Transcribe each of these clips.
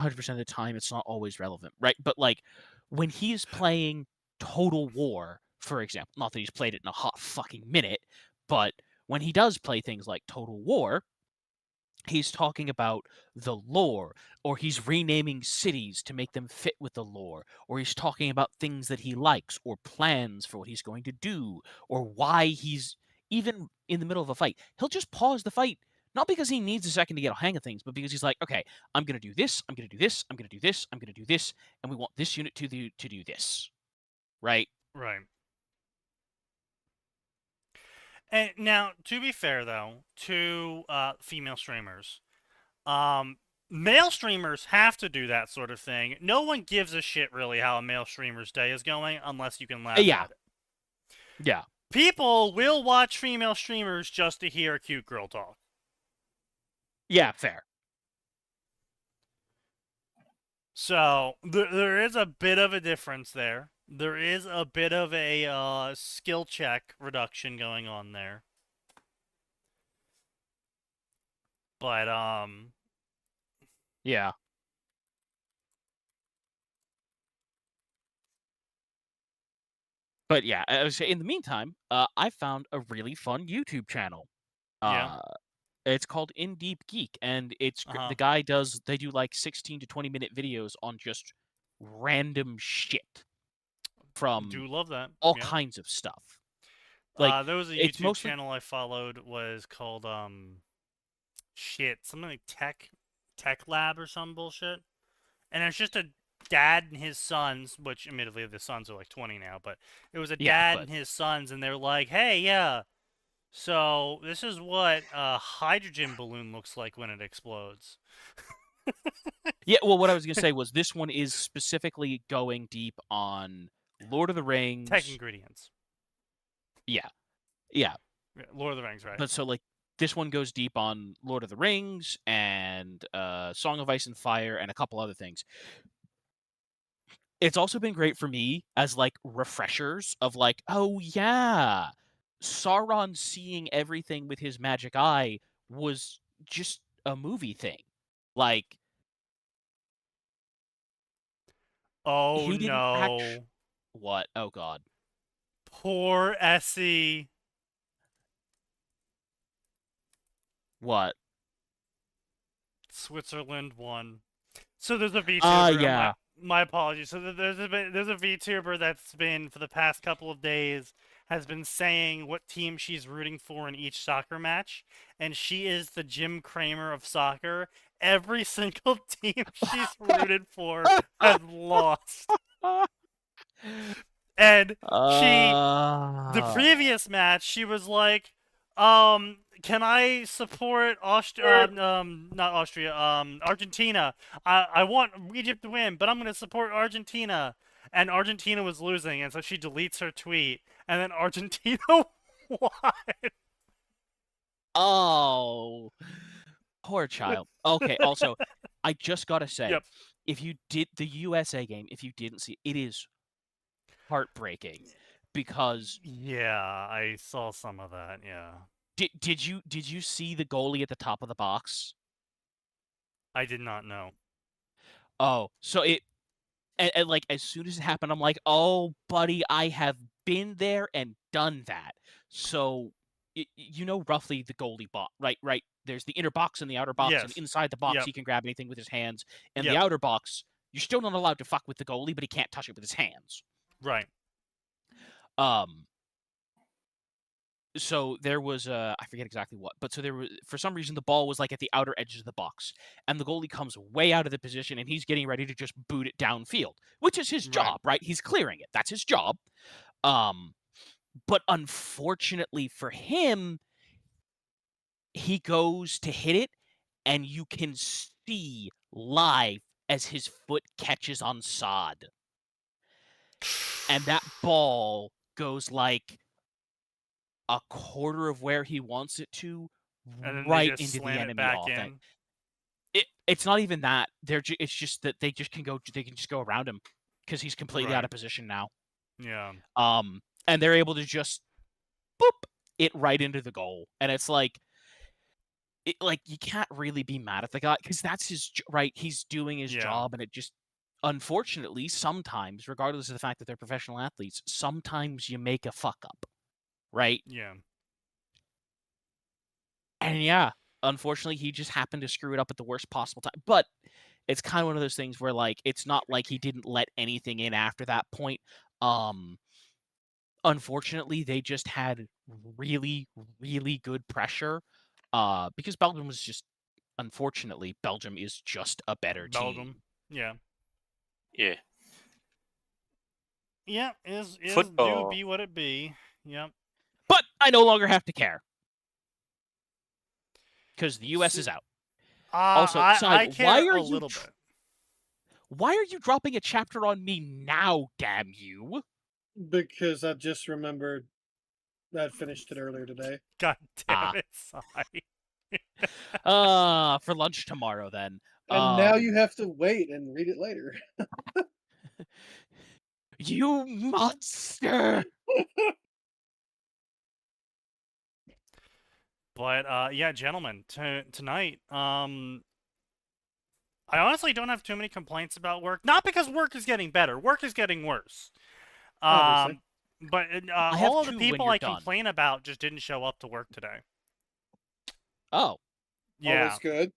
100% of the time, it's not always relevant, right? But, like, when he's playing Total War, for example, not that he's played it in a hot fucking minute, but when he does play things like Total War, he's talking about the lore, or he's renaming cities to make them fit with the lore, or he's talking about things that he likes, or plans for what he's going to do, or why he's even in the middle of a fight. He'll just pause the fight, not because he needs a second to get a hang of things, but because he's like, okay, I'm going to do this, I'm going to do this, I'm going to do this, I'm going to do this, and we want this unit to do this, right? Right. And now, to be fair though, to female streamers, male streamers have to do that sort of thing. No one gives a shit really how a male streamer's day is going unless you can laugh Yeah, at it. yeah, People will watch female streamers just to hear a cute girl talk. yeah, fair. So there is a bit of a difference there. There is a bit of a skill check reduction going on there. But Yeah. But yeah, I would say in the meantime, I found a really fun YouTube channel. yeah. Uh, it's called In Deep Geek, and Uh-huh. the guy does they do like 16 to 20-minute videos on just random shit from Do love that. all Yeah. kinds of stuff. Like There was a it's YouTube mostly channel I followed was called shit, something like Tech Lab or some bullshit. And it's just a dad and his sons, which admittedly the sons are like 20 now, but it was a yeah, dad but and his sons, and they're like, "Hey, yeah, so this is what a hydrogen balloon looks like when it explodes." yeah. Well, what I was gonna say was this one is specifically going deep on Lord of the Tech Rings. ingredients. Yeah, yeah. Yeah, Lord of the Rings, right? But so like this one goes deep on Lord of the Rings and Song of Ice and Fire and a couple other things. It's also been great for me as like refreshers of like, oh yeah, Sauron seeing everything with his magic eye was just a movie thing. Like Oh he didn't no. what? Oh god. Poor Essie. What? Switzerland won. So there's a VTuber. Yeah. My apologies. So there's a VTuber that's been for the past couple of days has been saying what team she's rooting for in each soccer match, and she is the Jim Cramer of soccer. Every single team she's rooted for has lost, and the uh previous match she was like, can I support not Austria, Argentina. I want Egypt to win, but I'm going to support Argentina. And Argentina was losing, and so she deletes her tweet, and then Argentina won. oh, poor child. Okay, also, I just gotta say, Yep. if you did the USA game, if you didn't see it, it is heartbreaking because Yeah, I saw some of that. Yeah, did you see the goalie at the top of the box? I did not know. Oh, so and like as soon as it happened, I'm like, oh, buddy, I have been there and done that. So you know roughly the goalie box, right? Right. There's the inner box and the outer box, and Yes. inside the box Yep. he can grab anything with his hands, and the Yep. outer box you're still not allowed to fuck with the goalie, but he can't touch it with his hands. Right. Um, so there was I forget exactly what, but so there was for some reason the ball was like at the outer edges of the box, and the goalie comes way out of the position, and he's getting ready to just boot it downfield, which is his Right. job, right? He's clearing it. That's his job. Um, but unfortunately for him, he goes to hit it, and you can see live as his foot catches on sod, and that ball goes like a quarter of where he wants it to, And then they right just into the slam it enemy back offense. in. It's not even that. It's just that they just can go. They can just go around him because he's completely out Right. of position now. Yeah. And they're able to just boop it right into the goal, and it's like like, you can't really be mad at the guy because that's his right. He's doing his Yeah. job, and it just unfortunately sometimes, regardless of the fact that they're professional athletes, sometimes you make a fuck up, right? Yeah. And yeah, unfortunately, he just happened to screw it up at the worst possible time. But it's kind of one of those things where, like, it's not like he didn't let anything in after that point. Um, Unfortunately, they just had really, really good pressure. Because Belgium was just unfortunately, Belgium is just a better team. Belgium. Yeah. Yeah. Yeah. Is do Football. be what it be. Yep. But I no longer have to care because the U.S. is out. Also, I side, care a little bit. why are you dropping a chapter on me now? Damn you! Because I just remembered I finished it earlier today. God damn Ah. it, Sai. For lunch tomorrow then. And now you have to wait and read it later. You monster! But yeah, gentlemen, tonight, I honestly don't have too many complaints about work. Not because work is getting better. Work is getting worse. Obviously. But I have all of the 2 when people you're I done. complain about just didn't show up to work today. Oh, Yeah. Always good.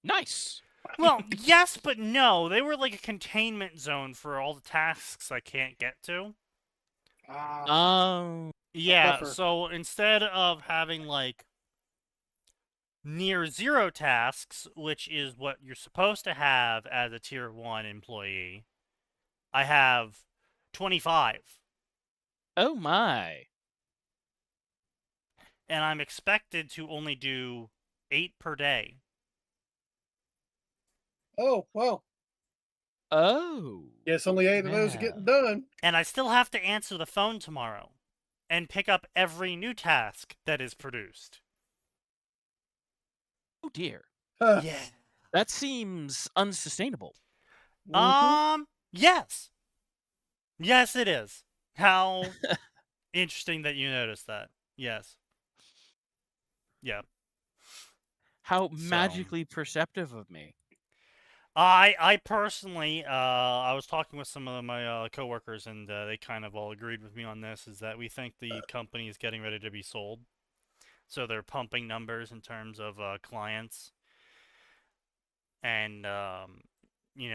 nice. Well, yes, but no. They were like a containment zone for all the tasks I can't get to. Yeah, buffer. so instead of having like near zero tasks, which is what you're supposed to have as a tier 1 employee, I have 25. Oh my. And I'm expected to only do 8 per day. Oh, well. Oh. Yes, only 8 of those are getting done. And I still have to answer the phone tomorrow and pick up every new task that is produced. Oh dear. Yeah. That seems unsustainable. Yes. Yes, it is. How interesting that you noticed that. Yes. Yeah. How magically perceptive of me. I personally, I was talking with some of my coworkers, and they kind of all agreed with me on this, is that we think the company is getting ready to be sold. So they're pumping numbers in terms of clients and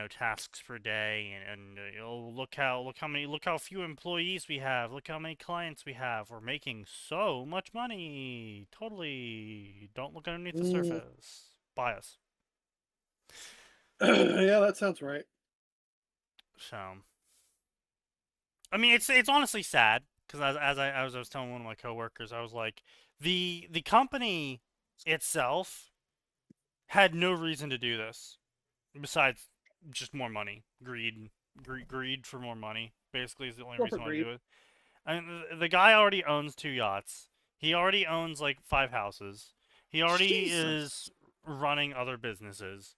tasks per day, and look how few employees we have, look how many clients we have. We're making so much money. Totally, don't look underneath the surface. Buy us. Yeah, that sounds right. So, I mean, it's honestly sad because as I was telling one of my coworkers, I was like, the company itself had no reason to do this besides just more money, greed for more money. Basically, is the only reason why to do it. I mean, the guy already owns 2 yachts. He already owns like 5 houses. He already is running other businesses.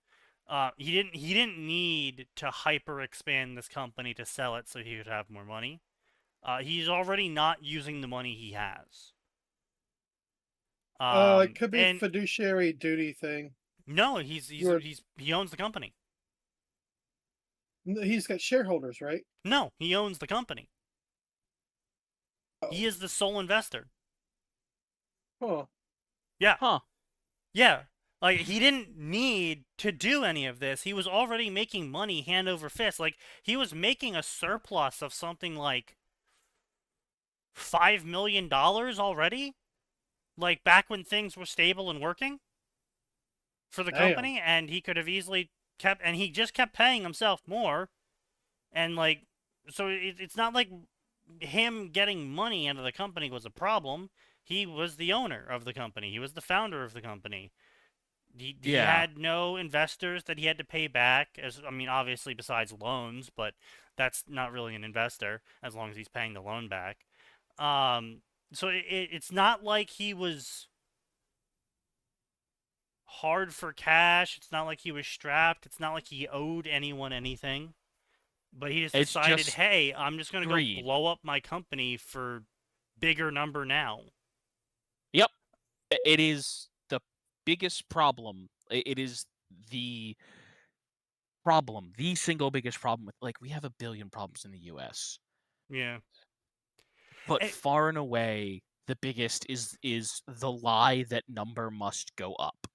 He didn't need to hyper expand this company to sell it so he could have more money. He's already not using the money he has. It could be a fiduciary duty thing. No, he owns the company. He's got shareholders, right? No, he owns the company. Oh. He is the sole investor. Huh. Yeah. Huh. Yeah. Like, he didn't need to do any of this. He was already making money hand over fist. Like, he was making a surplus of something like $5 million already. Like, back when things were stable and working for the company. And he could have easily kept, and he just kept paying himself more. And, like, so it's not like him getting money out of the company was a problem. He was the owner of the company. He was the founder of the company. He had no investors that he had to pay back. Obviously besides loans, but that's not really an investor as long as he's paying the loan back. So it's not like he was hard for cash. It's not like he was strapped. It's not like he owed anyone anything. But he just decided, hey, I'm just going to go blow up my company for bigger number now. Yep. It is the biggest problem. It is the single biggest problem with, like, we have a billion problems in the U.S., Yeah. but Eh, far and away the biggest is the lie that number must go up.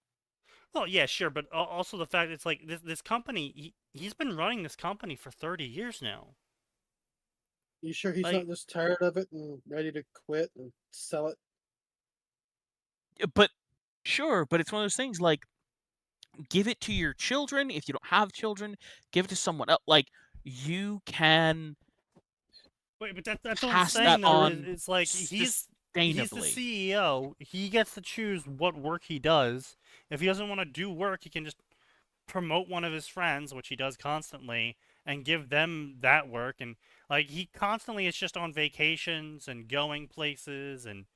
well, yeah, sure, but also the fact it's like this company. He's been running this company for 30 years now. You sure he's Like, not just tired of it and ready to quit and sell it? But sure, but it's one of those things, like, give it to your children. If you don't have children, give it to someone else. Like, you can wait, but that's what I'm pass that saying though. Is on it's like he's the sustainably. CEO. He gets to choose what work he does. If he doesn't want to do work, he can just promote one of his friends, which he does constantly, and give them that work. And like he constantly is just on vacations and going places, and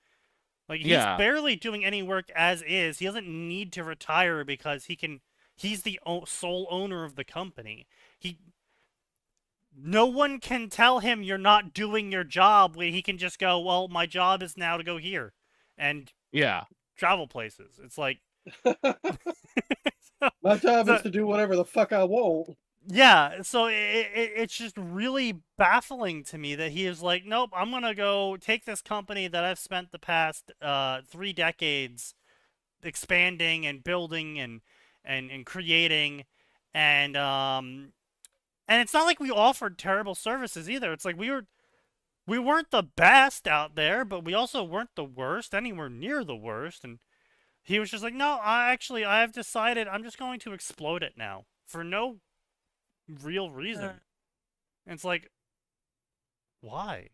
like he's Yeah, barely doing any work as is. He doesn't need to retire because he can. He's the sole owner of the company. He No one can tell him you're not doing your job when he can just go, well, my job is now to go here and yeah, travel places. It's like, My job is so, to do whatever the fuck I want. yeah, so it's just really baffling to me that he is like, nope, I'm going to go take this company that I've spent the past 3 decades expanding and building and creating and it's not like we offered terrible services either. It's like we weren't the best out there, but we also weren't the worst, anywhere near the worst. And he was just like, no, I have decided I'm just going to explode it now for no real reason. And it's like, why?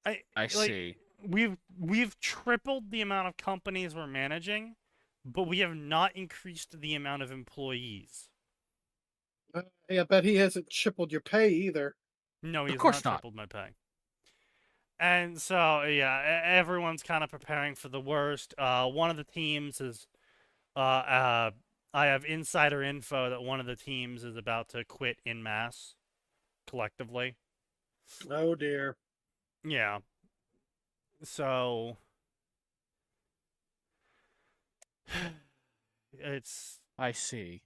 I I like see. we've tripled the amount of companies we're managing, but we have not increased the amount of employees. Hey, I bet he hasn't tripled your pay either. No, he Of has not course not. tripled my pay. And so, yeah, everyone's kind of preparing for the worst. One of the teams is, I have insider info that one of the teams is about to quit in mass, collectively. Oh dear. Yeah. So, it's, I see.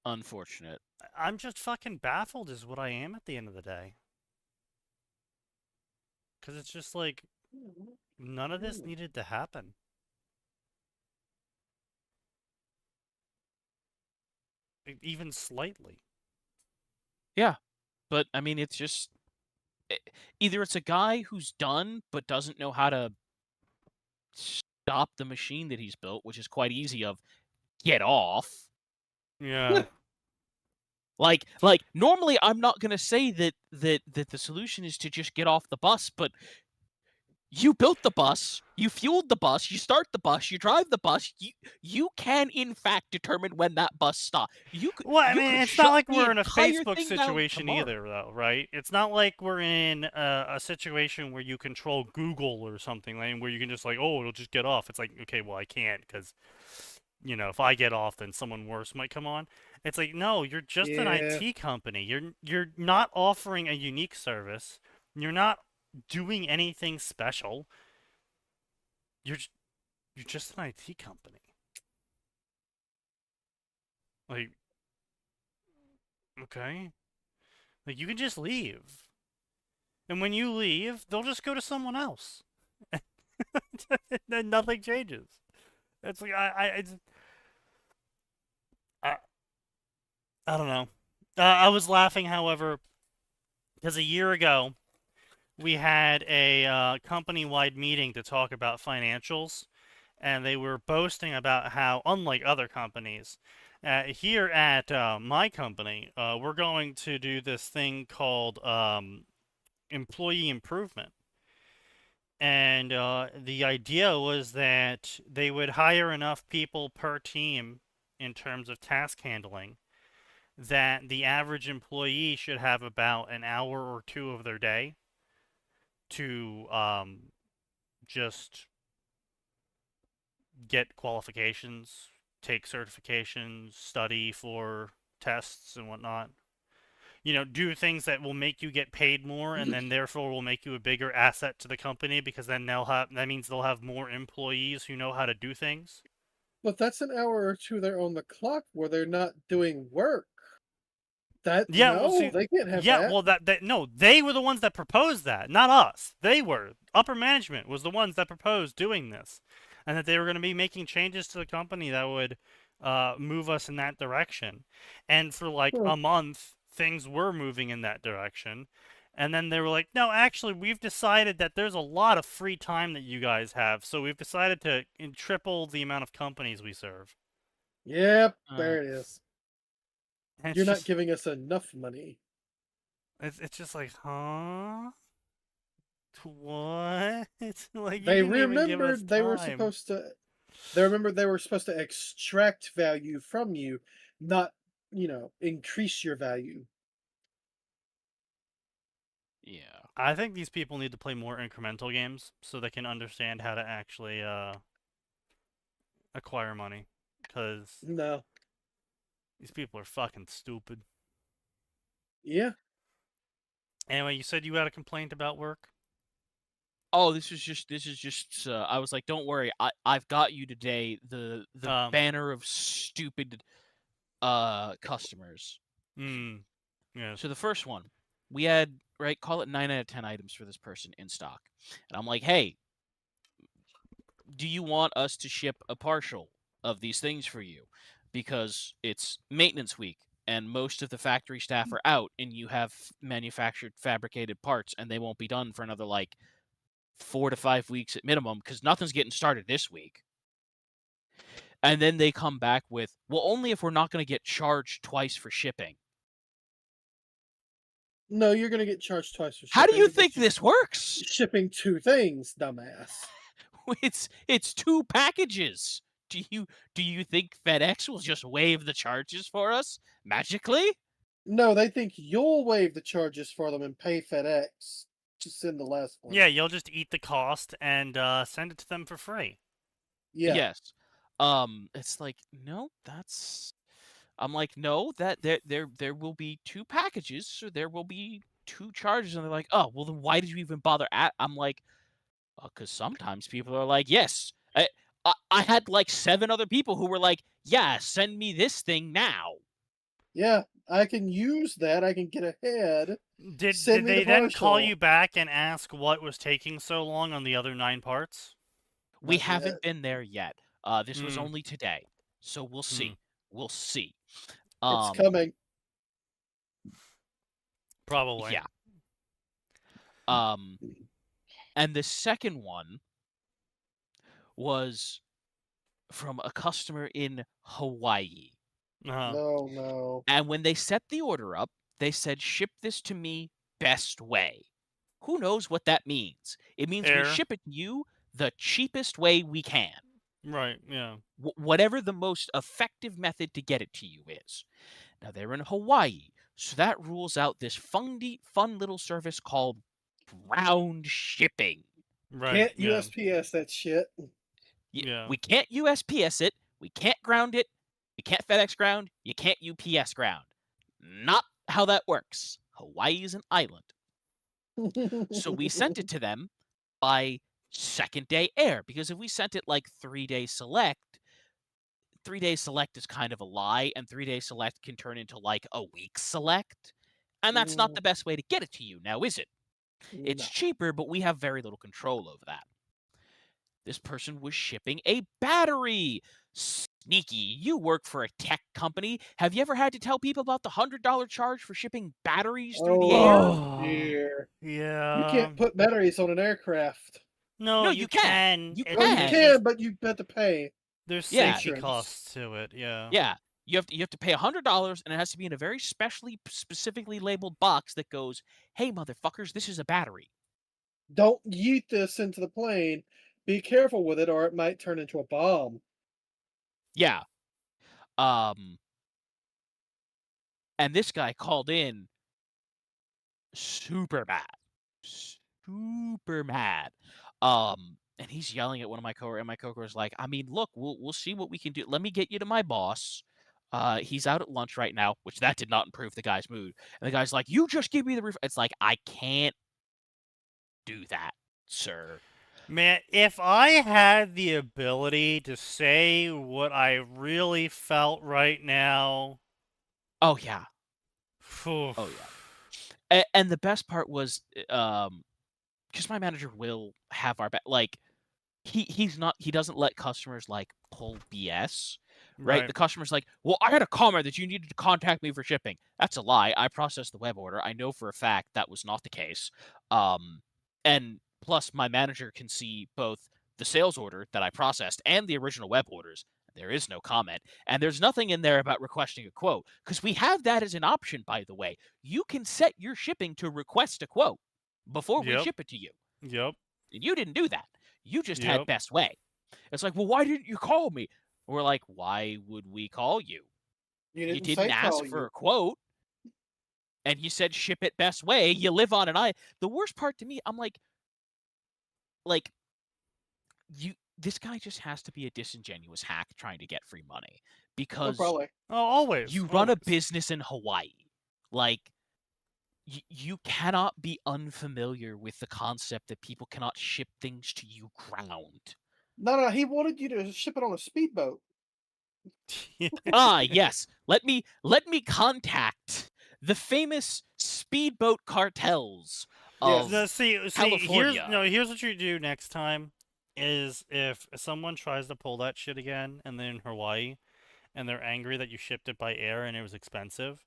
Unfortunate. I'm just fucking baffled, is what I am at the end of the day. Because it's just like, none of this needed to happen. Even slightly. Yeah, but I mean, it's just either it's a guy who's done but doesn't know how to stop the machine that he's built, which is quite easy. Of get off. Yeah. Like normally, I'm not gonna say that the solution is to just get off the bus, but you built the bus, you fueled the bus, you start the bus, you drive the bus. You can in fact determine when that bus stops. Well, I You mean, could it's not shut like the we're in a entire Facebook thing down situation tomorrow. either, though, right? It's not like we're in a situation where you control Google or something, like, where you can just like, oh, it'll just get off. It's like, okay, well, I can't because, if I get off, then someone worse might come on. It's like, no, you're just an Yeah. IT company. You're not offering a unique service. You're not doing anything special. You're j- you're just an IT company. Like, okay, like you can just leave. And when you leave, they'll just go to someone else. Then nothing changes. It's like I, I don't know. I was laughing, however, because a year ago we had a company-wide meeting to talk about financials, and they were boasting about how, unlike other companies, here at my company, we're going to do this thing called employee improvement. And the idea was that they would hire enough people per team in terms of task handling that the average employee should have about an hour or two of their day to just get qualifications, take certifications, study for tests and whatnot. do things that will make you get paid more, and then therefore will make you a bigger asset to the company, because then that means they'll have more employees who know how to do things. But that's an hour or two there on the clock where they're not doing work. That Yeah, well, no, see, they can't have yeah, that. well, that no, they were the ones that proposed that, not us. They were upper management was the ones that proposed doing this, and that they were going to be making changes to the company that would move us in that direction. And for like Huh. a month, things were moving in that direction. And then they were like, no, actually, we've decided that there's a lot of free time that you guys have, so we've decided to triple the amount of companies we serve. Yep, Uh, there it is. And You're not giving us enough money. it's just like, huh? What? Like, you They didn't even give us remembered they were time. supposed to. They remembered they were supposed to extract value from you, not increase your value. yeah. I think these people need to play more incremental games so they can understand how to actually acquire money. Because No. these people are fucking stupid. Yeah. Anyway, you said you had a complaint about work? Oh, this is just. I was like, don't worry, I've got you today. The banner of stupid customers. Yes. So the first one, we had call it 9 out of 10 items for this person in stock, and I'm like, hey, do you want us to ship a partial of these things for you? Because it's maintenance week and most of the factory staff are out and you have manufactured fabricated parts and they won't be done for another like 4 to 5 weeks at minimum because nothing's getting started this week. And then they come back with, well, only if we're not going to get charged twice for shipping. No, you're gonna get charged twice for How do shipping you because think you're this works? shipping two things, dumbass. It's two packages. Do you think FedEx will just waive the charges for us magically? No, they think you'll waive the charges for them and pay FedEx to send the last one. Yeah, you'll just eat the cost and send it to them for free. Yeah. Yes. It's like, no, that's I'm like, no, that there will be two packages, so there will be two charges. And they're like, oh, well then why did you even bother at I'm like, because sometimes people are like, yes. I had like 7 other people who were like, yeah, send me this thing now. Yeah. I can use that. I can get ahead. Did Send me the they then call partial. you back and ask what was taking so long on the other 9 parts? We Not yet. haven't been there yet. This was Hmm. only today, so we'll Hmm. see. We'll see. It's coming. Probably. Yeah. And the second one was from a customer in Hawaii. Uh-huh. No, no. And when they set the order up, they said, ship this to me best way. Who knows what that means? It means we Air. ship it to you the cheapest way we can. Right, yeah. Whatever the most effective method to get it to you is. Now, they're in Hawaii, so that rules out this fun little service called ground shipping. Right, Can't yeah. USPS that shit. Yeah. We can't USPS it. We can't ground it. You can't FedEx ground. You can't UPS ground. Not how that works. Hawaii is an island. So we sent it to them by second day air because if we sent it like 3-day select, 3-day select is kind of a lie, and 3-day select can turn into like a week select. And that's not the best way to get it to you, now is it? It's No. cheaper, but we have very little control over that. This person was shipping a battery. Sneaky, you work for a tech company. Have you ever had to tell people about the $100 charge for shipping batteries through the air? Oh, dear. You Yeah. can't put batteries on an aircraft. No, No, you you can. can. You Oh, you can. can, but you have to pay. There's Yeah. safety Insurance. costs to it, yeah. Yeah. You have to pay $100, and it has to be in a very specifically labeled box that goes, "Hey, motherfuckers, this is a battery." Don't yeet this into the plane. Be careful with it, or it might turn into a bomb. Yeah. And this guy called in super mad. Super mad. And he's yelling at one of my coworkers, and my coworker's like, I mean, look, we'll see what we can do. Let me get you to my boss. He's out at lunch right now, which that did not improve the guy's mood. And the guy's like, "You just give me the refund." It's like, I can't do that, sir. Man, if I had the ability to say what I really felt right now, Oh yeah, phew. oh yeah. And the best part was, because my manager will have our back. Like, he doesn't let customers like pull BS, right? Right. The customer's like, "Well, I had a comment that you needed to contact me for shipping." That's a lie. I processed the web order. I know for a fact that was not the case. And plus, my manager can see both the sales order that I processed and the original web orders. There is no comment, and there's nothing in there about requesting a quote because we have that as an option. By the way, you can set your shipping to request a quote before we Yep. ship it to you, Yep. and you didn't do that. You just had Yep. best way. It's like, well, why didn't you call me? We're like, why would we call you? You You didn't didn't say ask call for you. a quote, and you said ship it best way. You live on an island. The worst part to me, I'm like you. This guy just has to be a disingenuous hack trying to get free money Oh, because probably. Oh, always. you run a Always. business in Hawaii. Like, you cannot be unfamiliar with the concept that people cannot ship things to you ground. No, he wanted you to ship it on a speedboat. Ah, yes. Let me contact the famous speedboat cartels Yes. No, of here's California. here's what you do next time is if someone tries to pull that shit again and they're in Hawaii and they're angry that you shipped it by air and it was expensive,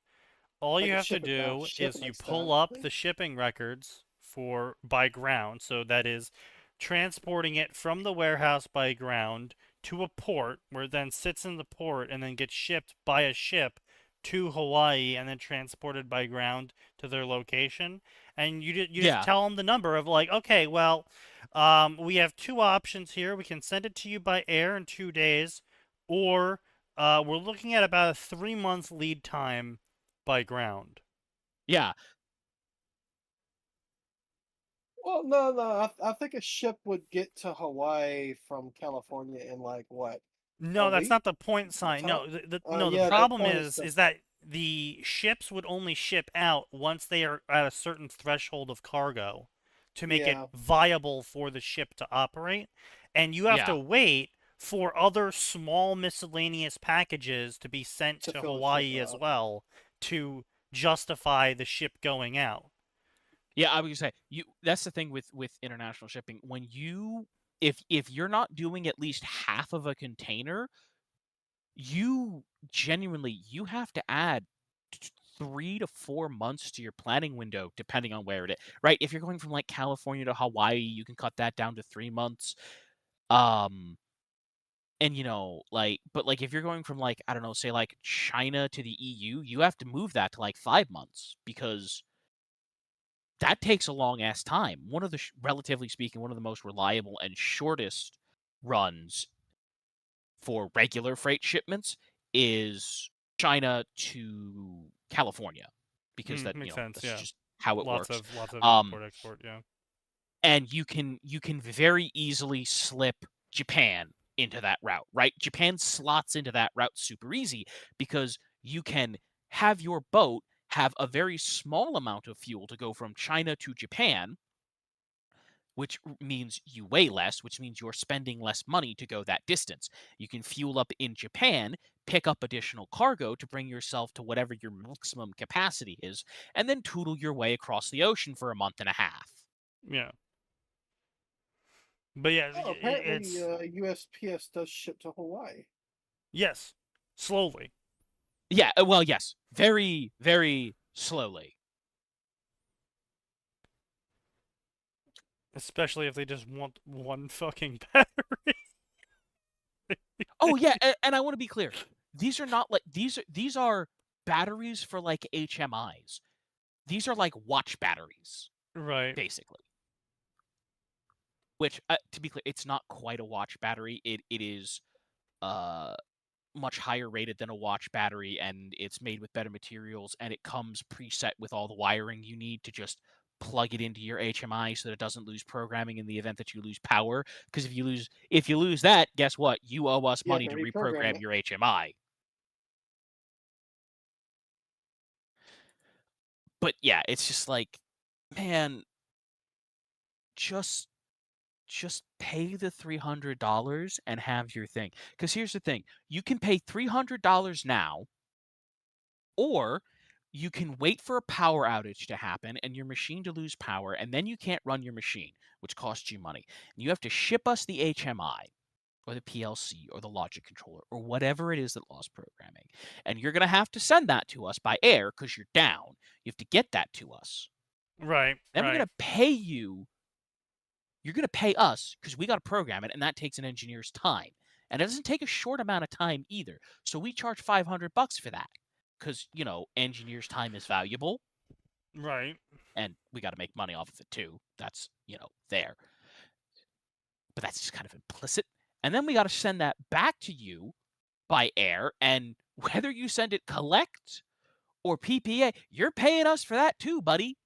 all I you can have to ship it down do ship is you next pull time. up the shipping records for by ground, so that is transporting it from the warehouse by ground to a port where it then sits in the port and then gets shipped by a ship to Hawaii and then transported by ground to their location. And you just Yeah. tell them the number of like, okay, well, we have two options here. We can send it to you by air in 2 days, or we're looking at about a 3 months lead time by ground. Yeah. Well, no. I think a ship would get to Hawaii from California in like what, a No, that's week? not the point sign. Top? No, the Yeah, the problem point is is that the ships would only ship out once they are at a certain threshold of cargo to make it yeah, viable for the ship to operate, and you have Yeah. to wait for other small miscellaneous packages to be sent to to fill the ship Hawaii as up. well to justify the ship going out. Yeah, I was gonna say that's the thing with international shipping. When you if you're not doing at least half of a container, you genuinely you have to add 3 to 4 months to your planning window, depending on where it is. Right? If you're going from like California to Hawaii, you can cut that down to 3 months. Um, and but like if you're going from like I don't know, say like China to the EU, you have to move that to like 5 months because that takes a long ass time. One of the relatively speaking, one of the most reliable and shortest runs for regular freight shipments is China to California because Makes sense. that's Yeah, just how it works. lots of Um, import export. Yeah. and you can very easily slip Japan into that route, right? Japan slots into that route super easy because you can have your boat have a very small amount of fuel to go from China to Japan, which means you weigh less, which means you're spending less money to go that distance. You can fuel up in Japan, pick up additional cargo to bring yourself to whatever your maximum capacity is, and then tootle your way across the ocean for a month and a half. Yeah. But yeah, Oh, apparently, it's USPS does ship to Hawaii. yes, slowly. Yeah, well, yes, very, very slowly. Especially if they just want one fucking battery. Oh yeah, and I want to be clear. These are not like these are batteries for like HMIs. These are like watch batteries, Right. basically. Which, to be clear, it's not quite a watch battery. It is uh much higher rated than a watch battery, and it's made with better materials, and it comes preset with all the wiring you need to just plug it into your HMI so that it doesn't lose programming in the event that you lose power. Because if you lose that, guess what? You owe us You have money to to reprogram reprogram it. your HMI. But yeah, it's just like, man, just pay the $300 and have your thing. Because here's the thing, you can pay $300 now, or you can wait for a power outage to happen and your machine to lose power, and then you can't run your machine, which costs you money. And you have to ship us the HMI or the PLC or the logic controller or whatever it is that lost programming. And you're going to have to send that to us by air because you're down. You have to get that to us. Right. Then we're right. going to pay you. You're going to pay us because we got to program it, and that takes an engineer's time. And it doesn't take a short amount of time either. So we charge $500 for that because, engineers' time is valuable. Right. And we got to make money off of it too. That's, there. But that's just kind of implicit. And then we got to send that back to you by air. And whether you send it collect or PPA, you're paying us for that too, buddy.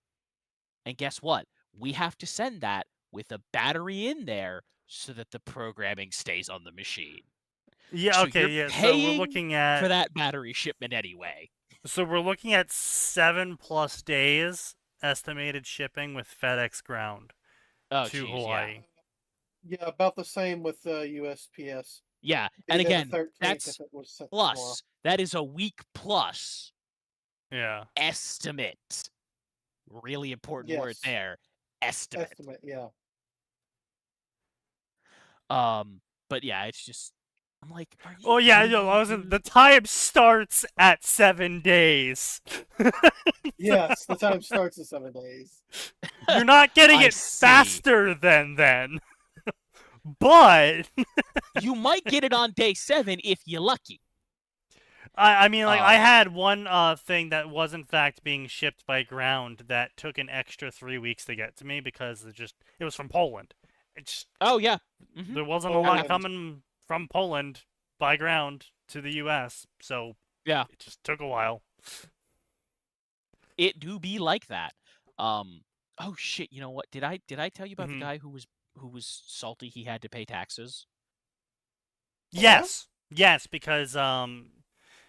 And guess what? We have to send that with a battery in there so that the programming stays on the machine. Yeah. So Okay. you're Yeah. So we're paying looking at for that battery shipment anyway. So we're looking at 7+ days estimated shipping with FedEx Ground Oh, to geez, Hawaii. Yeah, about the same with USPS. Yeah. Be And there the again, 13th that's if it was sent tomorrow. plus. That is a week plus Yeah. estimate. Really important word Yes. there. Estimate. Yeah. But yeah, it's just, I'm like, are you Oh yeah, kidding me? the time starts at 7 days. Yes, the time starts in 7 days. You're not getting I it see. faster than then. But You might get it on day 7 if you're lucky. I mean, like, I had one thing that was in fact being shipped by ground that took an extra 3 weeks to get to me because it was from Poland. Oh yeah. There wasn't a lot Poland. coming from Poland by ground to the U.S., so Yeah. it just took a while. It do be like that. Oh shit, you know what? Did I tell you about the guy who was salty he had to pay taxes? Yes. Yes, because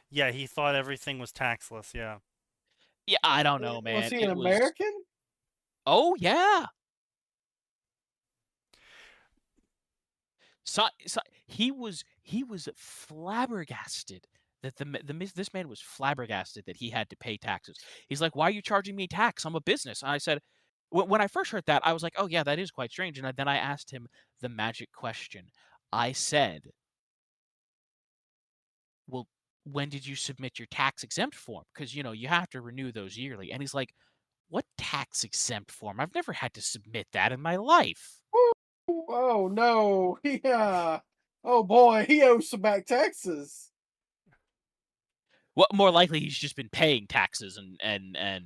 yeah, he thought everything was taxless, yeah. Yeah, I don't know, man. Was he an American? Oh yeah. So he was flabbergasted that this man was flabbergasted that he had to pay taxes. He's like, "Why are you charging me tax? I'm a business." And I said, when I first heard that, I was like, "Oh yeah, that is quite strange." And then I asked him the magic question. I said, "Well, when did you submit your tax exempt form? Because you have to renew those yearly." And he's like, "What tax exempt form? I've never had to submit that in my life." Oh no, yeah. Oh boy, he owes some back taxes. Well, more likely he's just been paying taxes and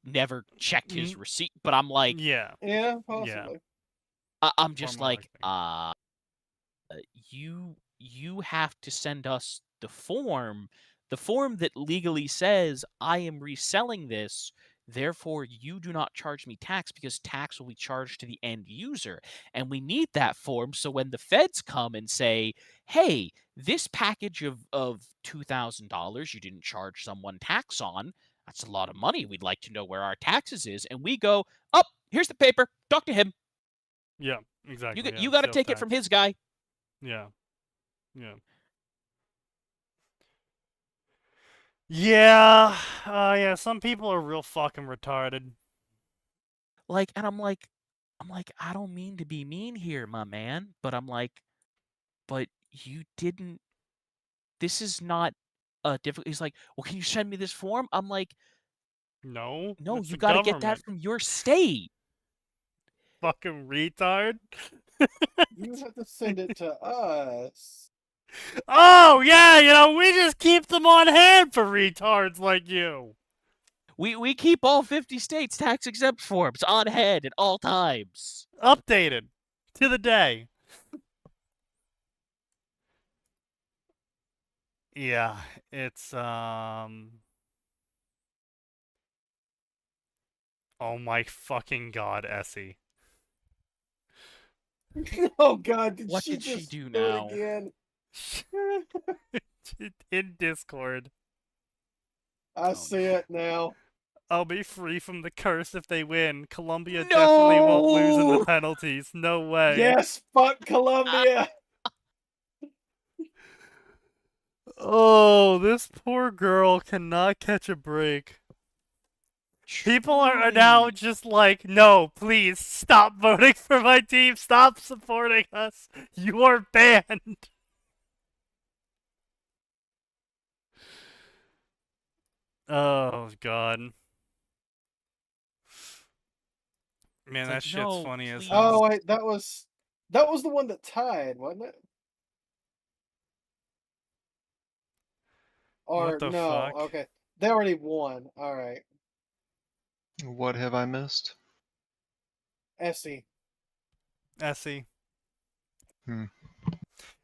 never checked his receipt. But I'm like, yeah, possibly. I'm just More like, you have to send us the form that legally says I am reselling this. Therefore, you do not charge me tax because tax will be charged to the end user. And we need that form so when the feds come and say, hey, this package of $2,000 you didn't charge someone tax on, that's a lot of money. We'd like to know where our taxes is. And we go, oh, here's the paper. Talk to him. Yeah, exactly. You got to take it from his guy. Yeah. Yeah. Yeah. Yeah, some people are real fucking retarded. Like, and I'm like, I don't mean to be mean here, my man, but I'm like, but you didn't, this is not a difficult, he's like, well, can you send me this form? I'm like, no, you got to get that from your state. Fucking retard. You have to send it to us. Oh, yeah, we just keep them on hand for retards like you. We keep all 50 states tax exempt forms on hand at all times. Updated to the day. Yeah, it's oh my fucking god, Essie. Oh god, What did she just do do it now? again? In Discord. I see it now. I'll be free from the curse if they win. Colombia definitely won't lose in the No! penalties. No way. Yes, fuck Colombia. Oh, this poor girl cannot catch a break. People are now Truly. just like, no, please stop voting for my team. Stop supporting us. You are banned. Oh, God. Man, It's that like, shit's no, funny as please. hell. Oh wait, that was the one that tied, wasn't it? What Or the no? fuck? Okay, they already won. All right, What have I missed? Essie. Essie. Hmm.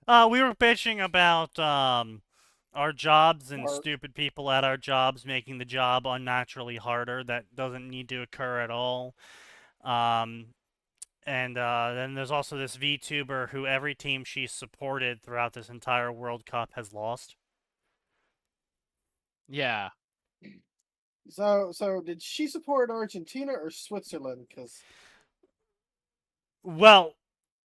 We were bitching about our jobs and Mark. stupid people at our jobs making the job unnaturally harder. That doesn't need to occur at all. Um, and then there's also this VTuber who every team she's supported throughout this entire World Cup has lost. Yeah. So did she support Argentina or Switzerland? Because Well,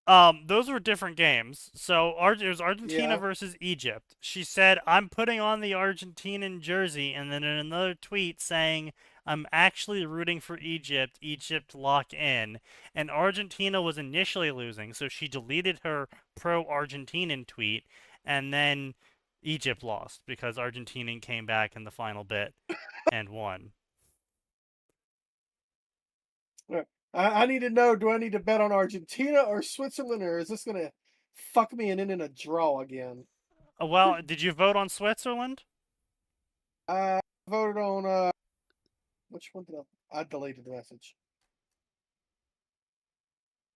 those were different games. So it was Argentina yeah, versus Egypt. She said, "I'm putting on the Argentinian jersey," and then in another tweet saying, "I'm actually rooting for Egypt. Egypt lock in." And Argentina was initially losing, so she deleted her pro-Argentinian tweet, and then Egypt lost because Argentinian came back in the final bit and won. I need to know. Do I need to bet on Argentina or Switzerland, or is this gonna fuck me and end in a draw again? Well, did you vote on Switzerland? I voted on which one did I deleted the message.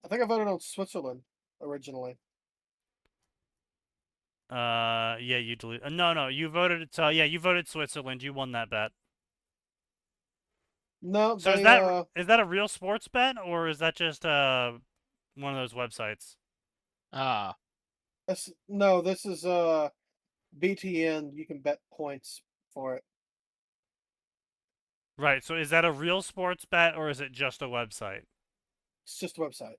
I think I voted on Switzerland originally. Yeah, you delete. No, you voted. Yeah, you voted Switzerland. You won that bet. No, So they is that a real sports bet or is that just one of those websites? Ah. no, this is BTN. You can bet points for it. Right. So is that a real sports bet or is it just a website? It's just a website.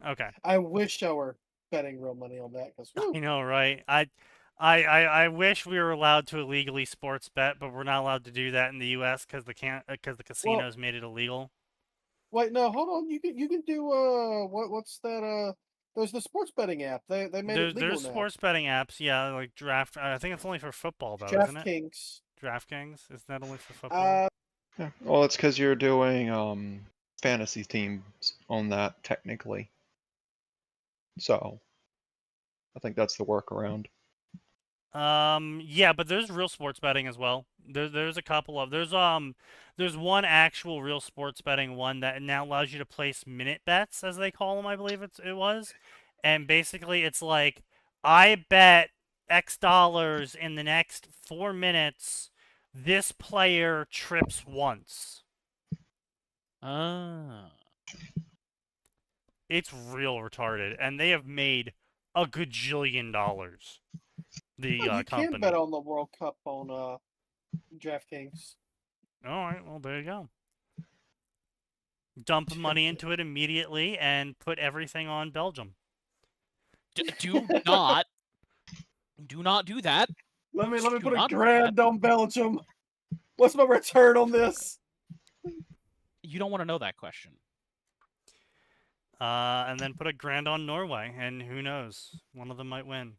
Okay. I wish I were betting real money on that because You know, right? I wish we were allowed to illegally sports bet, but we're not allowed to do that in the U.S. because the well, casinos made it illegal. wait, no, hold on. You can do what's that there's the sports betting app. They made it legal There's now. sports betting apps, yeah, like Draft. I think it's only for football though, isn't it? DraftKings. DraftKings, isn't that only for football? Uh, Yeah. Well, it's because you're doing fantasy teams on that technically. So I think that's the workaround. Yeah, but there's real sports betting as well. There's a couple of there's one actual real sports betting one that now allows you to place minute bets, as they call them, I believe it was, and basically it's like I bet X dollars in the next 4 minutes. This player trips once. Ah. It's real retarded, and they have made a gajillion dollars. The you can company. bet on the World Cup on DraftKings. All right, well there you go. Dump money into it immediately and put everything on Belgium. Do not do that. Let me Do put a not do that. grand on Belgium. What's my return on this? You don't want to know that question. And then put a grand on Norway, and who knows, one of them might win.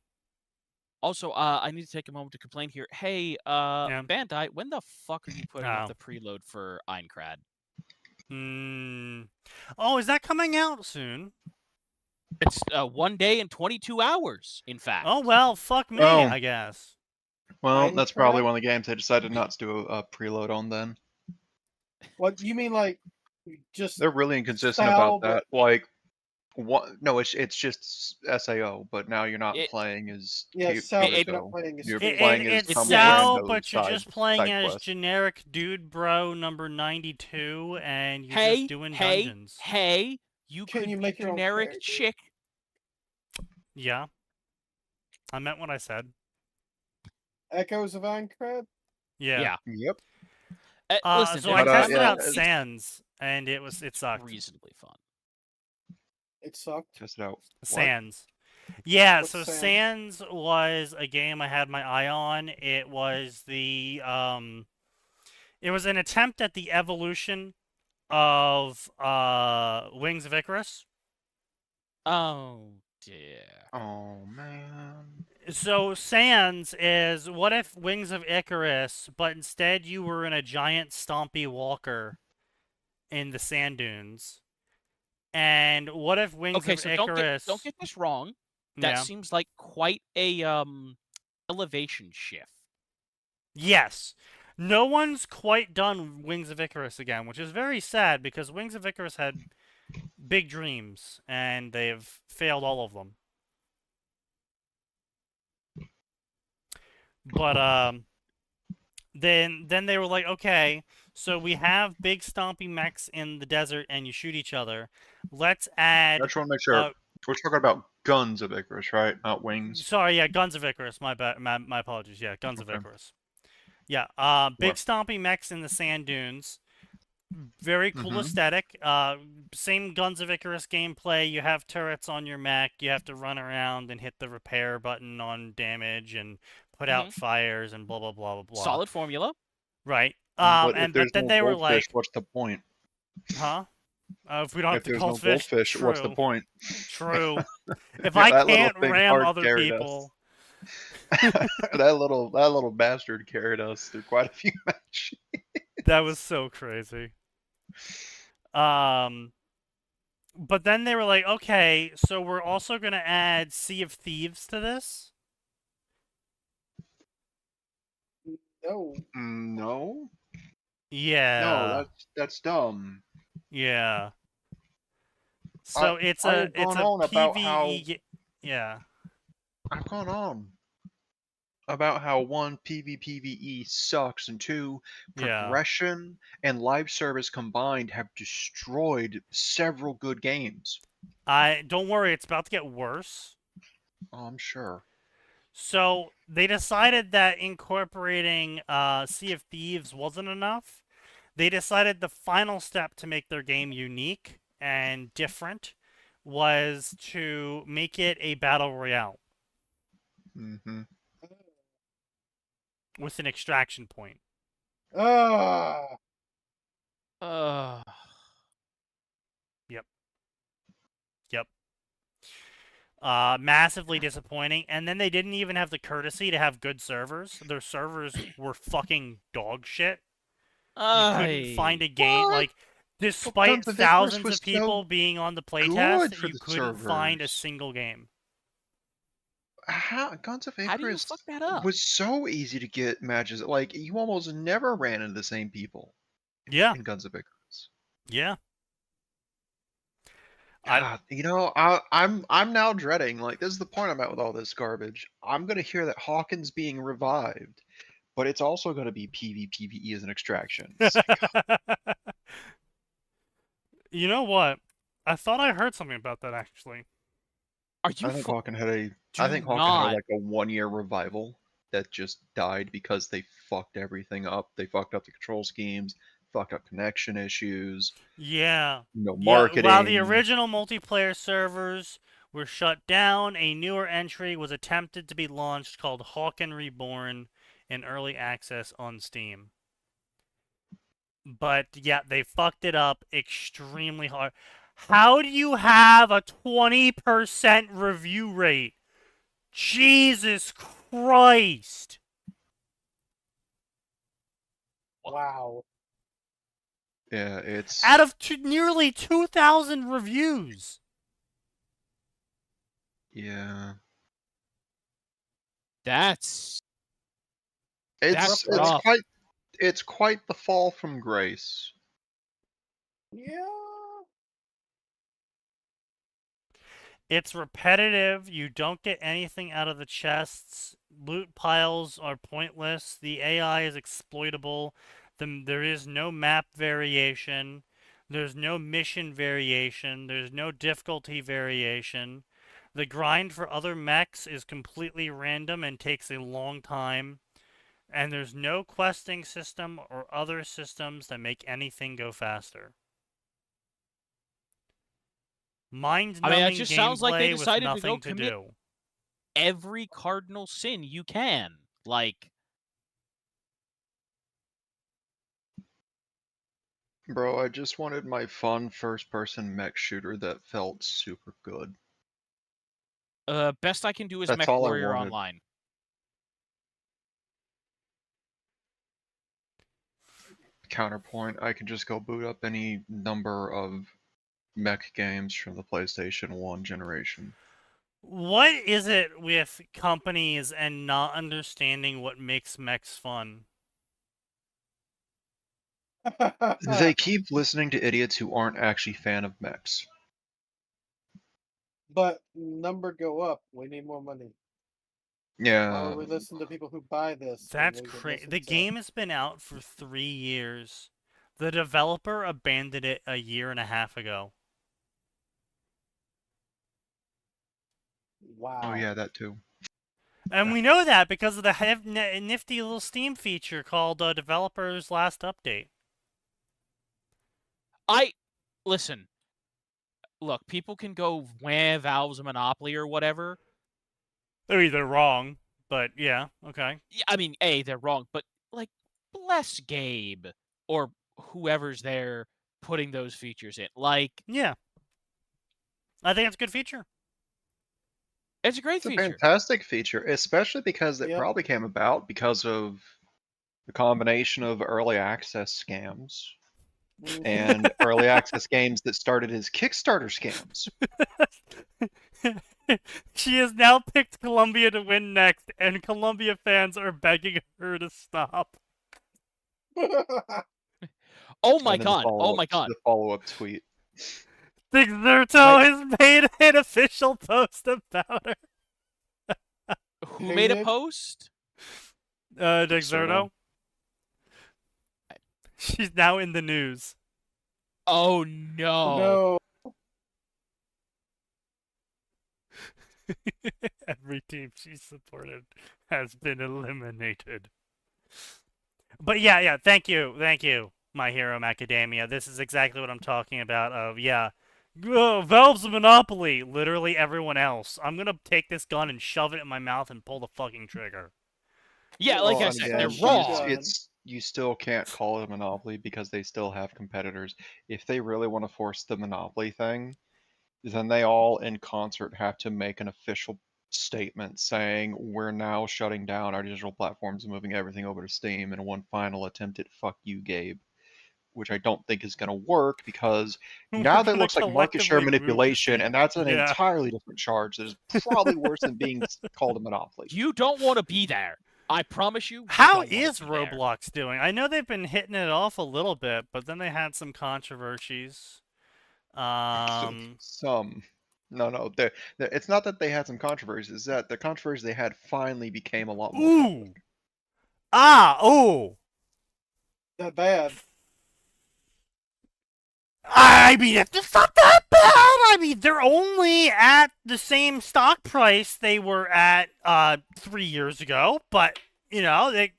Also, I need to take a moment to complain here. Hey, Yeah. Bandai, when the fuck are you putting up Oh. the preload for Aincrad? Oh, is that coming out soon? It's 1 day and 22 hours, in fact. Oh well, fuck me, Oh. I guess. Well, that's probably Minecraft? one of the games they decided not to do a preload on then. What you mean, like just They're really inconsistent style, about that. Like, what? No, it's just SAO, but now you're not It- playing as yeah, Kyoto. style, but you're not playing as You're Kyoto. playing as It's some Sao, rando but you're side, just playing side as quest. generic dude bro number 92, and you're hey, just doing hey, dungeons. hey, you Can could you be make your own generic character? chick. Yeah. I meant what I said. Echoes of Aincrad? Yeah. Yep. Listen, So I But, tested yeah, out it's- Sans, and it sucked. reasonably fun. It sucked. Test it out. What? Sans. Yeah, What's so Sans? Sans was a game I had my eye on. It was it was an attempt at the evolution of Wings of Icarus. Oh dear. Oh man. So Sans is what if Wings of Icarus, but instead you were in a giant stompy walker in the sand dunes. And what if Wings Okay, of so Icarus? don't get this wrong. That Yeah. seems like quite a elevation shift. Yes. No one's quite done Wings of Icarus again, which is very sad because Wings of Icarus had big dreams and they've failed all of them. But then they were like, okay, so we have big stompy mechs in the desert and you shoot each other. Let's add I just want to make sure we're talking about guns of Icarus, right? Not wings. sorry, yeah, Guns of Icarus. My bad. My apologies. Yeah, Guns of Okay. Icarus. Yeah, big stompy mechs in the sand dunes. Very cool Mhm. aesthetic. Same Guns of Icarus gameplay. You have turrets on your mech. You have to run around and hit the repair button on damage and put out fires and blah blah blah blah blah. Solid formula. Right. But if But there's then no they were goldfish, like, what's the point? huh? If we don't have If the there's no goldfish, goldfish, true. what's the point? True. If Yeah, I that little can't thing ram hard other carried us. people, that little bastard carried us through quite a few matches. that was so crazy. But then they were like, okay, so we're also gonna add Sea of Thieves to this. No. No, Yeah. no, that's dumb. Yeah. So it's I a have gone on PvE. about how Yeah. I've gone on about how one PvPvE sucks and two Yeah. progression and live service combined have destroyed several good games. Don't worry, it's about to get worse. Oh, I'm sure. So they decided that incorporating Sea of Thieves wasn't enough. They decided the final step to make their game unique and different was to make it a battle royale Mm-hmm. with an extraction point. Ah. Yep. Massively disappointing. And then they didn't even have the courtesy to have good servers. Their servers were fucking dog shit. You couldn't find a game What? like, despite Guns of Icarus thousands was of people so being on the good playtest, for you the couldn't find a servers. single game. Guns of How do you Icarus fuck that up? was so easy to get matches. Like you almost never ran into the same people Yeah, in Guns of Icarus. yeah. God, I'm now dreading. Like this is the point I'm at with all this garbage. I'm gonna hear that Hawkins being revived, but it's also gonna be PvPvE as an extraction. It's like, You know what? I thought I heard something about that actually. Are you? I think Hawken had a. Do I think Hawken had not. like a 1-year revival that just died because they fucked everything up. They fucked up the control schemes, fucked up connection issues, Yeah. no Yeah, marketing. while the original multiplayer servers were shut down, a newer entry was attempted to be launched called Hawken Reborn in early access on Steam. But yeah, they fucked it up extremely hard. How do you have a 20% review rate? Jesus Christ. Wow. Yeah, it's Out of nearly 2,000 reviews. yeah. That's It's rough. it's quite the fall from grace. Yeah. It's repetitive. You don't get anything out of the chests. Loot piles are pointless. The AI is exploitable. There is no map variation. There's no mission variation. There's no difficulty variation. The grind for other mechs is completely random and takes a long time. And there's no questing system or other systems that make anything go faster. Mind-numbing it just sounds like they gameplay with decided to go nothing to commit do. every cardinal sin you can. Like, Bro, I just wanted my fun first-person mech shooter that felt super good. best I can do is That's Mech all I Warrior wanted. Online. Counterpoint, I can just go boot up any number of mech games from the PlayStation 1 generation. What is it with companies and not understanding what makes mechs fun? They keep listening to idiots who aren't actually fan of mechs. But number go up. We need more money. Why Yeah, would we listen to people who buy this? That's crazy. The game has been out for 3 years. The developer abandoned it a year and a half ago. Wow. oh yeah, that too. And we know that because of the nifty little Steam feature called Developer's Last Update. Listen. Look, people can go wah Valve's a monopoly or whatever. They're either wrong, but yeah, okay. Yeah, I mean, A, they're wrong, but like, bless Gabe or whoever's there putting those features in. Like, Yeah. I think it's a good feature. it's a great It's a feature. fantastic feature, especially because it Yep. probably came about because of the combination of early access scams and early access games that started as Kickstarter scams. She has now picked Columbia to win next, and Columbia fans are begging her to stop. Oh my And then god. Oh my god. The follow-up tweet. Xerto has made an official post about her. Who made a Hated. post? Xerto. She's now in the news. Oh no. No. Every team she supported has been eliminated. But yeah, thank you, My Hero Macadamia. This is exactly what I'm talking about. Valve's a monopoly. Literally everyone else. I'm gonna take this gun and shove it in my mouth and pull the fucking trigger. Yeah, like Well, I and said, again, they're Yes, wrong. done. you still can't call it a monopoly because they still have competitors. If they really want to force the monopoly thing, then they all in concert have to make an official statement saying we're now shutting down our digital platforms and moving everything over to Steam in one final attempt at fuck you, Gabe. Which I don't think is going to work because now We're that gonna looks like market share collectively move to manipulation, Steam. and that's an Yeah. entirely different charge that is probably worse than being called a monopoly. You don't want to be there. I promise you. How don't wanna is be there. Roblox doing? I know they've been hitting it off a little bit, but then they had some controversies. Some. No. It's not that they had some controversies. It's that the controversies they had finally became a lot more public. Oh. That bad. I mean, it's not that bad. I mean, they're only at the same stock price they were at 3 years ago, but you know they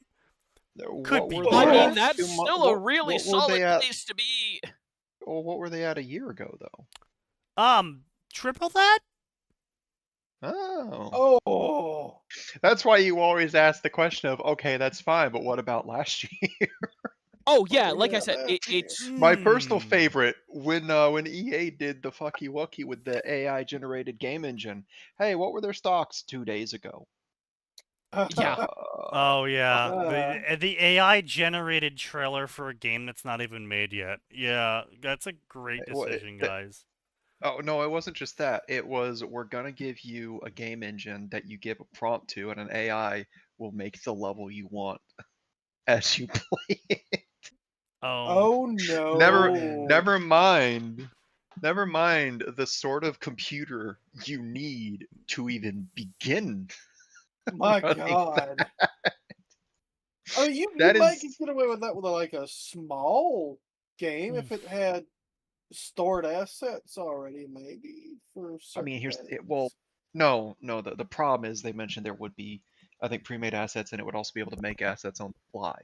could be. I Yeah. mean, that's still a really solid place to be. Well, what were they at a year ago, though? Triple that? Oh. Oh. That's why you always ask the question of, okay, that's fine, but what about last year? Oh yeah, like I said, it's My personal favorite when EA did the fucky wucky with the AI generated game engine. Hey, what were their stocks 2 days ago? Yeah. Oh yeah, the AI generated trailer for a game that's not even made yet. Yeah, that's a great decision, guys. Oh no, it wasn't just that. It was we're gonna give you a game engine that you give a prompt to, and an AI will make the level you want as you play it. Oh no. Never mind the sort of computer you need to even begin. My running god. I mean, you That might is- get away with that with like a small game if it had stored assets already, maybe for I mean, certain here's things. it. Well, no. The problem is they mentioned there would be I think pre-made assets, and it would also be able to make assets on the fly.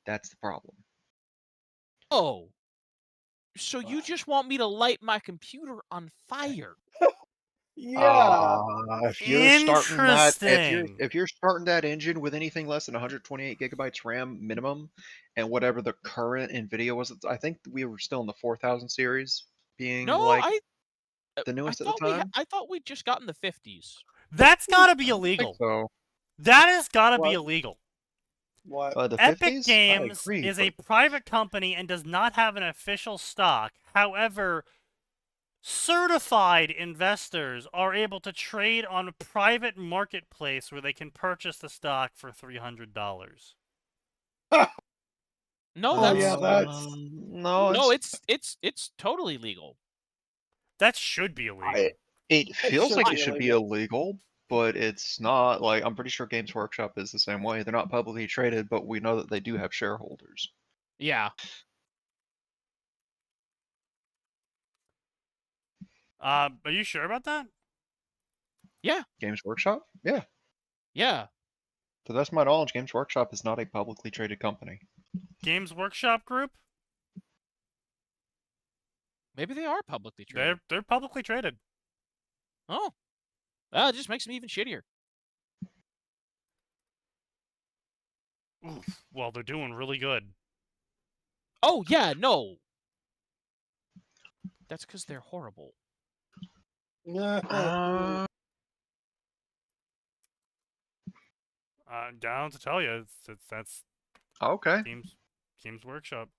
That's the problem. Oh. So you just want me to light my computer on fire? Yeah. If you're starting that, Interesting. if you're starting that engine with anything less than 128 gigabytes RAM minimum, and whatever the current NVIDIA was, I think we were still in the 4000 series, being No, like I the newest at the time. I thought we'd just gotten the 50s. That's gotta be I think illegal. so. That has gotta be What? illegal. What? The Epic 50s? Games I agree, is a but private company and does not have an official stock. However, certified investors are able to trade on a private marketplace where they can purchase the stock for $300. No, Oh, that's yeah, that's- no, no, it's totally legal. That should be illegal. it feels should like be it should be illegal, but it's not. Like, I'm pretty sure Games Workshop is the same way. They're not publicly traded, but we know that they do have shareholders. Yeah. Are you sure about that? Games Workshop? Yeah. Yeah. To the best of my knowledge, Games Workshop is not a publicly traded company. Games Workshop Group? Maybe they are publicly traded. They're publicly traded. Oh. Well, it just makes me even shittier. Oof. Well, they're doing really good. Oh, yeah, no. That's because they're horrible. Uh, Down to tell you, that's okay. Games Workshop.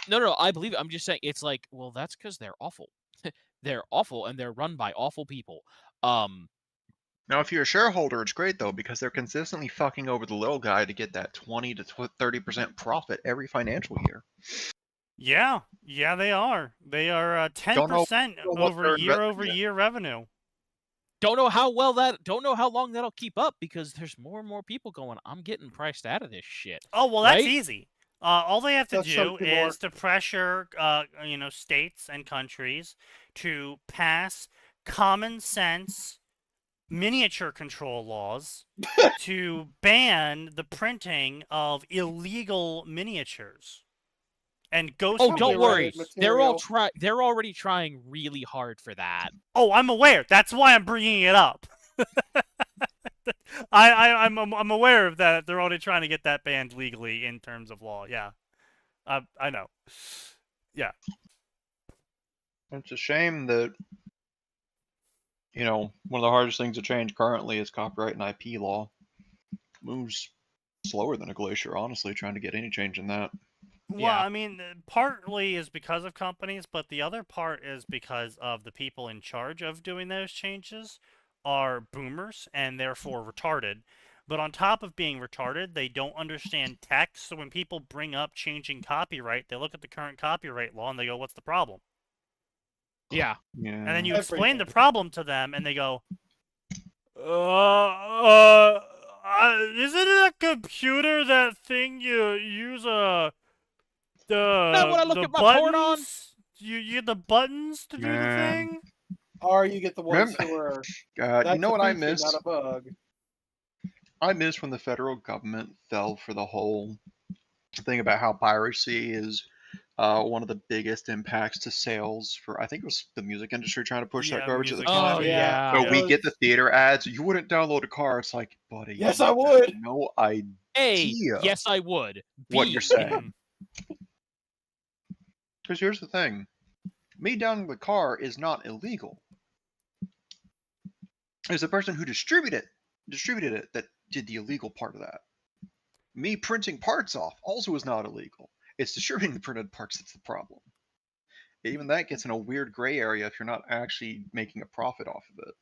No, I believe it. I'm just saying it's like, well, that's because they're awful. They're awful, and they're run by awful people. Now, if you're a shareholder, it's great though, because they're consistently fucking over the little guy to get that 20 to 30% profit every financial year. Yeah, they are. They are 10% what over they're year-over-year revenue. Don't know how long that'll keep up because there's more and more people going, I'm getting priced out of this shit. Oh well, that's Right? easy. All they have to That's do something more. is to pressure, states and countries to pass common sense miniature control laws to ban the printing of illegal miniatures and ghost. Oh, don't worry. Material. They're already trying really hard for that. Oh, I'm aware. That's why I'm bringing it up. I'm aware of that. They're already trying to get that banned legally in terms of law. Yeah, I know. Yeah. It's a shame that, one of the hardest things to change currently is copyright and IP law. Moves slower than a glacier, honestly, trying to get any change in that. Well, Yeah. I mean, partly is because of companies, but the other part is because of the people in charge of doing those changes are boomers and therefore retarded. But on top of being retarded, they don't understand tech. So when people bring up changing copyright, they look at the current copyright law and they go, "What's the problem?" Yeah. Yeah. And then you explain the Everything. problem to them, and they go, isn't it a computer that thing you use Now when I look the at my porn on? buttons? You get the buttons to do the Man. thing? Or you get the ones Remember- who are. God, That's you know a what I feature, miss? not a bug. I miss when the federal government fell for the whole thing about how piracy is one of the biggest impacts to sales for, I think it was the music industry trying to push that Yeah, garbage at the music time. Oh, industry, yeah. So we It get the was- theater ads. You wouldn't download a car. It's like, buddy. Yes, you I have would. No idea A, yes, I would. what B, you're saying. Because here's the thing. Me downloading the car is not illegal. It's the person who distributed it that did the illegal part of that. Me printing parts off also is not illegal. It's distributing the printed parts that's the problem. Even that gets in a weird gray area if you're not actually making a profit off of it.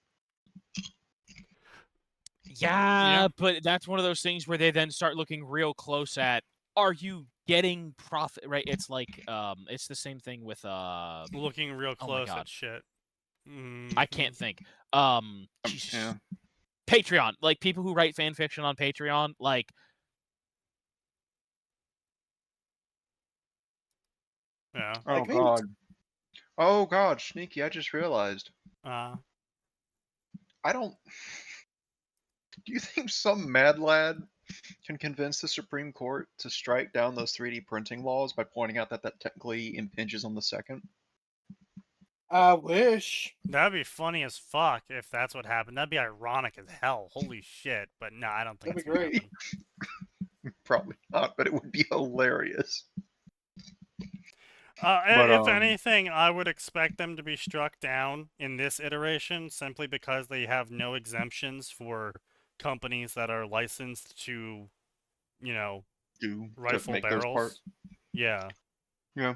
Yeah, but that's one of those things where they then start looking real close at, are you getting profit? Right? It's like, it's the same thing with Looking real Oh my close God. at shit. I can't think. Jesus. Yeah. Patreon, like people who write fan fiction on Patreon, like Yeah. Oh Like me. god. Oh god, Sneaky, I just realized. Uh, I don't Do you think some mad lad can convince the Supreme Court to strike down those 3D printing laws by pointing out that that technically impinges on the second? I wish. That'd be funny as fuck if that's what happened. That'd be ironic as hell. Holy shit. But no, I don't think That'd it's be gonna great. happen. Probably not, but it would be hilarious. If anything, I would expect them to be struck down in this iteration simply because they have no exemptions for companies that are licensed to, Do to rifle make those barrels. parts. Yeah. Yeah.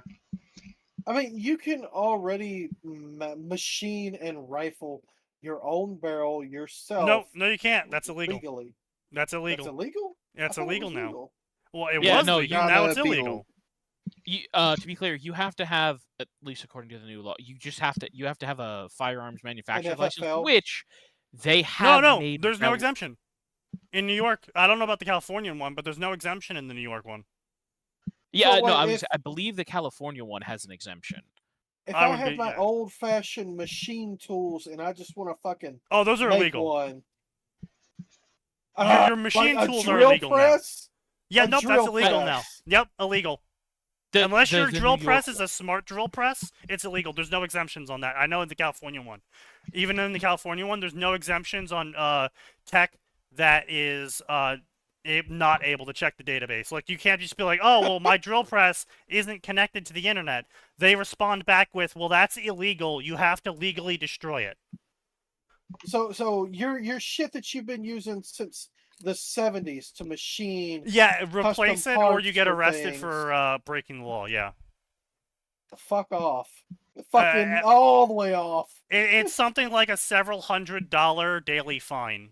I mean, you can already machine and rifle your own barrel yourself. No, you can't. That's illegal. Legally. That's illegal. That's illegal? That's I thought it illegal was now. legal. Well, it Yeah, was no, legal. you Now gotta it's be illegal. To be clear, you have to have, at least according to the new law, you have to have a firearms manufacturer license, FFL? which they have No, made. there's no exemption. In New York, I don't know about the Californian one, but there's no exemption in the New York one. Yeah, So no, wait, I believe the California one has an exemption. If I I would have be- my yeah. old-fashioned machine tools and I just want to fucking Oh, those are make illegal. one. Your machine like a tools are drill illegal now. press? Yeah, A nope, that's drill illegal now. press. Yep, illegal. The- Unless the- your the drill New press York is a smart drill press, it's illegal. There's no exemptions on that. I know in the California one. Even in the California one, there's no exemptions on tech that is not able to check the database. Like, you can't just be like, oh, well, my drill press isn't connected to the internet. They respond back with, well, that's illegal. You have to legally destroy it. So your shit that you've been using since the 70s to machine Yeah, replace it or parts you get for arrested things. for breaking the law, yeah. fuck off. Fucking all the way off. It's something like a several $100 daily fine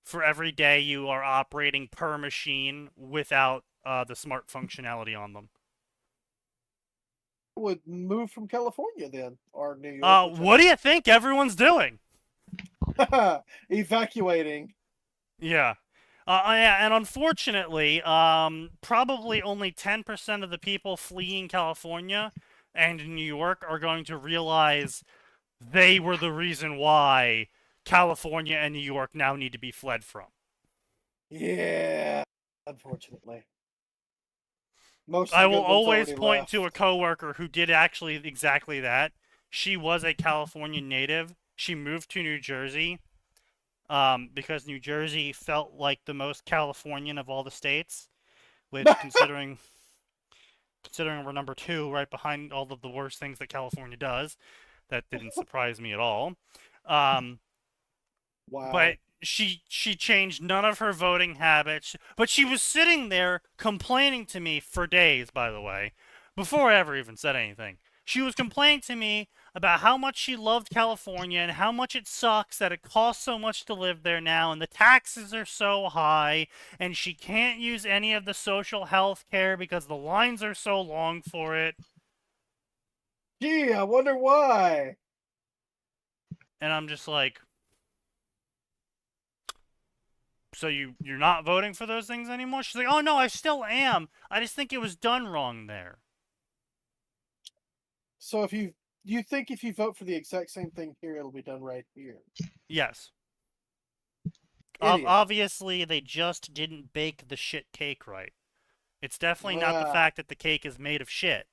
for every day you are operating per machine without the smart functionality on them. Would move from California then, or New York. What do you think everyone's doing? Evacuating. Yeah. Yeah, and unfortunately, probably only 10% of the people fleeing California and New York are going to realize they were the reason why California and New York now need to be fled from. Yeah, unfortunately. Most of I the will good ones always already point left. to a coworker who did actually exactly that. She was a California native. She moved to New Jersey because New Jersey felt like the most Californian of all the states, which considering we're number 2 right behind all of the worst things that California does, that didn't surprise me at all. Wow. But she changed none of her voting habits. But she was sitting there complaining to me for days, by the way, before I ever even said anything. She was complaining to me about how much she loved California and how much it sucks that it costs so much to live there now and the taxes are so high and she can't use any of the social health care because the lines are so long for it. Gee, I wonder why. And I'm just like, so you're not voting for those things anymore? She's like, oh no, I still am. I just think it was done wrong there. So if you think if you vote for the exact same thing here, it'll be done right here. Yes. Idiot. Obviously, they just didn't bake the shit cake right. It's definitely not the Wow. fact that the cake is made of shit.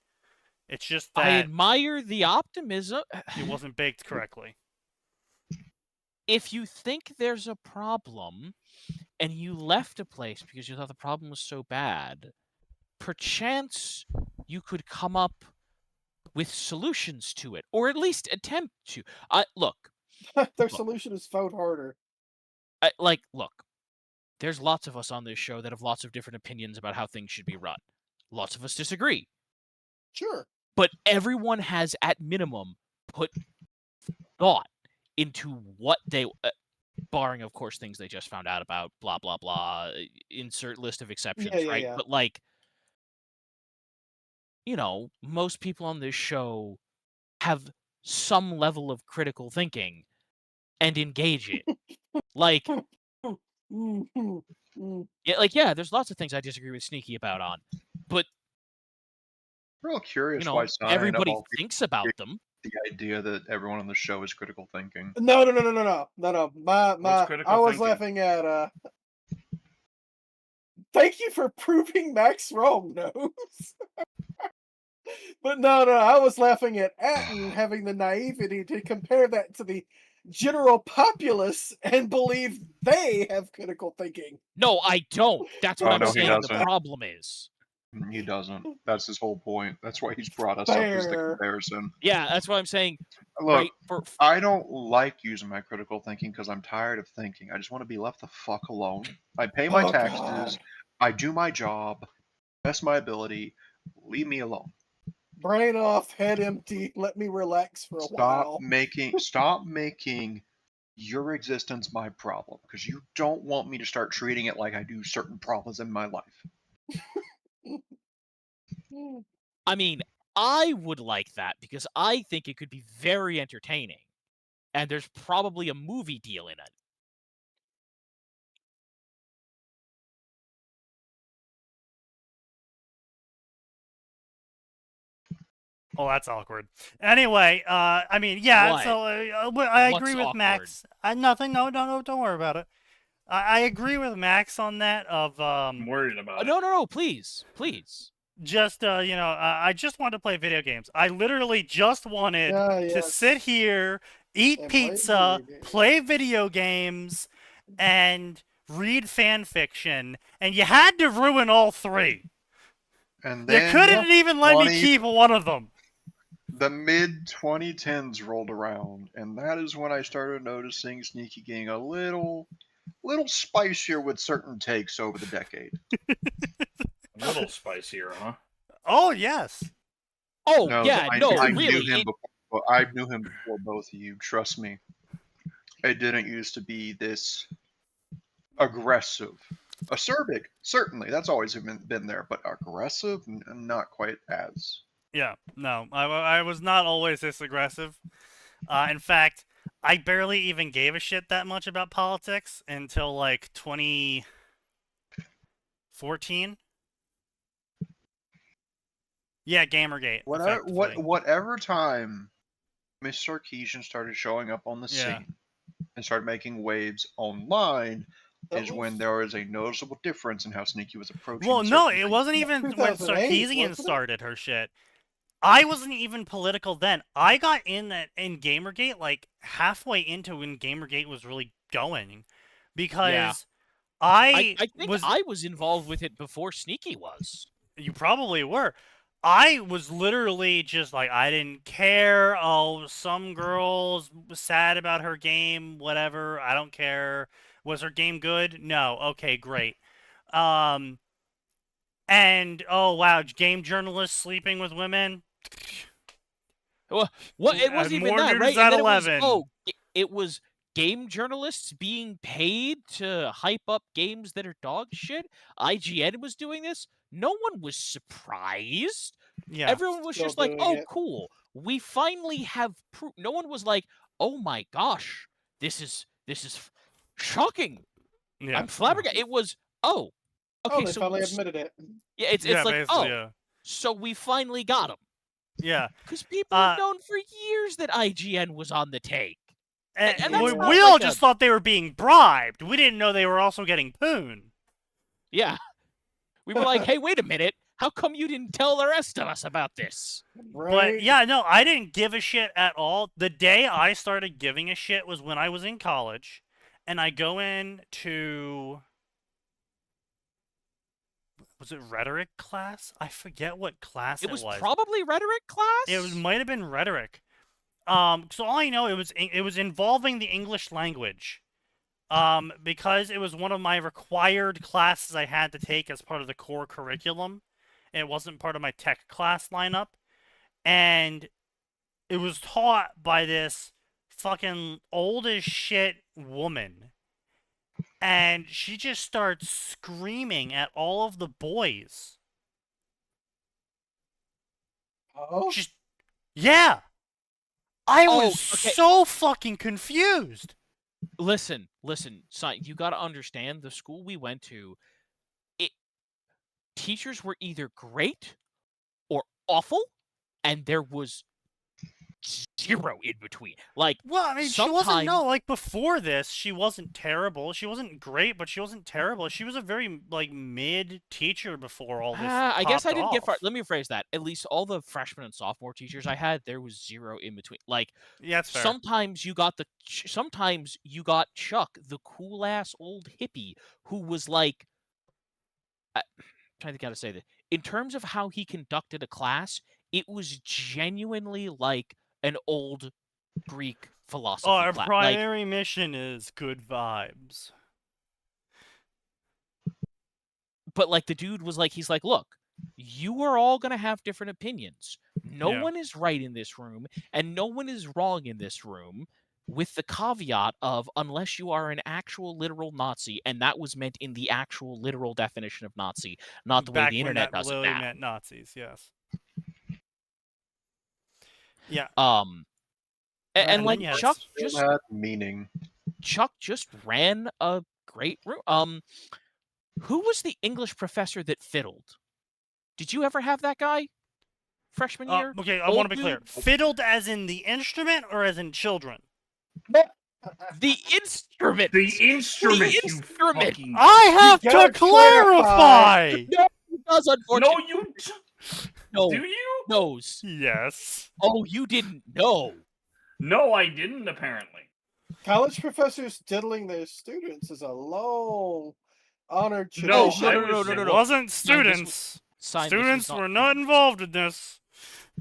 It's just I that admire the optimism. it wasn't baked correctly. If you think there's a problem and you left a place because you thought the problem was so bad, perchance you could come up with solutions to it, or at least attempt to. Look, Their solution is vote harder. look, there's lots of us on this show that have lots of different opinions about how things should be run. Lots of us disagree. Sure. But everyone has, at minimum, put thought into what they, barring, of course, things they just found out about, blah, blah, blah, insert list of exceptions, right? Yeah. But, like, you know, most people on this show have some level of critical thinking and engage it. Like, yeah, there's lots of things I disagree with Sneaky about but Real curious you know, why Sana everybody and all thinks about them. the idea that everyone on the show is critical thinking. No. What's critical I was thinking? laughing at. Thank you for proving Max wrong, Nose. But no, I was laughing at Atten having the naivety to compare that to the general populace and believe they have critical thinking. No, I don't. That's what Oh, I'm no, he saying the doesn't. problem is. He doesn't. That's his whole point. That's why he's brought us up as the Fair. comparison. Yeah, that's what I'm saying. Look, Right? I don't like using my critical thinking because I'm tired of thinking. I just want to be left the fuck alone. I pay my Oh, taxes. God. I do my job. Best my ability. Leave me alone. Brain off, head empty. Let me relax for a while. Stop making your existence my problem because you don't want me to start treating it like I do certain problems in my life. I mean, I would like that because I think it could be very entertaining. And there's probably a movie deal in it. Oh, that's awkward. Anyway, I mean, yeah. What? So I agree What's with Max. Nothing. No, don't worry about it. I agree with Max on that. I'm worried about it. No, please. Just I just wanted to play video games. I literally just wanted to sit here, eat And play pizza, video games. play video games, and read fan fiction, and you had to ruin all three. And You then couldn't even let me 20 keep one of them. the mid 2010s rolled around, and that is when I started noticing Sneaky getting a little spicier with certain takes over the decade. A little spicier, huh? Oh yes. Oh, No, yeah, I really. knew him before both of you. Trust me. It didn't used to be this aggressive. Acerbic, certainly, that's always been there, but aggressive, not quite as. Yeah, no, I was not always this aggressive. In fact, I barely even gave a shit that much about politics until like 2014. Yeah, Gamergate. Whatever time Miss Sarkeesian started showing up on the scene and started making waves online is when there was a noticeable difference in how Sneaky was approaching. Well, no, it wasn't even when 2008, Sarkeesian wasn't it? started her shit. I wasn't even political then. I got in Gamergate like halfway into when Gamergate was really going, because I think I was involved with it before Sneaky was. You probably were. I was literally just like, I didn't care. Oh, some girl's sad about her game, whatever. I don't care. Was her game good? No. Okay, great. And oh wow, game journalists sleeping with women. Well, it wasn't even more that, news right? at And then 11. it was game journalists being paid to hype up games that are dog shit. IGN was doing this. No one was surprised. Yeah. Everyone was Still just like, doing "Oh, it. cool. We finally have proof." No one was like, "Oh my gosh, this is shocking." Yeah. I'm flabbergasted. It was, "Oh, okay." They so finally admitted it. yeah, it's like, basically, "Oh, yeah. so we finally got him." Yeah. Because people have known for years that IGN was on the take. And that's we not all like just thought they were being bribed. We didn't know they were also getting poon. Yeah. We were like, hey, wait a minute. How come you didn't tell the rest of us about this? Right? But yeah, no, I didn't give a shit at all. The day I started giving a shit was when I was in college, and I go into, was it rhetoric class? I forget what class it was. It was probably rhetoric class? It might have been rhetoric. So all I know, it was involving the English language. Because it was one of my required classes I had to take as part of the core curriculum. It wasn't part of my tech class lineup. And it was taught by this fucking old as shit woman. And she just starts screaming at all of the boys. Oh? Yeah! I was okay. so fucking confused. Listen, son, you gotta understand, the school we went to, teachers were either great or awful, and there was zero in between. Like, well, I mean, she wasn't, sometimes no, like, before this, she wasn't terrible. She wasn't great, but she wasn't terrible. She was a very, like, mid teacher before all this I guess I popped didn't get far. off. Let me rephrase that. At least all the freshman and sophomore teachers I had, there was zero in between. Like, Yeah, that's fair. sometimes you got Chuck, the cool ass old hippie, who was like, I'm trying to think how to say this. In terms of how he conducted a class, it was genuinely like an old Greek philosophy Our class. primary mission is good vibes. But like the dude was like, he's like, look, you are all gonna have different opinions. No Yeah. one is right in this room, and no one is wrong in this room. With the caveat of unless you are an actual literal Nazi, and that was meant in the actual literal definition of Nazi, not the way Back the when internet that does it literally now. meant Nazis, yes. Yeah. And like then, yeah, Chuck Still just had meaning. ran a great room. Who was the English professor that fiddled? Did you ever have that guy? Freshman year? Okay, I Old want to be clear. dude? Fiddled as in the instrument or as in children? The instrument. The instrument, The you instrument. fucking... I have You to gotta clarify! No, he does, unfortunately. No, you... No, Do you? knows. Yes. Oh, you didn't know. No, I didn't, apparently. College professors diddling their students is a long honored No, tradition. no. It wasn't students. Students were not involved in this.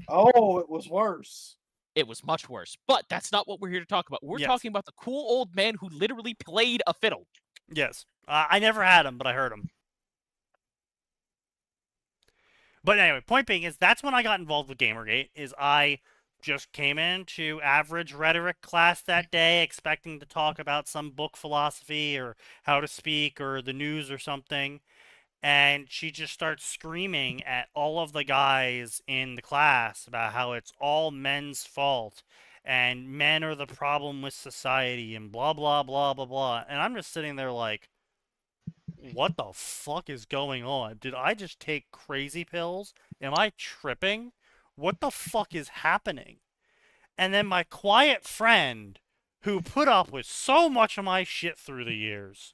Oh, it was worse. It was much worse. But that's not what we're here to talk about. We're Yes. talking about the cool old man who literally played a fiddle. Yes. I never had him, but I heard him. But anyway, point being is that's when I got involved with Gamergate, is I just came into average rhetoric class that day expecting to talk about some book philosophy or how to speak or the news or something. And she just starts screaming at all of the guys in the class about how it's all men's fault and men are the problem with society and blah, blah, blah, blah, blah. And I'm just sitting there like, what the fuck is going on? Did I just take crazy pills? Am I tripping? What the fuck is happening? And then my quiet friend, who put up with so much of my shit through the years,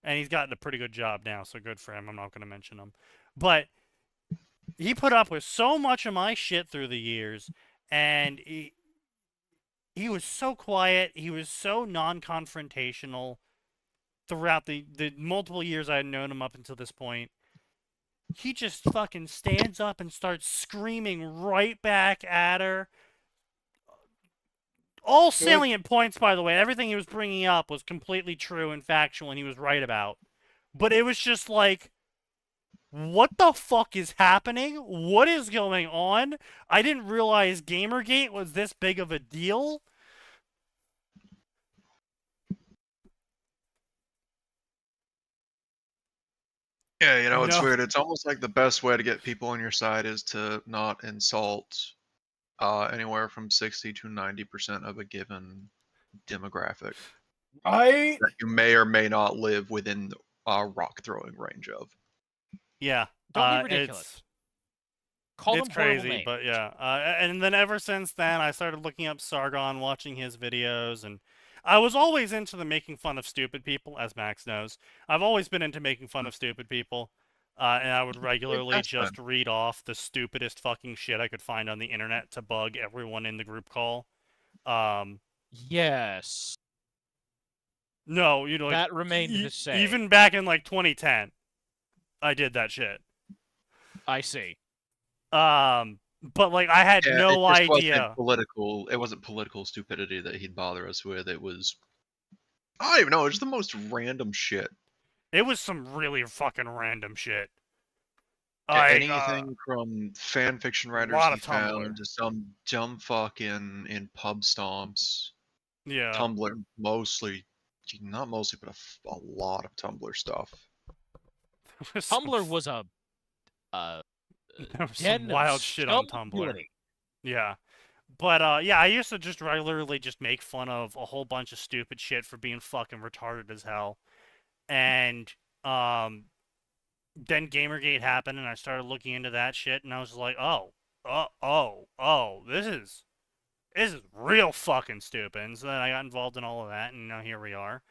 and he's gotten a pretty good job now, so good for him. I'm not going to mention him. But he put up with so much of my shit through the years, and he was so quiet. He was so non-confrontational throughout the multiple years I had known him up until this point. He just fucking stands up and starts screaming right back at her. All salient points, by the way. Everything he was bringing up was completely true and factual, and he was right about. But it was just like, what the fuck is happening? What is going on? I didn't realize Gamergate was this big of a deal. Yeah, you know, it's No. weird. It's almost like the best way to get people on your side is to not insult anywhere from 60 to 90% of a given demographic Right? that you may or may not live within rock throwing range of. Yeah. Don't be ridiculous. Call It's them horrible crazy, names. but yeah. And then ever since then, I started looking up Sargon, watching his videos, and I was always into the making fun of stupid people, as Max knows. I've always been into making fun of stupid people, and I would regularly That's just read off the stupidest fucking shit I could find on the internet to bug everyone in the group call. Yes. No, you know, like, That remained the same. even back in like 2010, I did that shit. I see. But like I had no it just idea. Wasn't political. It wasn't political stupidity that he'd bother us with. It was, I don't even know. It was the most random shit. It was some really fucking random shit. Anything from fan fiction writers lot he of Tumblr. found to some dumb fuck in pub stomps. Yeah. Tumblr mostly, not mostly, but a lot of Tumblr stuff. Tumblr was a there was den some of wild shit on scum Tumblr. villainy. Yeah. But yeah, I used to just regularly just make fun of a whole bunch of stupid shit for being fucking retarded as hell. And then Gamergate happened and I started looking into that shit and I was like, oh, this is this is real fucking stupid. And so then I got involved in all of that, and now here we are.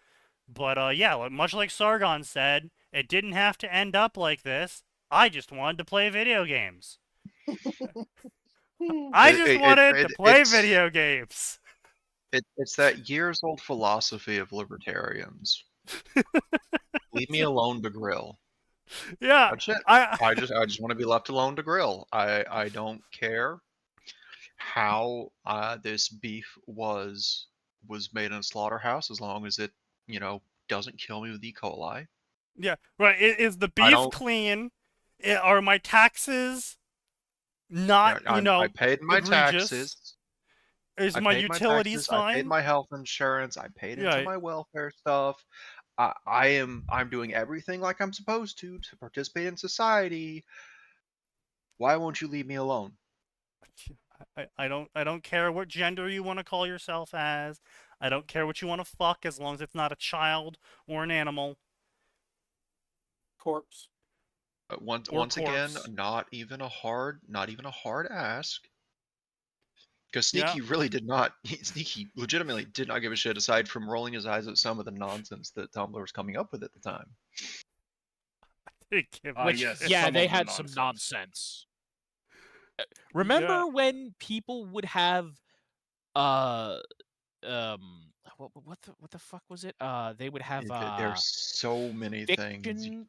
But yeah, much like Sargon said, it didn't have to end up like this. I just wanted to play video games. I just wanted to play video games. It's that years-old philosophy of libertarians. Leave me alone to grill. Yeah, That's it. I I just want to be left alone to grill. I don't care how this beef was made in a slaughterhouse, as long as it, doesn't kill me with E. coli. yeah, right. Is the I beef don't. clean? Are my taxes not, I paid my egregious? Taxes. Is I my paid my utilities taxes, fine? I paid my health insurance. I paid into Yeah. my welfare stuff. I'm doing everything like I'm supposed to participate in society. Why won't you leave me alone? I don't care what gender you want to call yourself as. I don't care what you want to fuck, as long as it's not a child or an animal. Corpse. Once again, not even a hard ask. Because Sneaky really did not. Sneaky legitimately did not give a shit, aside from rolling his eyes at some of the nonsense that Tumblr was coming up with at the time. Which, yes, yeah, they had some nonsense. Remember when people would have, what the fuck was it? They would have There's so many things.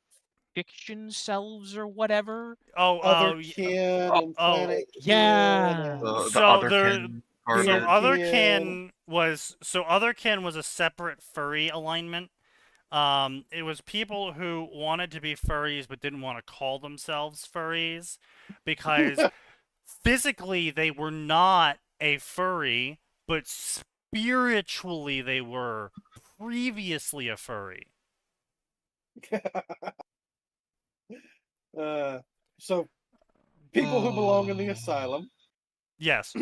Fiction selves or whatever. Other kin and planet kin. Yeah. The otherkin. Otherkin was a separate furry alignment. It was people who wanted to be furries but didn't want to call themselves furries because physically they were not a furry, but spiritually they were previously a furry. So people who belong in the asylum. Yes.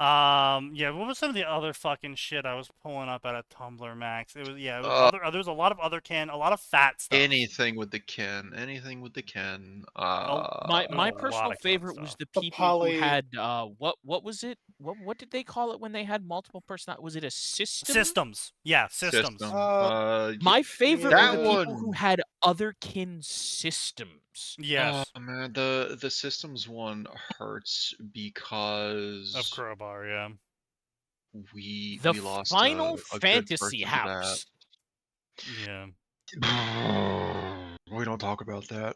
Yeah, what was some of the other fucking shit I was pulling up out of Tumblr, Max? It was there was a lot of otherkin, a lot of fat stuff. Anything with the kin. My personal favorite was the people who had what was it? What did they call it when they had multiple personalities? Was it a system? Systems. Yeah, systems. My favorite were the people who one. had otherkin systems. Yes. Oh man, the systems one hurts because of Crowbar, yeah. We The lost Final a Fantasy good house. Yeah. We don't talk about that.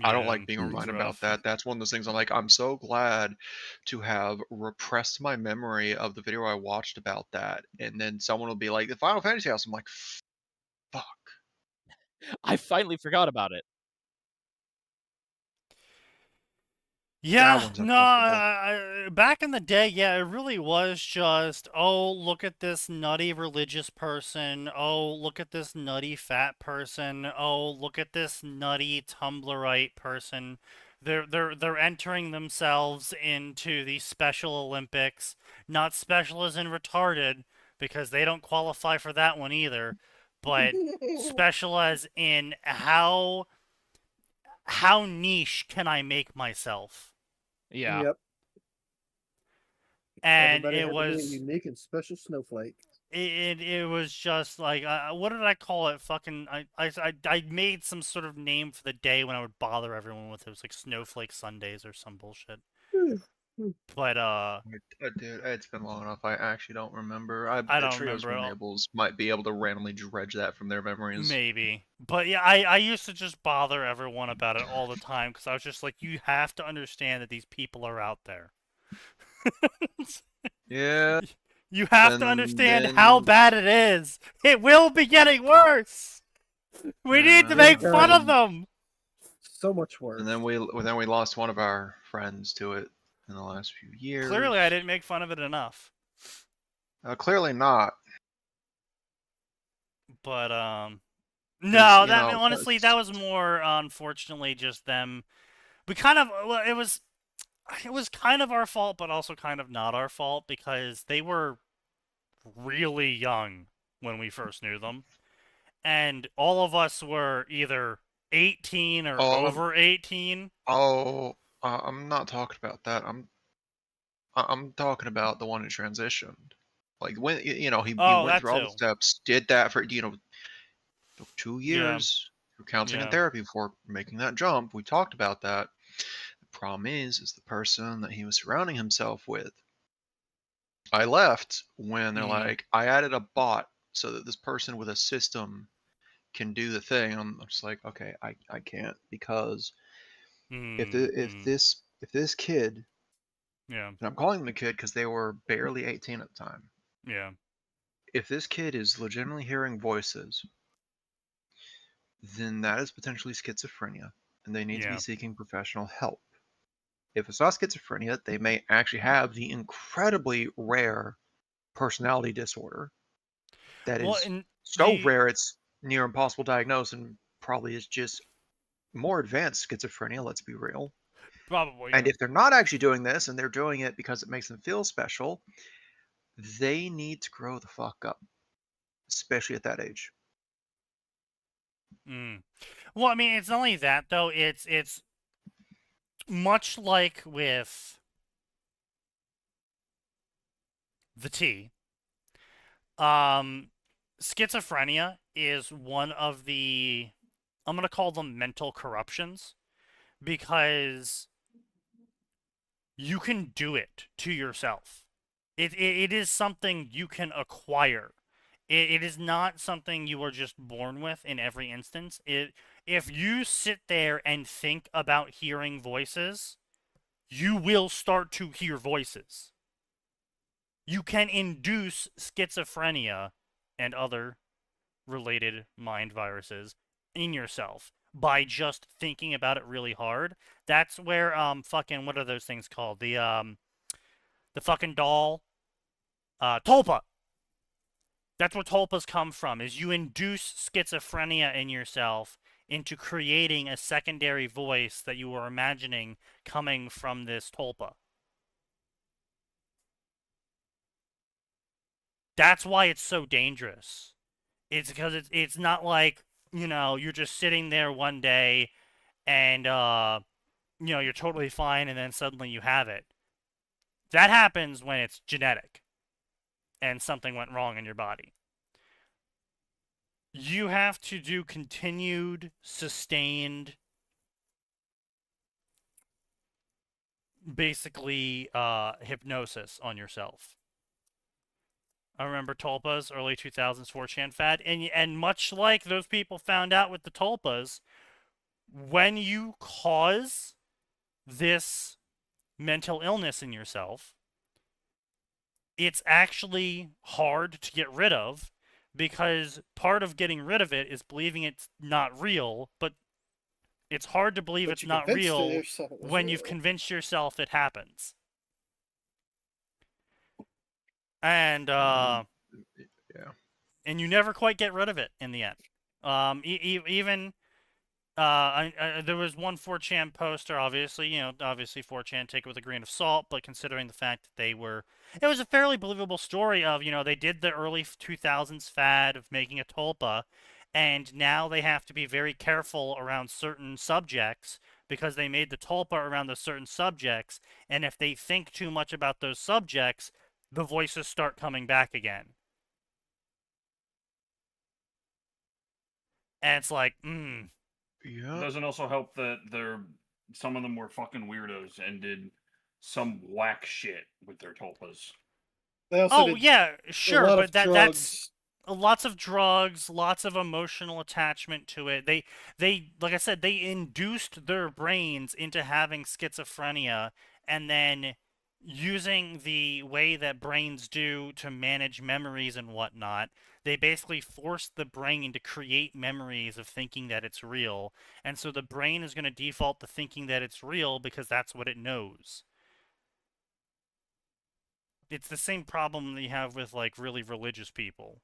I don't like being reminded about that. That's one of those things I'm like, I'm so glad to have repressed my memory of the video I watched about that. And then someone will be like, the Final Fantasy house. I'm like, fuck. I finally forgot about it. Yeah, no, back in the day, yeah, it really was just, oh, look at this nutty religious person. Oh, look at this nutty fat person. Oh, look at this nutty Tumblrite person. They're entering themselves into the Special Olympics. Not special as in retarded, because they don't qualify for that one either. But special as in how niche can I make myself? Yeah. Yep. And Everybody it had to be was a unique and special snowflake. it was just like what did I call it? Fucking I made some sort of name for the day when I would bother everyone with it. It was like Snowflake Sundays or some bullshit. But dude, it's been long enough. I actually don't remember. I don't Trios remember. might be able to randomly dredge that from their memories. Maybe. But yeah, I used to just bother everyone about it all the time because I was just like, you have to understand that these people are out there. Yeah. You have to understand how bad it is. It will be getting worse. We need to make fun of them. So much worse. And then we lost one of our friends to it in the last few years. Clearly, I didn't make fun of it enough. Clearly not. But no, honestly, that was more unfortunately just them. We kind of it was kind of our fault, but also kind of not our fault because they were really young when we first knew them, and all of us were either 18 or over 18. Oh, I'm not talking about that. I'm talking about the one who transitioned. Like when he Oh, went that through all the too. steps, did that for took 2 Yeah. years through counseling and Yeah. therapy before making that jump. We talked about that. The problem is the person that he was surrounding himself with. I left when they're Mhm. like, I added a bot so that this person with a system can do the thing. I'm just like, okay, I can't, because Mhm. if this kid, Yeah. and I'm calling them a kid because they were barely 18 at the time, Yeah. if this kid is legitimately hearing voices, then that is potentially schizophrenia, and they need to be Yeah. seeking professional help. If it's not schizophrenia, they may actually have the incredibly rare personality disorder that Well, is and so the rare it's near impossible to diagnose, and probably is just more advanced schizophrenia, let's be real. probably, And yeah. if they're not actually doing this and they're doing it because it makes them feel special, they need to grow the fuck up, especially at that age. Well, I mean, it's not only that though. It's much like with the T. Um, Schizophrenia is one of the, I'm gonna call them mental corruptions, because you can do it to yourself. It is something you can acquire. It is not something you are just born with in every instance. If you sit there and think about hearing voices, you will start to hear voices. You can induce schizophrenia and other related mind viruses in yourself by just thinking about it really hard. That's where fucking, what are those things called? The fucking doll, tulpa. That's where tulpas come from. Is you induce schizophrenia in yourself into creating a secondary voice that you were imagining coming from this tulpa. That's why it's so dangerous. It's because it's not like, you're just sitting there one day and you're totally fine and then suddenly you have it. That happens when it's genetic and something went wrong in your body. You have to do continued, sustained, basically hypnosis on yourself. I remember tulpas, early 2000s 4chan fad, and much like those people found out with the tulpas, when you cause this mental illness in yourself, it's actually hard to get rid of, because part of getting rid of it is believing it's not real, but it's hard to believe But it's you not convinced real yourself it was when you've real. convinced yourself it happens. And Yeah. and you never quite get rid of it in the end. Even there was one 4chan poster, obviously 4chan, take it with a grain of salt, but considering the fact that it was a fairly believable story of, they did the early 2000s fad of making a tulpa, and now they have to be very careful around certain subjects because they made the tulpa around those certain subjects, and if they think too much about those subjects, the voices start coming back again. And it's like, Yeah. Doesn't also help that some of them were fucking weirdos and did some whack shit with their tulpas. They also oh did yeah, a sure, lot but of that's drugs. lots of drugs, lots of emotional attachment to it. They like I said, they induced their brains into having schizophrenia, and then using the way that brains do to manage memories and whatnot, they basically forced the brain to create memories of thinking that it's real. And so the brain is going to default to thinking that it's real because that's what it knows. It's the same problem that you have with like really religious people,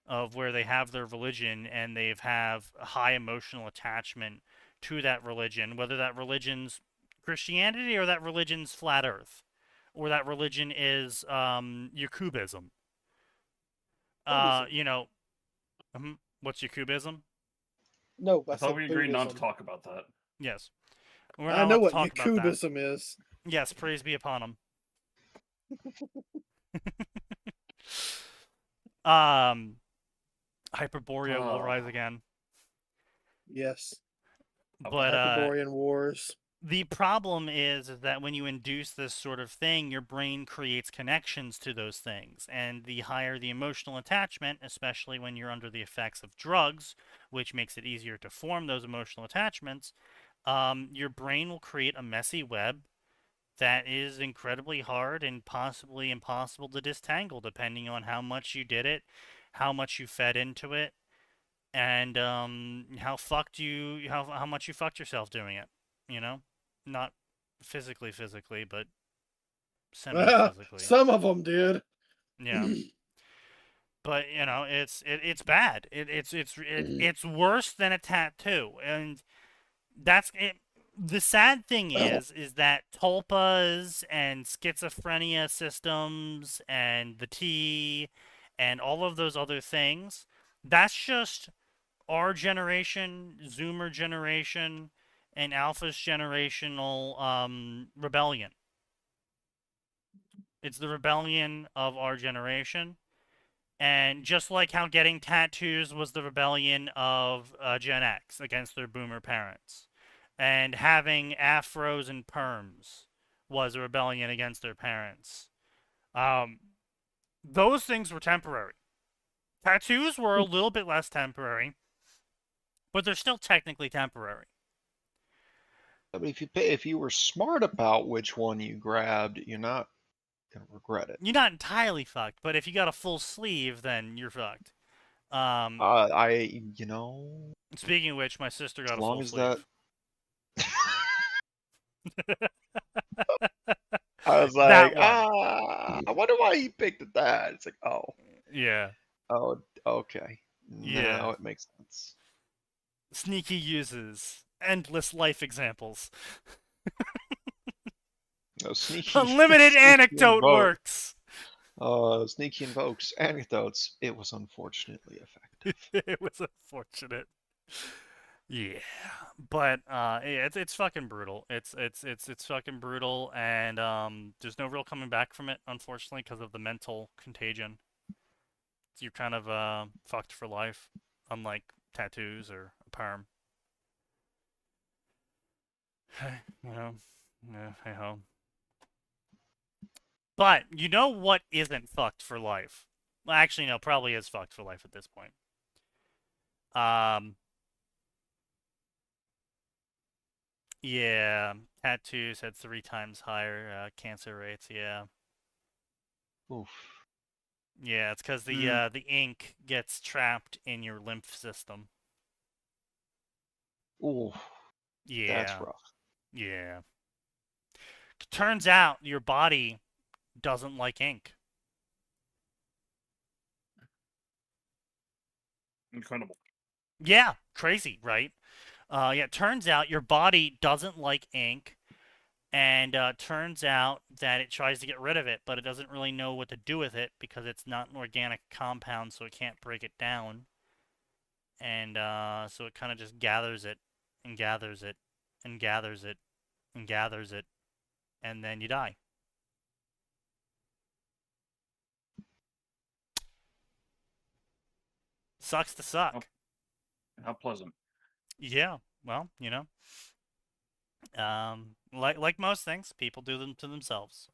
of where they have their religion and they have a high emotional attachment to that religion, whether that religion's Christianity or that religion's flat Earth, or that religion is Yakubism. Buddhism. What's Yakubism? No, I I thought said we agreed not to Buddhism. talk about that. Yes, we're I not know allowed to what talk about that. Yakubism is. Yes, praise be upon him. Hyperborea will rise again. Yes. But Hyperborean Wars. the problem is that when you induce this sort of thing, your brain creates connections to those things. And the higher the emotional attachment, especially when you're under the effects of drugs, which makes it easier to form those emotional attachments, your brain will create a messy web that is incredibly hard and possibly impossible to disentangle, depending on how much you did it, how much you fed into it, and how much you fucked yourself doing it. You know, not physically, but semi-physically. Some of them did. Yeah. But you know, it's bad. It's worse than a tattoo, and that's it. The sad thing is that tulpas and schizophrenia systems and the T and all of those other things, that's just our generation, Zoomer generation, and Alpha's generational rebellion. It's the rebellion of our generation. And just like how getting tattoos was the rebellion of Gen X against their boomer parents, and having afros and perms was a rebellion against their parents. Those things were temporary. Tattoos were a little bit less temporary, but they're still technically temporary. I mean, if you were smart about which one you grabbed, you're not gonna regret it. You're not entirely fucked, but if you got a full sleeve, then you're fucked. You know, Speaking of which, my sister got as a long full as sleeve. I was That like, one. I wonder why he picked at that. It's like, Yeah. oh, okay. Yeah. Now it makes sense. Sneaky uses endless life examples. No, sneaky. Unlimited sneaky anecdote works. Sneaky invokes anecdotes. It was unfortunately effective. It was unfortunate. Yeah, but yeah, it's fucking brutal. It's fucking brutal, and there's no real coming back from it, unfortunately, because of the mental contagion. You're kind of fucked for life, unlike tattoos or a perm. You know, yeah, hey ho. But you know what isn't fucked for life? Well, actually, no, probably is fucked for life at this point. Yeah, tattoos had 3 times higher cancer rates. Yeah. Oof. Yeah, it's because the ink gets trapped in your lymph system. Ooh. Yeah. That's rough. Yeah. Turns out your body doesn't like ink. Incredible. Yeah, crazy, right? Yeah, turns out your body doesn't like ink, and turns out that it tries to get rid of it, but it doesn't really know what to do with it because it's not an organic compound, so it can't break it down. And so it kind of just gathers it and gathers it and gathers it and gathers it, and then you die. Sucks to suck. How pleasant. Yeah, well, you know, like most things, people do them to themselves.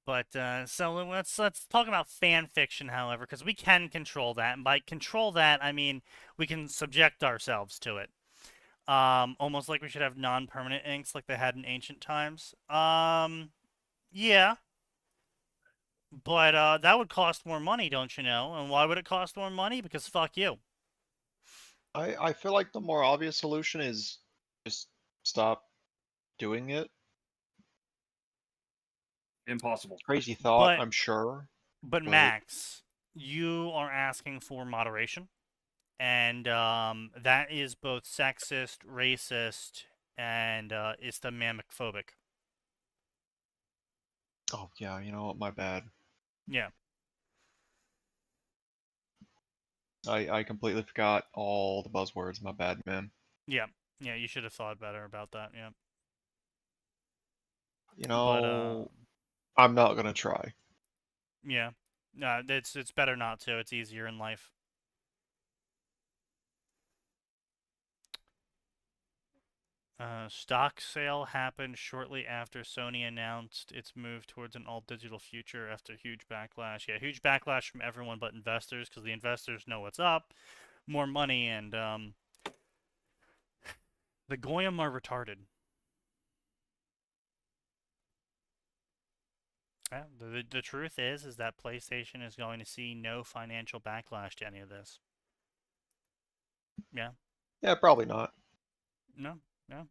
But so let's talk about fan fiction, however, because we can control that, and by control that, I mean we can subject ourselves to it. Almost like we should have non-permanent inks like they had in ancient times. Yeah. But that would cost more money, don't you know? And why would it cost more money? Because fuck you. I feel like the more obvious solution is just stop doing it. Impossible. Crazy thought, But- I'm sure. But Max, you are asking for moderation, and that is both sexist, racist, and Islamophobic. Oh yeah, you know what? My bad. Yeah. I completely forgot all the buzzwords. My bad, man. Yeah. Yeah, you should have thought better about that, yeah. You But know, I'm not gonna try. yeah, it's better not to. It's easier in life. Stock sale happened shortly after Sony announced its move towards an all-digital future after huge backlash. Yeah, huge backlash from everyone but investors, because the investors know what's up, more money, and the Goyim are retarded. Yeah, the truth is that PlayStation is going to see no financial backlash to any of this. Yeah. Yeah, probably not. No. Yeah.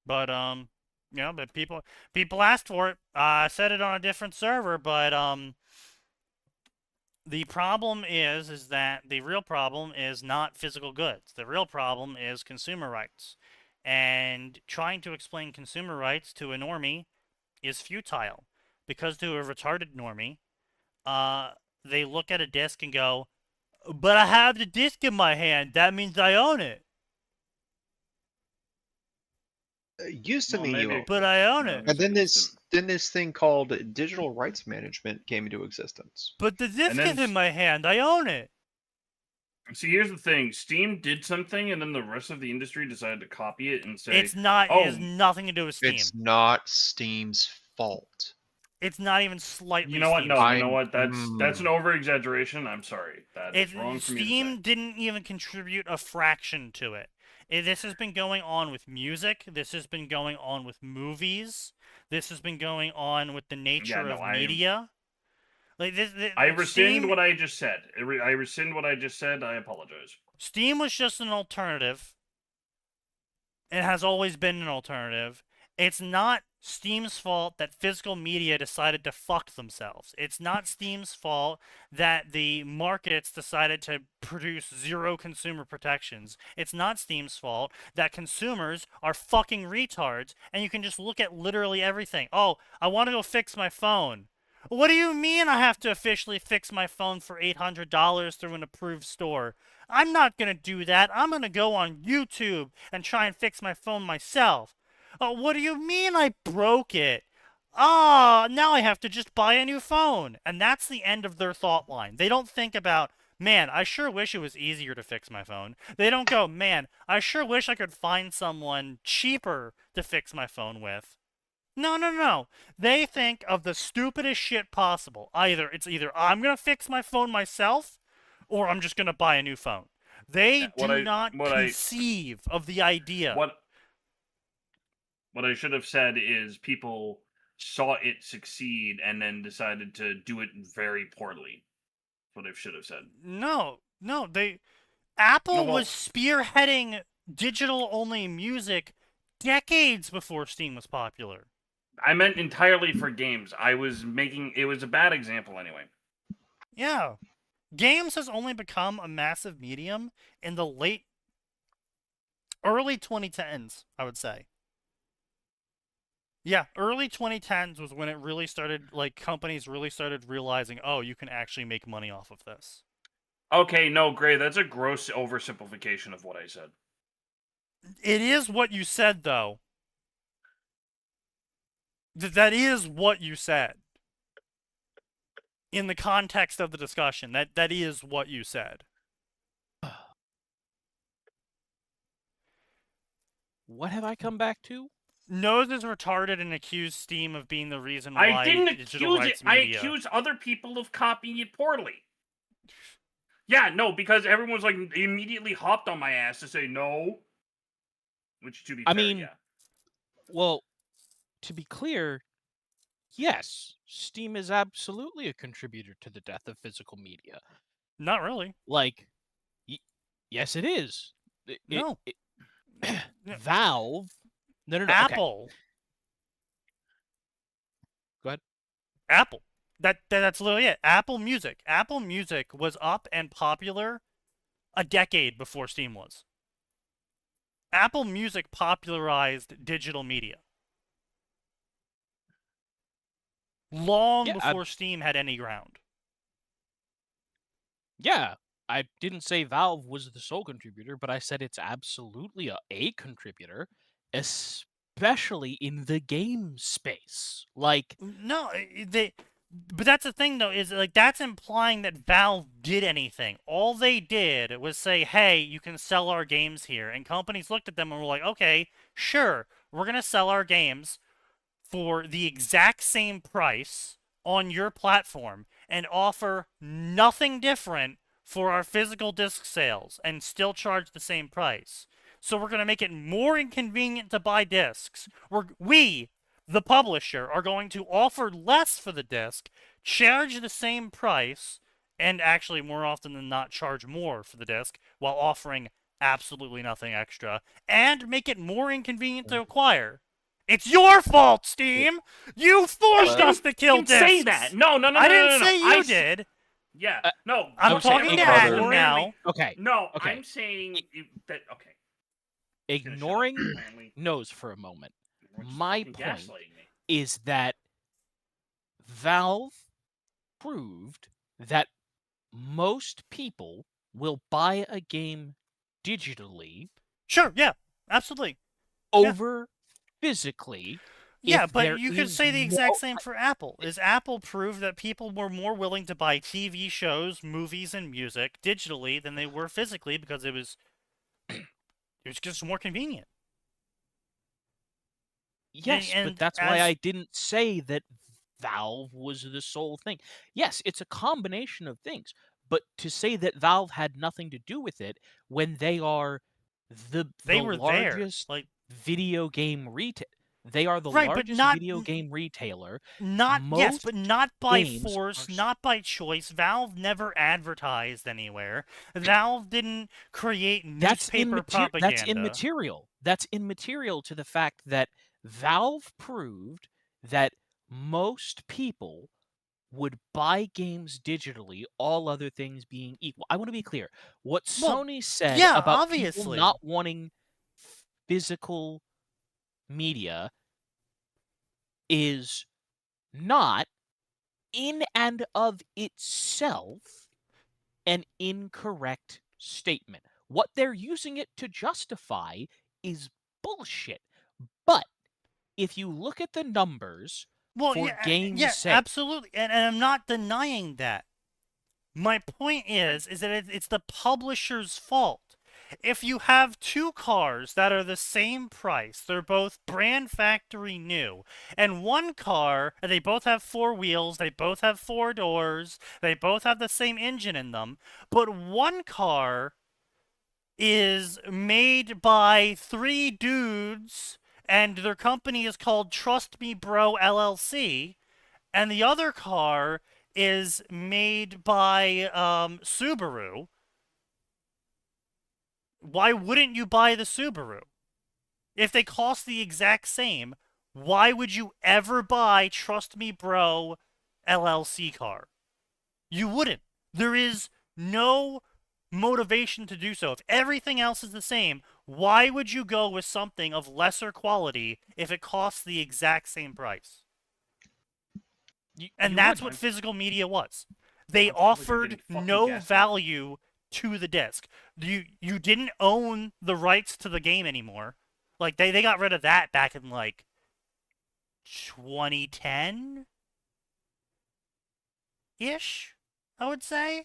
But but people asked for it. I said it on a different server, but the problem is that the real problem is not physical goods. The real problem is consumer rights. And trying to explain consumer rights to a normie is futile, because to a retarded normie, they look at a disc and go, "But I have the disc in my hand. That means I own it." It used to Well, mean you maybe- owned But it. I own No, it. And then it's- this thing called digital rights management came into existence. But the disc then is in my hand. I own it. See, here's the thing: Steam did something, and then the rest of the industry decided to copy it and say, It's not. "Oh, It has nothing to do with Steam. It's not Steam's fault. It's not even slightly. you know what? Steam's No, fault. you know what? That's an Mm. over exaggeration. I'm sorry. That is wrong for me to Steam say." didn't even contribute a fraction to it. This has been going on with music. This has been going on with movies. This has been going on with the nature no, of media. Like I rescind Steam, what I just said. I rescind what I just said. I apologize. Steam was just an alternative. It has always been an alternative. It's not Steam's fault that physical media decided to fuck themselves. It's not Steam's fault that the markets decided to produce zero consumer protections. It's not Steam's fault that consumers are fucking retards and you can just look at literally everything. Oh, I want to go fix my phone. What do you mean I have to officially fix my phone for $800 through an approved store? I'm not going to do that. I'm going to go on YouTube and try and fix my phone myself. Oh, what do you mean I broke it? Ah, now I have to just buy a new phone. And that's the end of their thought line. They don't think about, man, I sure wish it was easier to fix my phone. They don't go, man, I sure wish I could find someone cheaper to fix my phone with. No. They think of the stupidest shit possible. It's either I'm going to fix my phone myself or I'm just going to buy a new phone. They do not conceive of the idea. What I should have said is people saw it succeed and then decided to do it very poorly. That's what I should have said. No. Apple was spearheading digital-only music decades before Steam was popular. I meant entirely for games. It was a bad example anyway. Yeah. Games has only become a massive medium in the early 2010s, I would say. Yeah, early 2010s was when it really started, like, companies really started realizing, oh, you can actually make money off of this. Okay, no, Gray, that's a gross oversimplification of what I said. It is what you said, though. That is what you said. In the context of the discussion, that is what you said. What have I come back to? Nose is retarded and accused Steam of being the reason why I didn't digital accuse rights it. I media. accused other people of copying it poorly. Yeah, no, because everyone was like immediately hopped on my ass to say no. Which, to be fair, yeah. Well, to be clear, yes, Steam is absolutely a contributor to the death of physical media. Not really. Like, yes, it is. No. Valve. No. Apple. Okay. Go ahead. Apple. That's literally it. Apple Music. Apple Music was up and popular a decade before Steam was. Apple Music popularized digital media. Long before Steam had any ground. Yeah, I didn't say Valve was the sole contributor, but I said it's absolutely a contributor, especially in the game space. Like, No, but that's the thing though, is like that's implying that Valve did anything. All they did was say, "Hey, you can sell our games here," and companies looked at them and were like, "Okay, sure, we're gonna sell our games for the exact same price on your platform and offer nothing different for our physical disc sales and still charge the same price. So we're going to make it more inconvenient to buy discs. We, the publisher, are going to offer less for the disc, charge the same price, and actually more often than not charge more for the disc while offering absolutely nothing extra, and make it more inconvenient to acquire. It's your fault, Steam! You forced us to kill You discs! say that. No. I didn't no. say you did! Yeah. Uh, No. I'm okay, talking to okay, Adam brother. now. okay, No, Okay. I'm saying that. Okay. ignoring Apparently, nose for a moment. we're just My fucking point gaslighting me. is that Valve proved that most people will buy a game digitally Sure, yeah, absolutely. over physically. Yeah, if but there you could is say the exact no- same for Apple. Is Apple proved that people were more willing to buy TV shows, movies, and music digitally than they were physically because it was just more convenient. Yes, and but that's why as- I didn't say that Valve was the sole thing. Yes, it's a combination of things, but to say that Valve had nothing to do with it when they are They the were there, largest like video game retail. They are the Right, but largest not- video game retailer. not yes, Most but not by games force, are not by choice. Valve never advertised anywhere. Valve didn't create newspaper propaganda. That's immaterial. That's immaterial to the fact that Valve proved that most people would buy games digitally, all other things being equal. I want to be clear. What Well, Sony said yeah, about people obviously. not wanting physical media is not in and of itself an incorrect statement. What they're using it to justify is bullshit. But if you look at the numbers Well, for yeah, games yeah, sales, absolutely, and I'm not denying that. My point is that it's the publisher's fault. If you have two cars that are the same price, they're both brand factory new, and one car, they both have four wheels, they both have four doors, they both have the same engine in them, but one car is made by three dudes, and their company is called Trust Me Bro LLC, and the other car is made by Subaru. Why wouldn't you buy the Subaru? If they cost the exact same, why would you ever buy Trust Me Bro LLC car? You wouldn't. There is no motivation to do so. If everything else is the same, why would you go with something of lesser quality if it costs the exact same price? And that's what physical media was. They I'm probably offered getting fucking no gaslit. value to the disc. You didn't own the rights to the game anymore. Like they got rid of that back in like 2010 ish, I would say.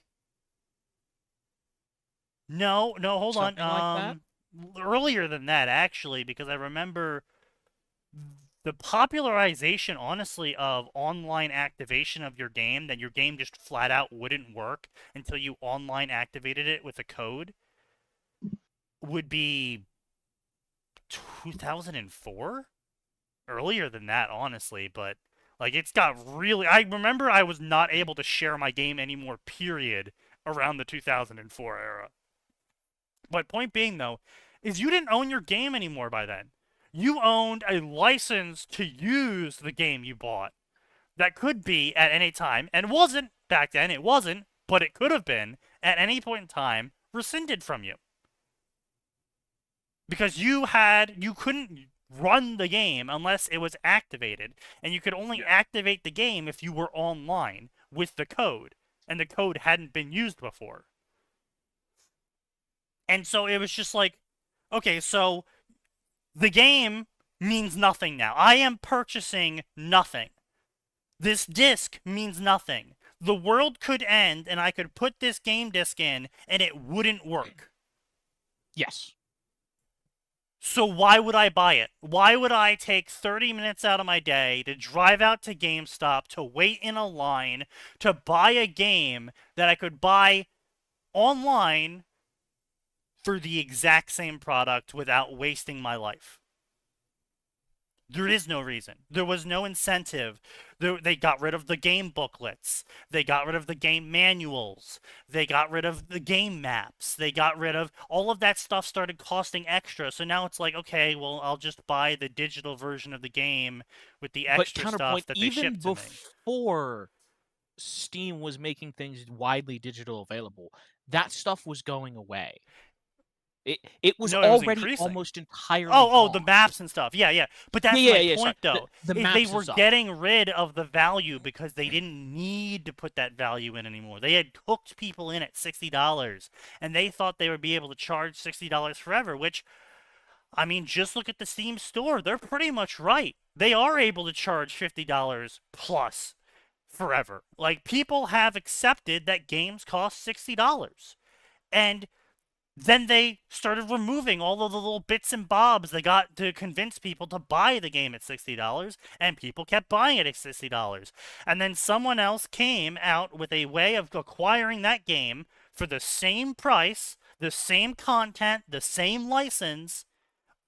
No, hold Something on. like that? Earlier than that, actually, because I remember the popularization, honestly, of online activation of your game, that your game just flat out wouldn't work until you online activated it with a code, would be 2004? Earlier than that, honestly, but like it's got really. I remember I was not able to share my game anymore, period, around the 2004 era. But point being, though, is you didn't own your game anymore by then. You owned a license to use the game you bought. That could be at any time, and wasn't back then, it wasn't, but it could have been at any point in time rescinded from you. Because you couldn't run the game unless it was activated, and you could only activate the game if you were online with the code, and the code hadn't been used before. And so it was just like, okay, so the game means nothing now. I am purchasing nothing. This disc means nothing. The world could end, and I could put this game disc in, and it wouldn't work. Yes. So why would I buy it? Why would I take 30 minutes out of my day to drive out to GameStop, to wait in a line, to buy a game that I could buy online for the exact same product without wasting my life? There is no reason. There was no incentive. They got rid of the game booklets. They got rid of the game manuals. They got rid of the game maps. They got rid of all of that stuff. Started costing extra. So now it's like, okay, well, I'll just buy the digital version of the game with the extra stuff counterpoint, that they even shipped to me. before Steam was making things widely digital available, that stuff was going away. It was No, it was already increasing. almost entirely Oh, the gone. maps and stuff. Yeah. But that's Yeah, my yeah, point, sorry. though. The is maps they is were up. getting rid of the value because they didn't need to put that value in anymore. They had hooked people in at $60, and they thought they would be able to charge $60 forever, which, I mean, just look at the Steam store. They're pretty much right. They are able to charge $50 plus forever. Like, people have accepted that games cost $60. And then they started removing all of the little bits and bobs they got to convince people to buy the game at $60, and people kept buying it at $60. And then someone else came out with a way of acquiring that game for the same price, the same content, the same license,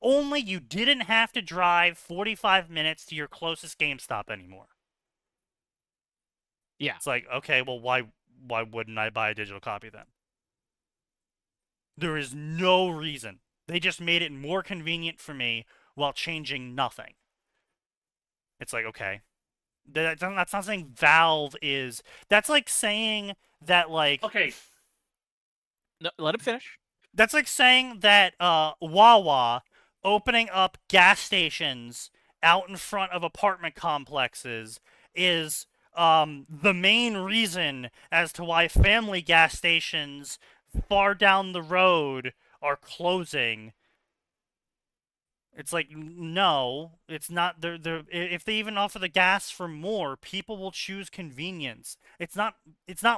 only you didn't have to drive 45 minutes to your closest GameStop anymore. Yeah. It's like, okay, well, why wouldn't I buy a digital copy then? There is no reason. They just made it more convenient for me while changing nothing. It's like, okay. That's not saying Valve is... That's like saying that, like... Okay, No, let him finish. That's like saying that Wawa opening up gas stations out in front of apartment complexes is the main reason as to why family gas stations far down the road are closing. It's like, no, it's not. They're if they even offer the gas for more, people will choose convenience. It's not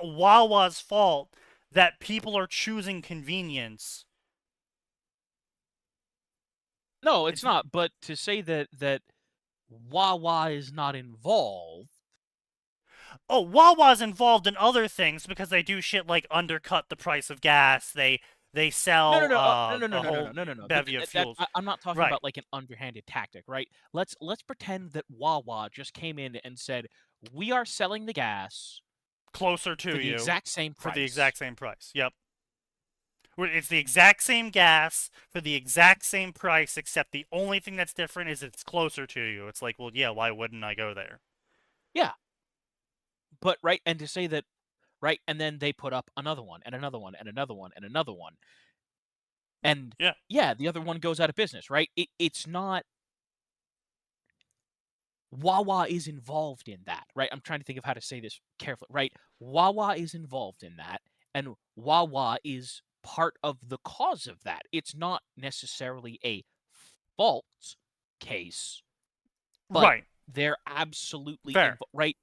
Wawa's fault that people are choosing convenience. No, it's not. But to say that Wawa is not involved. Oh, Wawa's involved in other things because they do shit like undercut the price of gas. They sell No. a whole bevy of fuels. I'm not talking Right. about like an underhanded tactic, right? Let's pretend that Wawa just came in and said, "We are selling the gas Closer to for the you exact same price." for the exact same price. Yep. It's the exact same gas for the exact same price, except the only thing that's different is it's closer to you. It's like, well, yeah, why wouldn't I go there? Yeah. But right, and to say that, right, and then they put up another one and another one and another one and another one. And yeah, the other one goes out of business, right? It's not Wawa is involved in that, right? I'm trying to think of how to say this carefully, right? Wawa is involved in that, and Wawa is part of the cause of that. It's not necessarily a fault case, but right. they're absolutely Fair. right.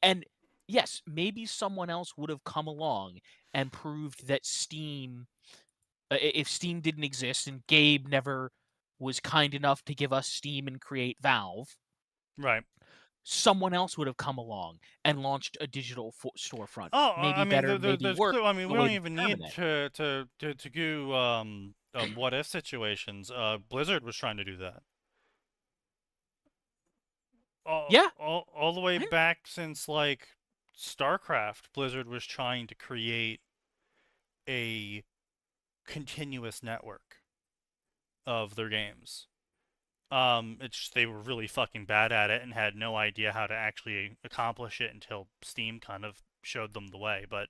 And yes, maybe someone else would have come along and proved that Steam, if Steam didn't exist and Gabe never was kind enough to give us Steam and create Valve, Right. someone else would have come along and launched a digital storefront. Oh, Maybe I mean, better, maybe there's worse. I mean, we the way don't to even determine need it. to do what if situations. Blizzard was trying to do that. Yeah. All the way Yeah. back since like StarCraft, Blizzard was trying to create a continuous network of their games. It's just they were really fucking bad at it and had no idea how to actually accomplish it until Steam kind of showed them the way. But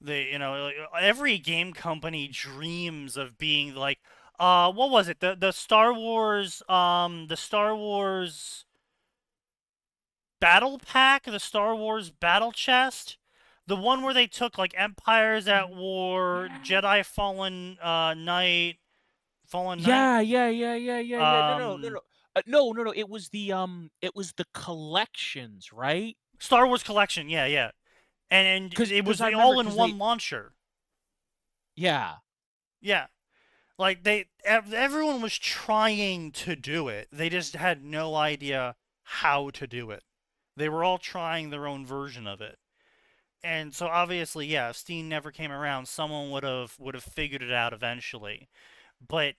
they, like, every game company dreams of being like, what was it? The Star Wars, Battle Pack, the Star Wars Battle Chest, the one where they took like Empires at War, Jedi Fallen Knight, Fallen Knight. Yeah. No. No. It was the collections, right? Star Wars Collection, yeah. And it was I remember all in 'cause one launcher. Yeah. Yeah. Like everyone was trying to do it. They just had no idea how to do it. They were all trying their own version of it. And so obviously, yeah, if Steam never came around, someone would have figured it out eventually. But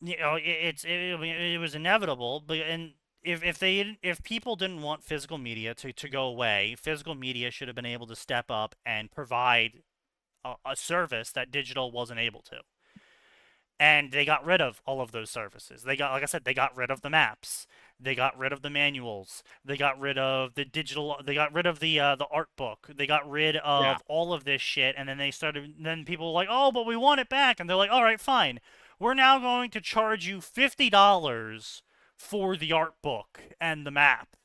it was inevitable. But and if people didn't want physical media to go away, physical media should have been able to step up and provide a service that digital wasn't able to. And they got rid of all of those services. Like I said, they got rid of the maps. They got rid of the manuals. They got rid of the digital. They got rid of the art book. They got rid of all of this shit. And then they started. Then people were like, "Oh, but we want it back." And they're like, "All right, fine. We're now going to charge you $50 for the art book and the map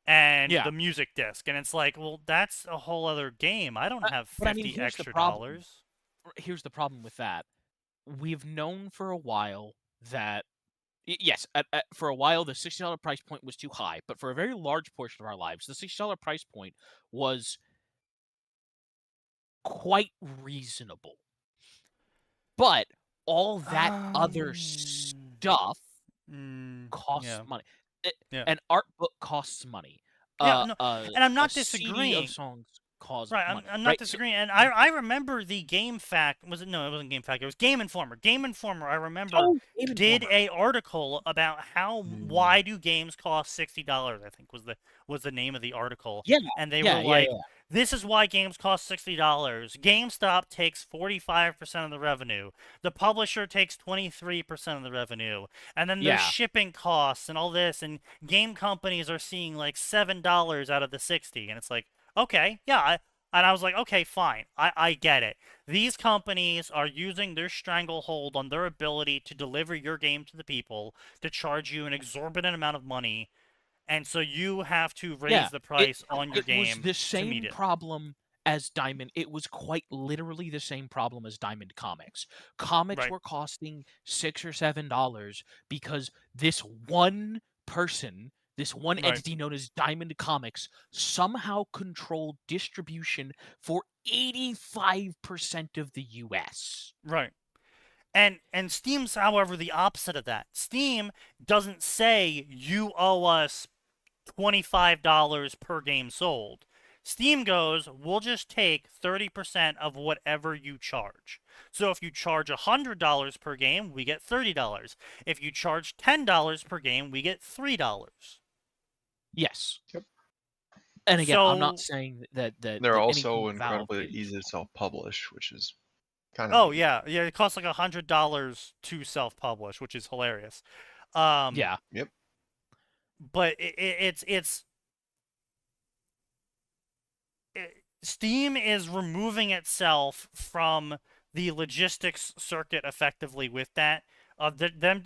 and the music disc." And it's like, well, that's a whole other game. I don't have $50 extra dollars. Here's the problem with that. We've known for a while that, yes, for a while the $60 price point was too high, but for a very large portion of our lives, the $60 price point was quite reasonable. But all that other stuff costs money. An art book costs money. And I'm not disagreeing. CD of songs cost money. I'm not disagreeing. So, and I remember the Game Fact. No, it wasn't Game Fact. It was Game Informer. Game Informer, I remember, did an article about why do games cost $60, I think was the name of the article. Yeah. And they were like, this is why games cost $60. GameStop takes 45% of the revenue. The publisher takes 23% of the revenue. And then there's shipping costs and all this. And game companies are seeing like $7 out of the 60. And it's like, okay, yeah. And I was like, okay, fine. I get it. These companies are using their stranglehold on their ability to deliver your game to the people to charge you an exorbitant amount of money. And so you have to raise the price on your game. It was the same problem as Diamond. It was quite literally the same problem as Diamond Comics. Comics were costing $6 or $7 because this one person, this one entity known as Diamond Comics, somehow controlled distribution for 85% of the US. Right. And Steam's, however, the opposite of that. Steam doesn't say you owe us $25 per game sold. Steam goes, we'll just take 30% of whatever you charge. So if you charge $100 per game, we get $30. If you charge $10 per game, we get $3. Yes. Yep. And again, I'm not saying that they're also incredibly easy to self-publish, which is kind of it costs like $100 to self-publish, which is hilarious. Yep. But Steam is removing itself from the logistics circuit effectively with that.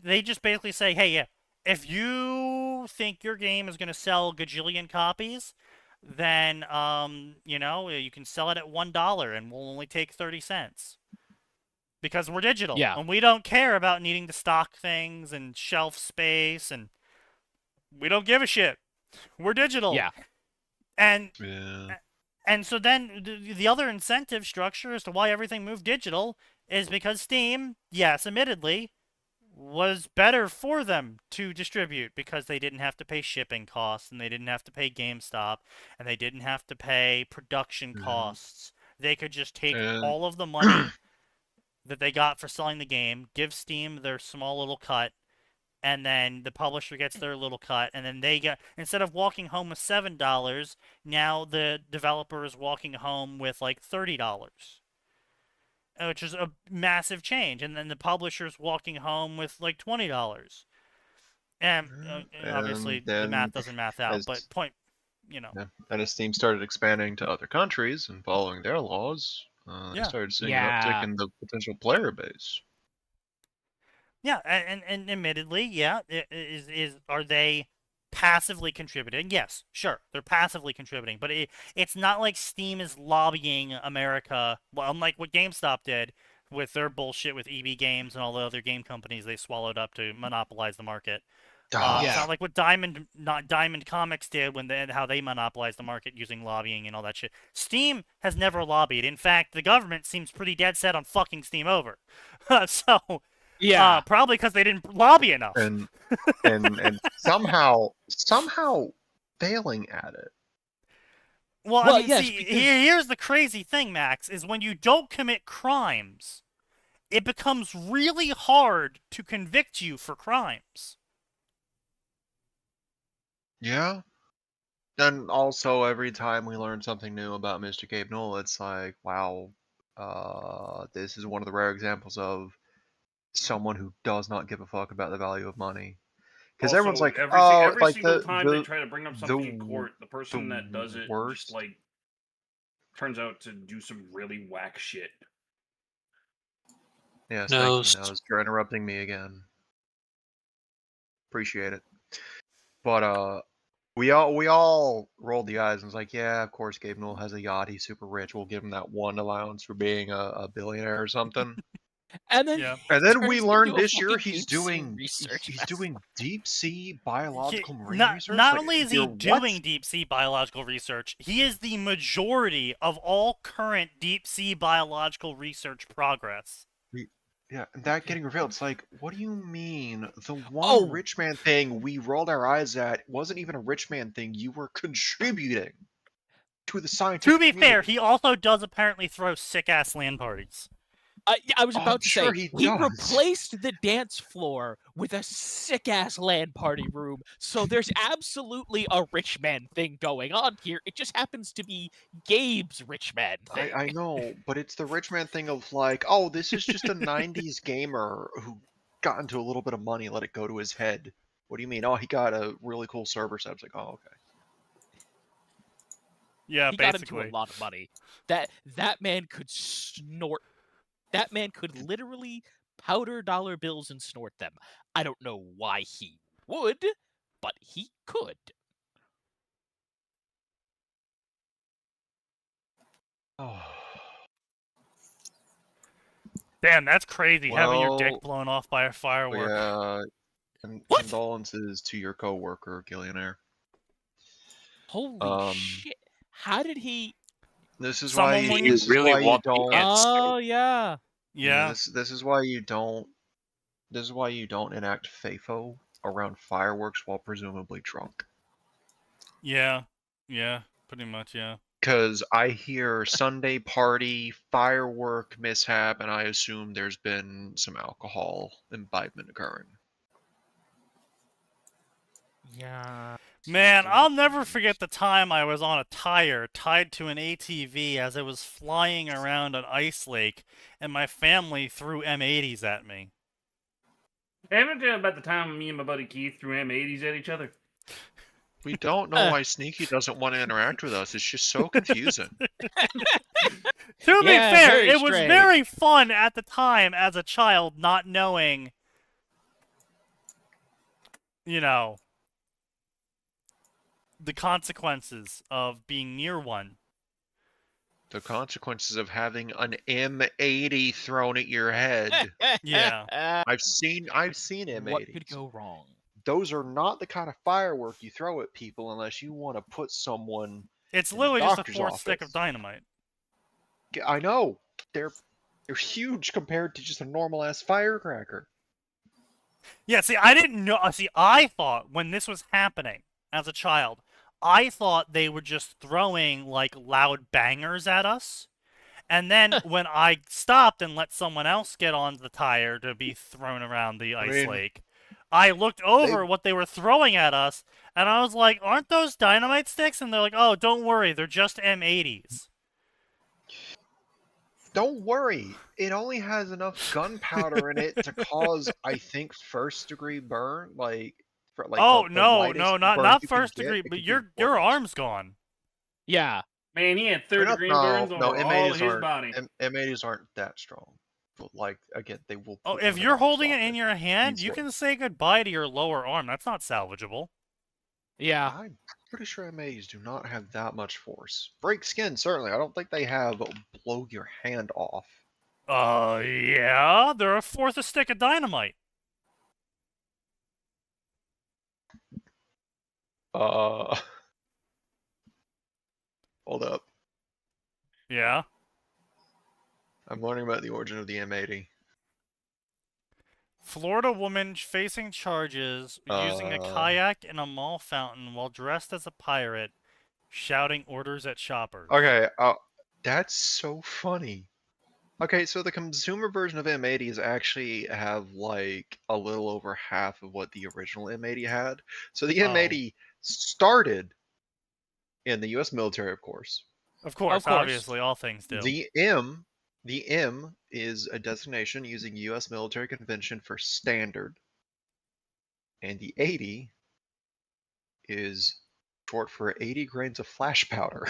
They just basically say, hey, if you think your game is going to sell gajillion copies, then you can sell it at $1 and we'll only take 30 cents. Because we're digital. And we don't care about needing to stock things and shelf space, and we don't give a shit. We're digital. And so then the other incentive structure as to why everything moved digital is because Steam, yes, admittedly, was better for them to distribute because they didn't have to pay shipping costs and they didn't have to pay GameStop and they didn't have to pay production costs. They could just take all of the money that they got for selling the game, give Steam their small little cut, and then the publisher gets their little cut, and then they get, instead of walking home with $7, now the developer is walking home with like $30, which is a massive change, and then the publisher's walking home with like $20. And obviously the math doesn't math out, but point, And as Steam started expanding to other countries and following their laws, they started seeing an uptick in the potential player base. Yeah, and admittedly, are they passively contributing? Yes, sure, they're passively contributing, but it's not like Steam is lobbying America, well, unlike what GameStop did with their bullshit with EB Games and all the other game companies they swallowed up to monopolize the market. Ah, Yeah. It's not like what Diamond Comics did how they monopolized the market using lobbying and all that shit. Steam has never lobbied. In fact, the government seems pretty dead set on fucking Steam over. So, Yeah. probably because they didn't lobby enough. and somehow failing at it. Well, I Well, mean, yes, see, because- here's the crazy thing, Max, is when you don't commit crimes, it becomes really hard to convict you for crimes. Yeah. And also, every time we learn something new about Mr. Gabe Newell, it's like, wow, this is one of the rare examples of someone who does not give a fuck about the value of money. Because everyone's like, every like single time they try to bring up something in the court, the person the that does it worst. just like turns out to do some really whack shit. Yes, Nose. thank you, Nose, for interrupting me again. Appreciate it. But we all rolled the eyes and was like, yeah, of course Gabe Newell has a yacht, he's super rich, we'll give him that one allowance for being a billionaire or something. And then Yeah. And then we turns learned into a this year fucking he's deep sea doing research he's vessel. doing deep sea biological marine Not research. not Like, only is he you're what? doing deep sea biological research, he is the majority of all current deep sea biological research progress. Yeah, and that getting revealed, it's like, what do you mean? The one Oh. rich man thing we rolled our eyes at wasn't even a rich man thing. You were contributing to the scientific To be fair, community. he also does apparently throw sick-ass land parties. Yeah, I was Oh, about I'm to sure say, he does. replaced the dance floor with a sick-ass LAN party room, so there's absolutely a rich man thing going on here. It just happens to be Gabe's rich man thing. I know, but it's the rich man thing of like, oh, this is just a 90s gamer who got into a little bit of money, let it go to his head. What do you mean? Oh, he got a really cool server set. It's like, oh, okay. Yeah, He got basically. into a lot of money. That man could snort. That man could literally powder dollar bills and snort them. I don't know why he would, but he could. Oh. Damn, that's crazy, having your dick Well, blown off by a firework. Yeah, What? condolences to your coworker, Gillionaire. Holy shit. How did he... This is Someone why you, when You this is really why you want the don't. ants to- Oh, yeah. Yeah. This is why you don't. This is why you don't enact FAFO around fireworks while presumably drunk. Yeah. Yeah. Pretty much, yeah. Because I hear Sunday party firework mishap, and I assume there's been some alcohol imbibement occurring. Yeah. Man, I'll never forget the time I was on a tire tied to an ATV as I was flying around an ice lake, and my family threw M80s at me. Haven't you about the time me and my buddy Keith threw M80s at each other? We don't know why Sneaky doesn't want to interact with us. It's just so confusing. To be Yeah, fair, very it was strange. very fun at the time as a child, not knowing, you know, the consequences of being near one. The consequences of having an M80 thrown at your head. Yeah. I've seen M80s. What could go wrong? Those are not the kind of firework you throw at people unless you want to put someone. It's in the literally just a doctor's fourth stick of office. dynamite. I know they're huge compared to just a normal ass firecracker. Yeah, see, I didn't know. See, I thought when this was happening as a child, I thought they were just throwing like loud bangers at us. And then when I stopped and let someone else get on the tire to be thrown around the ice lake, I looked over what they were throwing at us, and I was like, aren't those dynamite sticks? And they're like, oh, don't worry, they're just M80s. Don't worry, it only has enough gunpowder in it to cause, I think, first-degree burn. Like Oh, the no, lightest no, burn not you can first get, degree, it but could your be your worse. arm's gone. Yeah. Man, he had third degree No, burns no, over all M80s his aren't. body. M80s aren't that strong. But like again, they will. Oh, put you if in the you're doctor's holding it in office your hand, you easily. can say goodbye to your lower arm. That's not salvageable. Yeah. I'm pretty sure M80s do not have that much force. Break skin, certainly. I don't think they have blow your hand off. Yeah, they're a fourth a stick of dynamite. Hold up. Yeah. I'm learning about the origin of the M80. Florida woman facing charges using a kayak in a mall fountain while dressed as a pirate, shouting orders at shoppers. Okay, that's so funny. Okay, so the consumer version of M80s actually have like a little over half of what the original M80 had. So the M80 started in the US military, of course. Of course, obviously, all things do. The M is a designation using US military convention for standard. And the 80 is short for 80 grains of flash powder.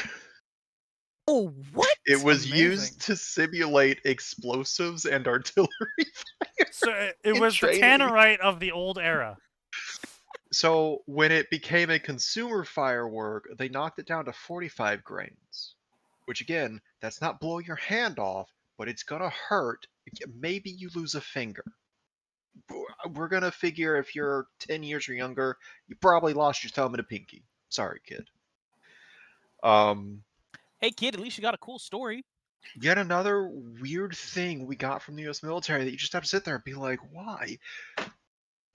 Oh, what? It was Amazing. used to simulate explosives and artillery fire. So it was the tannerite of the old era. So when it became a consumer firework, they knocked it down to 45 grains. Which again, that's not blow your hand off, but it's gonna hurt. Maybe you lose a finger. We're gonna figure if you're 10 years or younger, you probably lost your thumb and a pinky. Sorry, kid. Hey, kid, at least you got a cool story. Yet another weird thing we got from the US military that you just have to sit there and be like, why?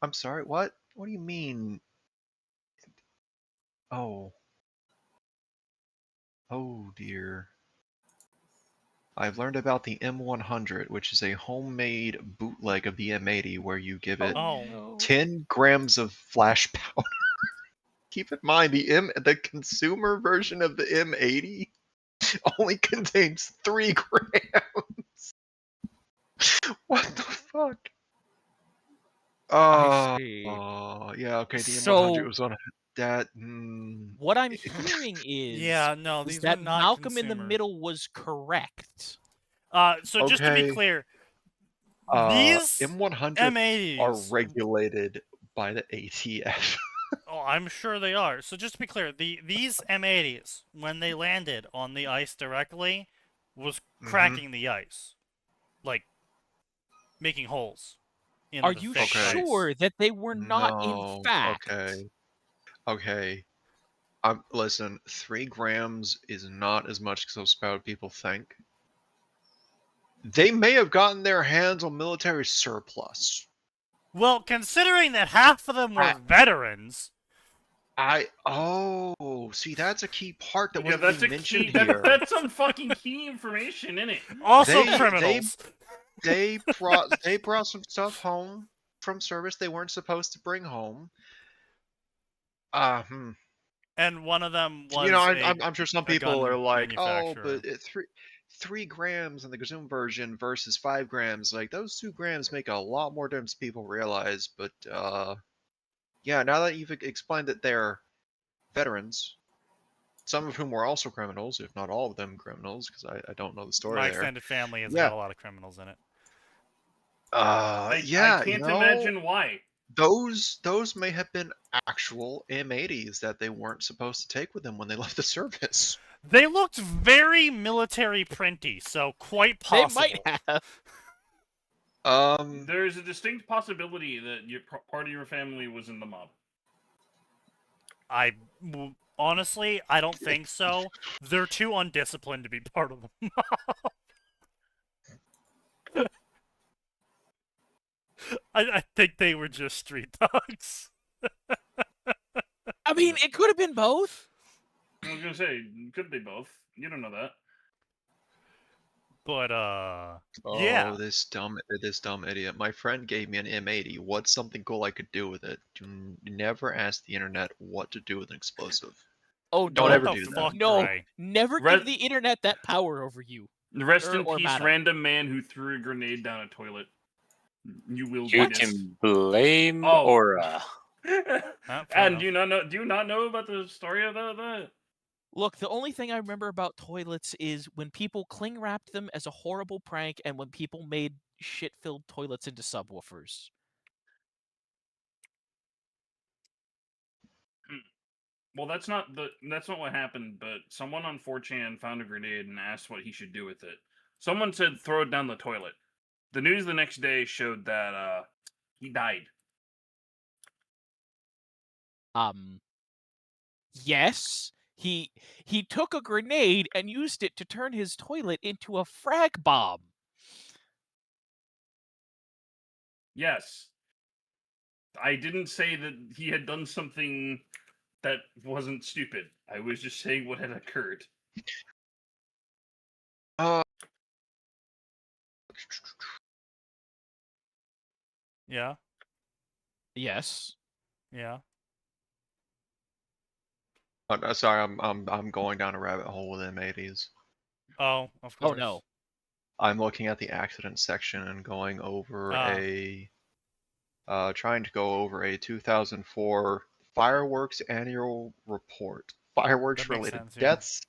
I'm sorry, what? What do you mean? Oh. Oh dear. I've learned about the M100, which is a homemade bootleg of the M80 where you give it 10 grams of flash powder. Keep in mind, the consumer version of the M80 only contains 3 grams. What the fuck? I see. Yeah, okay, the So- M100 was on that. What I'm hearing is, these that were not Malcolm in the consumer. Middle was correct. So just to be Okay. clear, these M100 M80s are regulated by the ATF. Oh, I'm sure they are. So just to be clear, these M80s, when they landed on the ice directly, was cracking the ice, like making holes. Are you sure that they were not, in fact? Okay. Listen, 3 grams is not as much as those proud people think. They may have gotten their hands on military surplus. Well, considering that half of them were veterans. See, that's a key part that wasn't that's being a mentioned key. here. That's some fucking key information in it. Also criminals. They brought some stuff home from service they weren't supposed to bring home. And one of them was. I'm sure some people are like, oh, but 3 grams in the consumer version versus 5 grams, like those 2 grams make a lot more difference than people realize. But yeah, now that you've explained that they're veterans, some of whom were also criminals, if not all of them criminals, because I don't know the story. My extended family has got a lot of criminals in it. I can't imagine why. Those may have been actual M80s that they weren't supposed to take with them when they left the service. They looked very military printy, so quite possible. They might have. There's a distinct possibility that part of your family was in the mob. Honestly, I don't think so. They're too undisciplined to be part of the mob. I think they were just street dogs. I mean, it could have been both. I was gonna say, could be both. You don't know that. But yeah. This dumb idiot. My friend gave me an M80. What's something cool I could do with it? Never ask the internet what to do with an explosive. Oh, don't ever do that. No, never give the internet that power over you. Rest in peace, random man who threw a grenade down a toilet. You will. You can blame Aura. And do you not know about the story of that? Look, the only thing I remember about toilets is when people cling wrapped them as a horrible prank, and when people made shit-filled toilets into subwoofers. Well, that's not what happened. But someone on 4chan found a grenade and asked what he should do with it. Someone said throw it down the toilet. The news the next day showed that he died. Yes. He took a grenade and used it to turn his toilet into a frag bomb. Yes. I didn't say that he had done something that wasn't stupid. I was just saying what had occurred. Uh, Yeah. Yes. Yeah. sorry, I'm going down a rabbit hole with M80s. Oh, of Oh course. no. I'm looking at the accident section and going over trying to go over a 2004 fireworks annual report. Fireworks That makes related sense, yeah. deaths,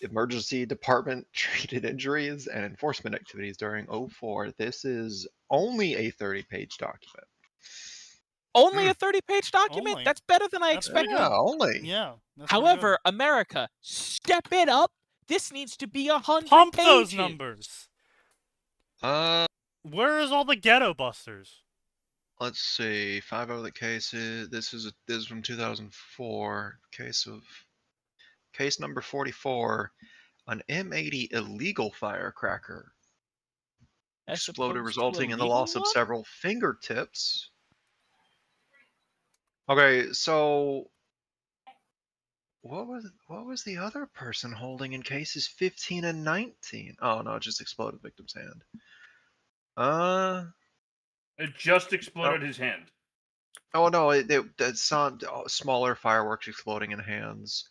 emergency department treated injuries, and enforcement activities during 04. This is only a 30-page document. Only a 30-page document? Only. That's better than I That's pretty expected. good. Only. Yeah. That's pretty However, good. America, step it up. This needs to be 100 Pump pages. those numbers. Where is all the ghetto busters? Let's see. 5 other cases. This is from 2004. Case number 44. An M80 illegal firecracker As exploded, opposed to resulting in the illegal loss of one? several fingertips. Okay, so what was the other person holding in cases 15 and 19? Oh no, it just exploded victim's hand. It just exploded his hand. Oh no, it's smaller fireworks exploding in hands.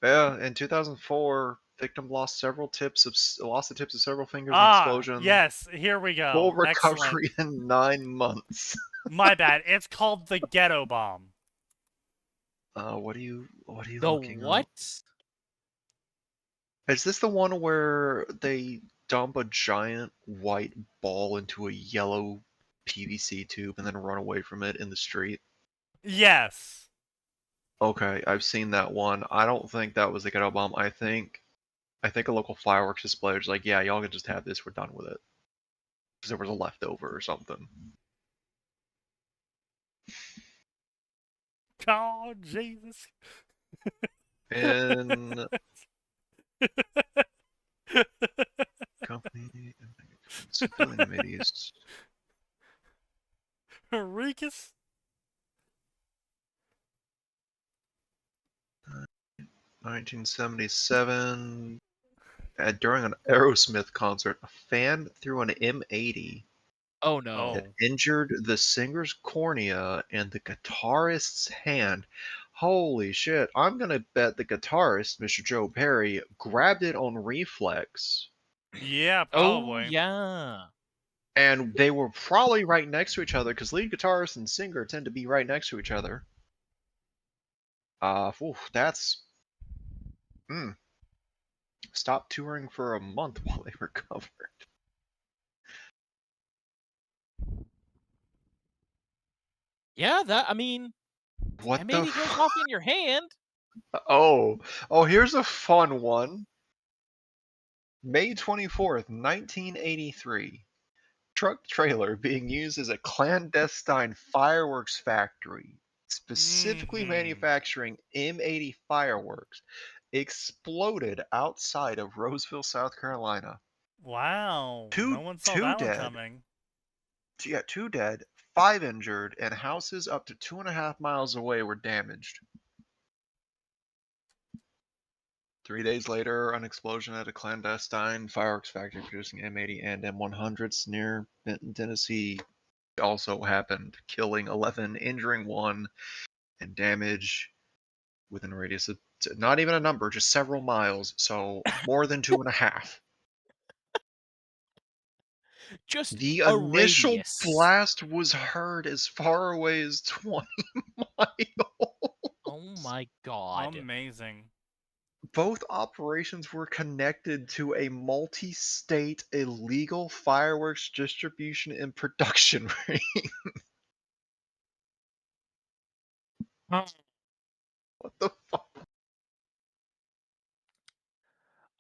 Yeah, in 2004, victim lost the tips of several fingers in the explosion. Yes, here we go. Full Excellent. recovery in 9 months. My bad. It's called the ghetto bomb. What are you The looking what? up? Is this the one where they dump a giant white ball into a yellow PVC tube and then run away from it in the street? Yes. Okay, I've seen that one. I don't think that was the ghetto bomb. I think a local fireworks display was like, yeah, y'all can just have this. We're done with it. Because there was a leftover or something. Oh, Jesus. And company civilian committees. Rikus? 1977. During an Aerosmith concert, a fan threw an M80 Oh no. that injured the singer's cornea and the guitarist's hand. Holy shit. I'm going to bet the guitarist, Mr. Joe Perry, grabbed it on reflex. Yeah, Oh probably. yeah. And they were probably right next to each other because lead guitarist and singer tend to be right next to each other. That's. Stopped touring for a month while they recovered. Yeah, that, I mean, What and the maybe goes off in your hand. Oh, here's a fun one. May 24th, 1983. Truck trailer being used as a clandestine fireworks factory, specifically manufacturing M80 fireworks, exploded outside of Roseville, South Carolina. Wow. No one saw two that one dead. coming. Yeah, 2 dead, 5 injured, and houses up to 2.5 miles away were damaged. 3 days later, an explosion at a clandestine fireworks factory producing M80 and M100s near Benton, Tennessee also happened, killing 11, injuring 1, and damage within a radius of not even a number, just several miles, so more than 2.5. Just The a initial radius. blast was heard as far away as 20 miles. Oh my god. Amazing. Both operations were connected to a multi-state illegal fireworks distribution and production ring. What the fuck?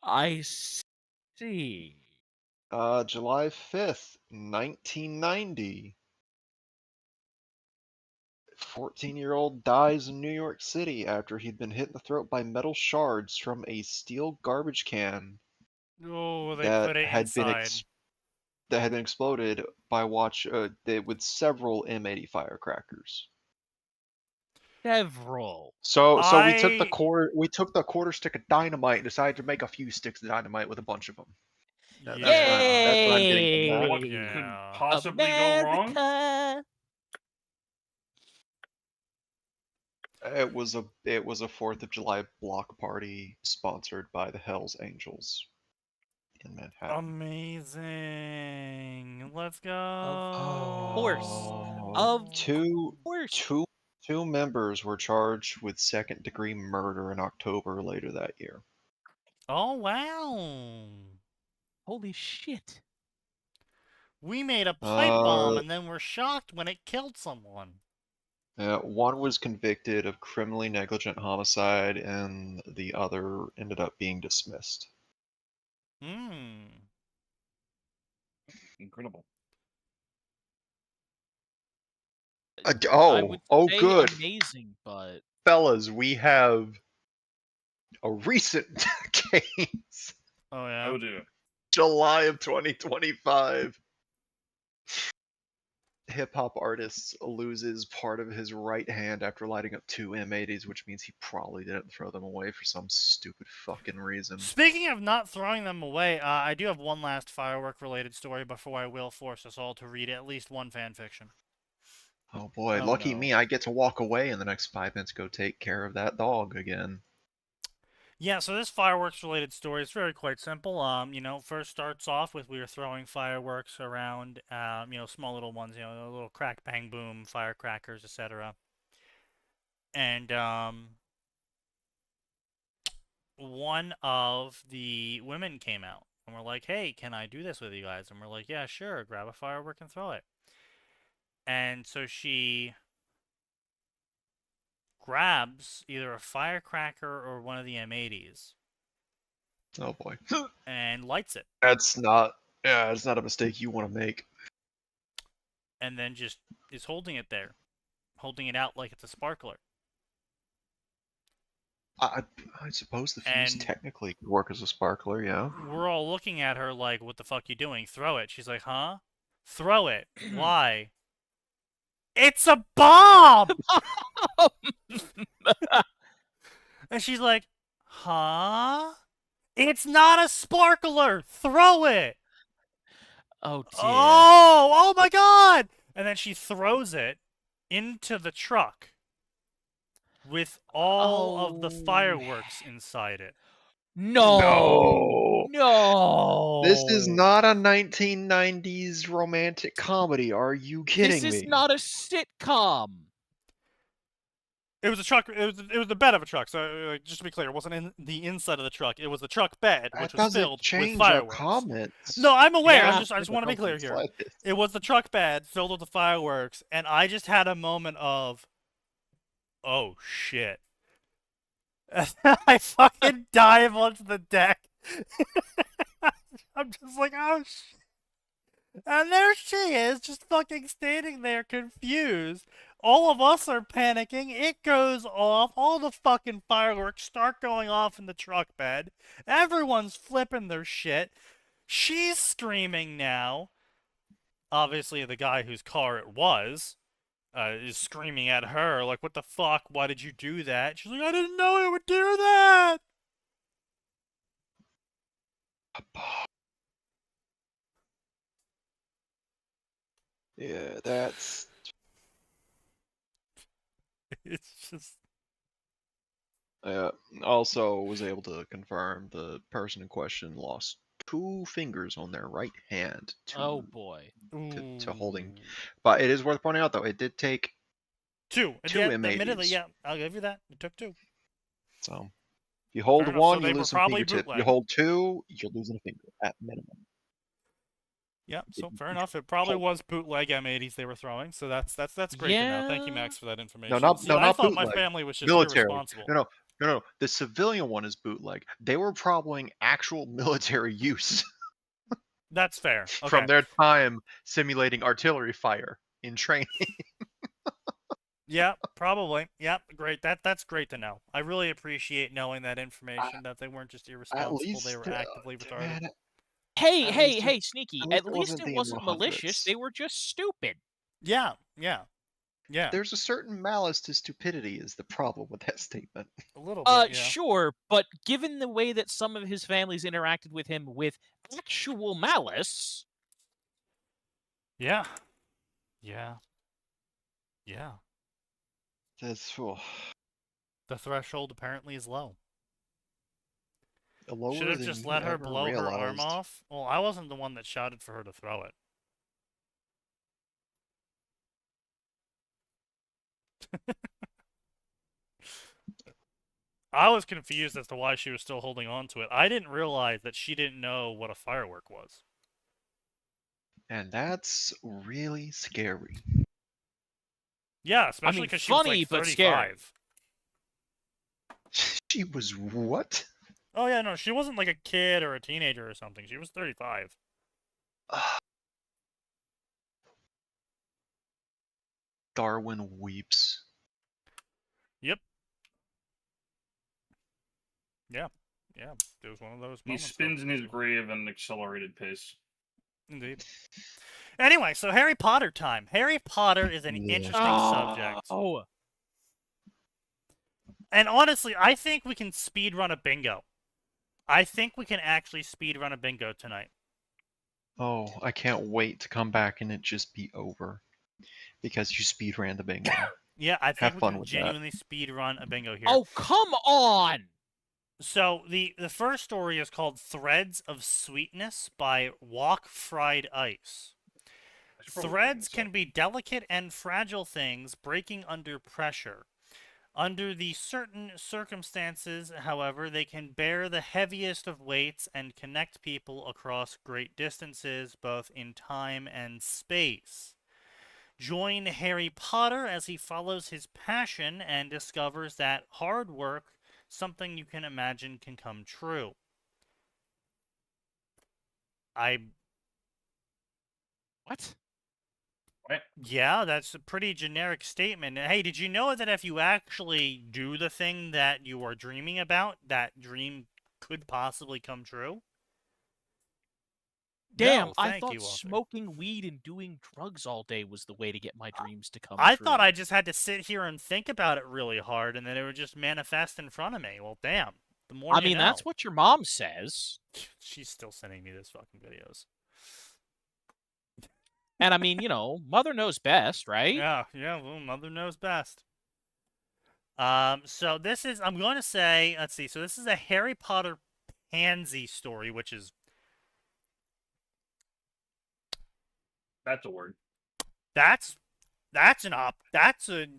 I see. July 5th, 1990. 14-year-old dies in New York City after he'd been hit in the throat by metal shards from a steel garbage can Oh, they that put it had been inside. that had been exploded by with several M80 firecrackers. Several. So we took the I quarter stick of dynamite and decided to make a few sticks of dynamite with a bunch of them. That's what I'm getting from that. What Yay! could Yeah. possibly go wrong? America. It was a 4th of July block party sponsored by the Hells Angels in Manhattan. Amazing. Let's go. Of course. Of course. Two members were charged with second-degree murder in October later that year. Oh, wow. Holy shit. We made a pipe bomb Uh, and then we're shocked when it killed someone. One was convicted of criminally negligent homicide, and the other ended up being dismissed. Incredible. I Oh, would say good. amazing, but Fellas, we have a recent case. Oh, yeah. Oh dear. July of 2025. Hip-hop artist loses part of his right hand after lighting up 2 M80s, which means he probably didn't throw them away for some stupid fucking reason. Speaking of not throwing them away, I do have one last firework-related story before I will force us all to read at least one fanfiction. Oh boy, Oh, lucky no. me, I get to walk away in the next 5 minutes, go take care of that dog again. Yeah, so this fireworks-related story is very quite simple. First starts off with we were throwing fireworks around, small little ones, the little crack, bang, boom, firecrackers, etc. And, one of the women came out, and we're like, hey, can I do this with you guys? And we're like, yeah, sure, grab a firework and throw it. And so she grabs either a firecracker or one of the M80s Oh boy. and lights it, That's not a mistake you want to make. and then just is holding it there, holding it out like it's a sparkler. I suppose the fuse And technically could work as a sparkler, yeah. we're all looking at her like, what the fuck you doing? Throw it. She's like, huh? Throw it. Why? It's a bomb! And she's like, huh? It's not a sparkler! Throw it! oh dear. Oh my god! And then she throws it into the truck with all of the fireworks inside it. No. No. This is not a 1990s romantic comedy. Are you kidding me? This is not a sitcom. It was a truck. It was the bed of a truck. So just to be clear, it wasn't in the inside of the truck. It was the truck bed, which That was doesn't filled with change our fireworks. comments. No, I'm aware. Yeah. I just want to be clear here. It was the truck bed filled with the fireworks, and I just had a moment of, oh shit. I fucking dive onto the deck. I'm just like, oh shit. And there she is, just fucking standing there confused. All of us are panicking. It goes off. All the fucking fireworks start going off in the truck bed. Everyone's flipping their shit. She's screaming now. Obviously, the guy whose car it was is screaming at her, like, what the fuck? Why did you do that? She's like, I didn't know it would do that! Yeah, that's... It's just... Also was able to confirm the person in question lost 2 fingers on their right hand Oh boy. to holding. But it is worth pointing out, though, it did take 2. 2 yeah, M80s. admittedly, yeah, I'll give you that. It took 2. So, if you hold Fair enough. 1, So they you were lose some probably fingertip. bootleg. You hold 2, you're losing a finger at minimum. Yeah, so fair enough. It probably was bootleg M80s they were throwing, so that's great to know. Thank you, Yeah. Max, for that information. not I thought bootleg. my family was just Military. irresponsible. No. The civilian one is bootleg. They were probably actual military use That's fair. Okay. from their time simulating artillery fire in training. Yeah, probably. Yep, great. That's great to know. I really appreciate knowing that I- information, that they weren't just At irresponsible, they least, were actively retarded. man, Hey, at hey, least hey, Sneaky. at At least it least wasn't it the wasn't malicious. They M100s. were just stupid. Yeah, yeah, yeah. There's a certain malice to stupidity is the problem with that statement. A little bit, yeah. Sure, but given the way that some of his families interacted with him with actual malice, Yeah. Yeah. Yeah. That's The threshold apparently is low. Should lower have than just you let her ever blow her arm realized. off. Well, I wasn't the one that shouted for her to throw it. I was confused as to why she was still holding on to it. I didn't realize that she didn't know what a firework was. And that's really scary. Yeah, I especially mean, because she was funny like but scary. 35. She was what? Oh yeah, no, she wasn't like a kid or a teenager or something. She was 35. Darwin weeps. Yep. Yeah. Yeah. It was one of those He moments. spins in his grave at an accelerated pace. Indeed. Anyway, so Harry Potter time. Harry Potter is an interesting subject. Oh, And honestly, I think we can speedrun a bingo. I think we can actually speedrun a bingo tonight. Oh, I can't wait to come back and it just be over. Because you speed ran the bingo. Yeah, I think Have we fun can with that. genuinely speedrun a bingo here. oh, come on! So the first story is called Threads of Sweetness by Walk Fried Ice. Threads can be delicate and fragile things breaking under pressure. Under the certain circumstances, however, they can bear the heaviest of weights and connect people across great distances, both in time and space. Join Harry Potter as he follows his passion and discovers that hard work, something you can imagine, can come true. What? Yeah, that's a pretty generic statement. Hey, did you know that if you actually do the thing that you are dreaming about, that dream could possibly come true? Damn, No, I thank thought you, author. smoking weed and doing drugs all day was the way to get my dreams to come I true. thought I just had to sit here and think about it really hard, and then it would just manifest in front of me. Well, damn. The more I you mean, know. that's what your mom says. She's still sending me those fucking videos. And I mean, mother knows best, right? Yeah, well, mother knows best. So this is, I'm going to say, let's see, so this is a Harry Potter pansy story, which is... That's a word. That's an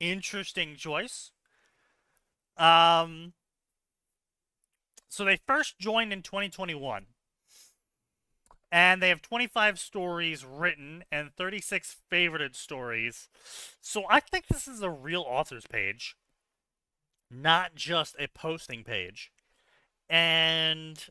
interesting choice. So they first joined in 2021. And they have 25 stories written and 36 favorited stories. So I think this is a real author's page, not just a posting page. And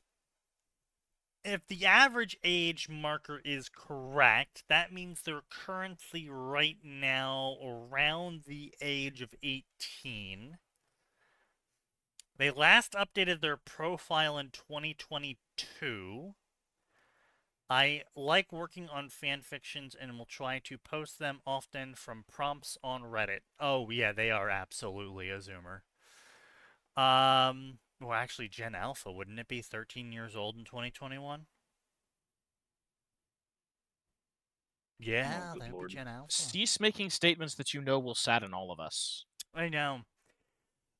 if the average age marker is correct, that means they're currently right now around the age of 18. They last updated their profile in 2022. I like working on fan fictions and will try to post them often from prompts on Reddit. Oh, yeah, they are absolutely a Zoomer. Well, actually, Gen Alpha, wouldn't it be 13 years old in 2021? Yeah, good that'd lord. be Gen Alpha. Cease making statements that you know will sadden all of us. I know.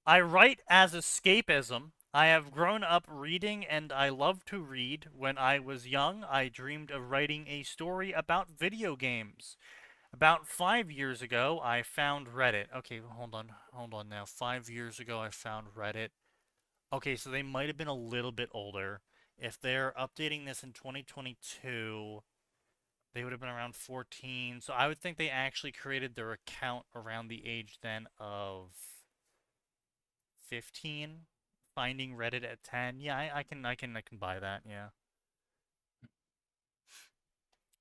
I write as escapism. I have grown up reading and I love to read. When I was young, I dreamed of writing a story about video games. About 5 years ago, I found Reddit. Okay, hold on now. 5 years ago, I found Reddit. Okay, so they might have been a little bit older. If they're updating this in 2022, they would have been around 14. So I would think they actually created their account around the age then of 15. Finding Reddit at 10. Yeah, I can buy that. Yeah.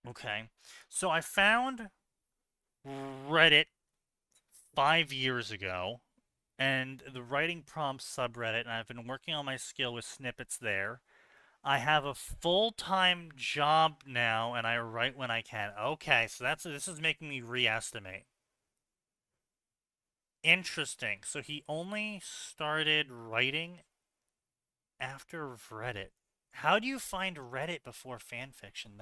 Okay. So I found Reddit 5 years ago, and the writing prompts subreddit, and I've been working on my skill with snippets there. I have a full-time job now, and I write when I can. Okay, so this is making me re-estimate. Interesting. So he only started writing after Reddit. How do you find Reddit before fanfiction?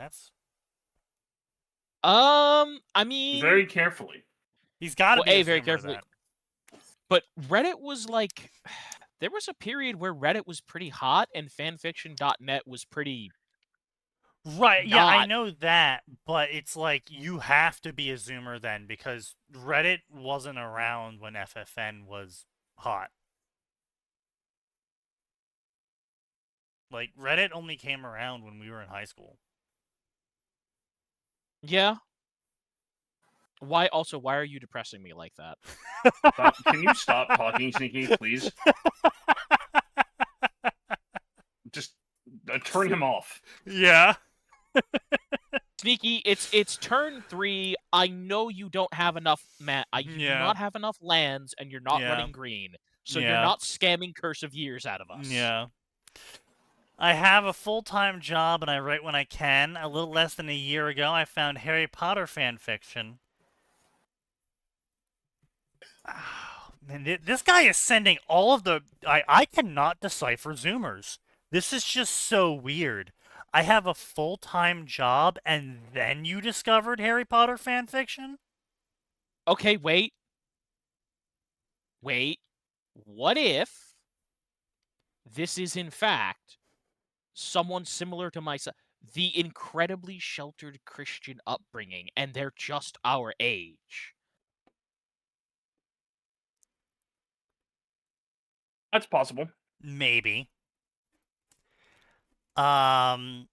I mean, Very carefully. He's got to well, be a very zoomer carefully. then. But Reddit was like, there was a period where Reddit was pretty hot and fanfiction.net was pretty. Right, yeah, I not. know that, but it's like you have to be a zoomer then because Reddit wasn't around when FFN was hot. Like, Reddit only came around when we were in high school. Yeah. Why are you depressing me like that? Can you stop talking, Sneaky, please? Just turn him off. Yeah. Sneaky, it's turn 3. I know you don't have enough you do not have enough lands, and you're not running green, so you're not scamming Curse of Years out of us. Yeah. I have a full-time job, and I write when I can. A little less than a year ago, I found Harry Potter fan fiction. Oh, man, this guy is sending all of the... I cannot decipher Zoomers. This is just so weird. I have a full-time job, and then you discovered Harry Potter fan fiction? Okay, wait. What if this is, in fact, someone similar to myself, the incredibly sheltered Christian upbringing, and they're just our age? That's possible. Maybe. I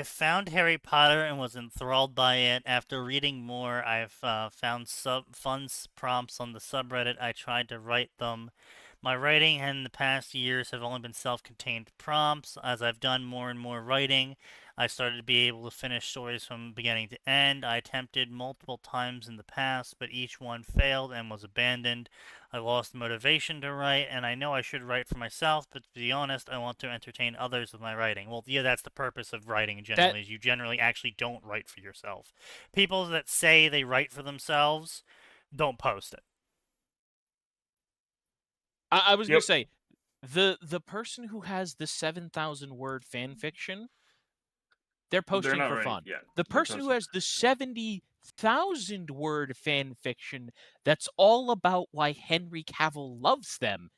found Harry Potter and was enthralled by it. After reading more, I've found fun prompts on the subreddit. I tried to write them. My writing in the past years have only been self-contained prompts. As I've done more and more writing, I started to be able to finish stories from beginning to end. I attempted multiple times in the past, but each one failed and was abandoned. I lost motivation to write, and I know I should write for myself, but to be honest, I want to entertain others with my writing. Well, yeah, that's the purpose of writing generally, is you generally actually don't write for yourself. People that say they write for themselves don't post it. I was going to say, the person who has the 7,000-word fan fiction, they're posting for fun. The person who has the 70,000-word fan fiction that's all about why Henry Cavill loves them.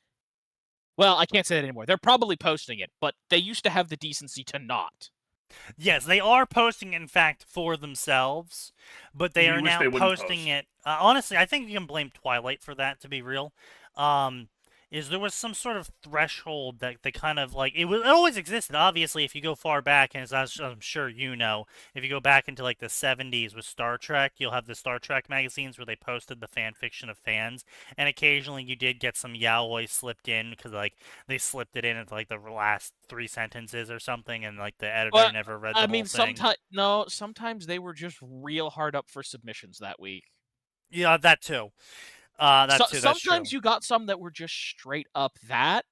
Well, I can't say that anymore. They're probably posting it, but they used to have the decency to not. Yes, they are posting, in fact, for themselves, but they are now posting it. Honestly, I think you can blame Twilight for that, to be real. Is there was some sort of threshold that they kind of like it always existed. Obviously, if you go far back, and as I'm sure you know, if you go back into like the 70s with Star Trek, you'll have the Star Trek magazines where they posted the fan fiction of fans, and occasionally you did get some yaoi slipped in because like they slipped it in at like the last 3 sentences or something, and like the editor never read the whole thing. Sometimes they were just real hard up for submissions that week. Yeah, that too. Sometimes you got some that were just straight up that,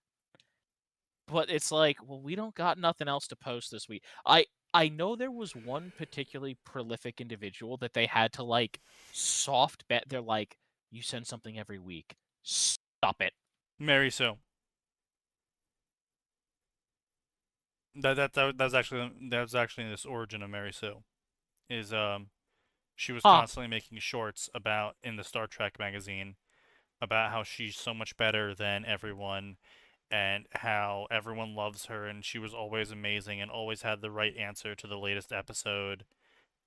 but it's like, well, we don't got nothing else to post this week. I know there was one particularly prolific individual that they had to like soft bet. They're like, you send something every week. Stop it. Mary Sue. That was actually this origin of Mary Sue. Is she was constantly making shorts in the Star Trek magazine about how she's so much better than everyone and how everyone loves her and she was always amazing and always had the right answer to the latest episode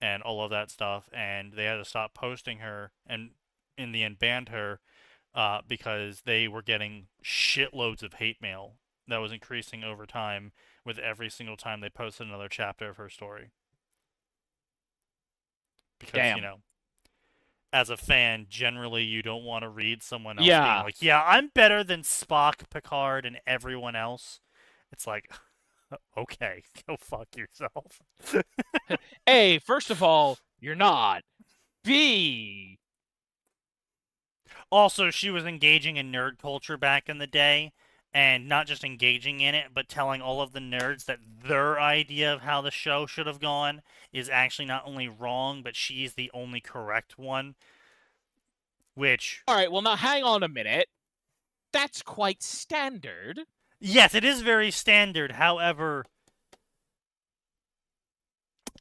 and all of that stuff. And they had to stop posting her and in the end banned her because they were getting shitloads of hate mail that was increasing over time with every single time they posted another chapter of her story. Because, you know, as a fan, generally you don't want to read someone else being like, yeah, I'm better than Spock, Picard, and everyone else. It's like, okay, go fuck yourself. A, first of all, you're not. B, Also, she was engaging in nerd culture back in the day, and not just engaging in it, but telling all of the nerds that their idea of how the show should have gone is actually not only wrong, but she's the only correct one. Which, All right, well, now hang on a minute. That's quite standard. yes, it is very standard. However,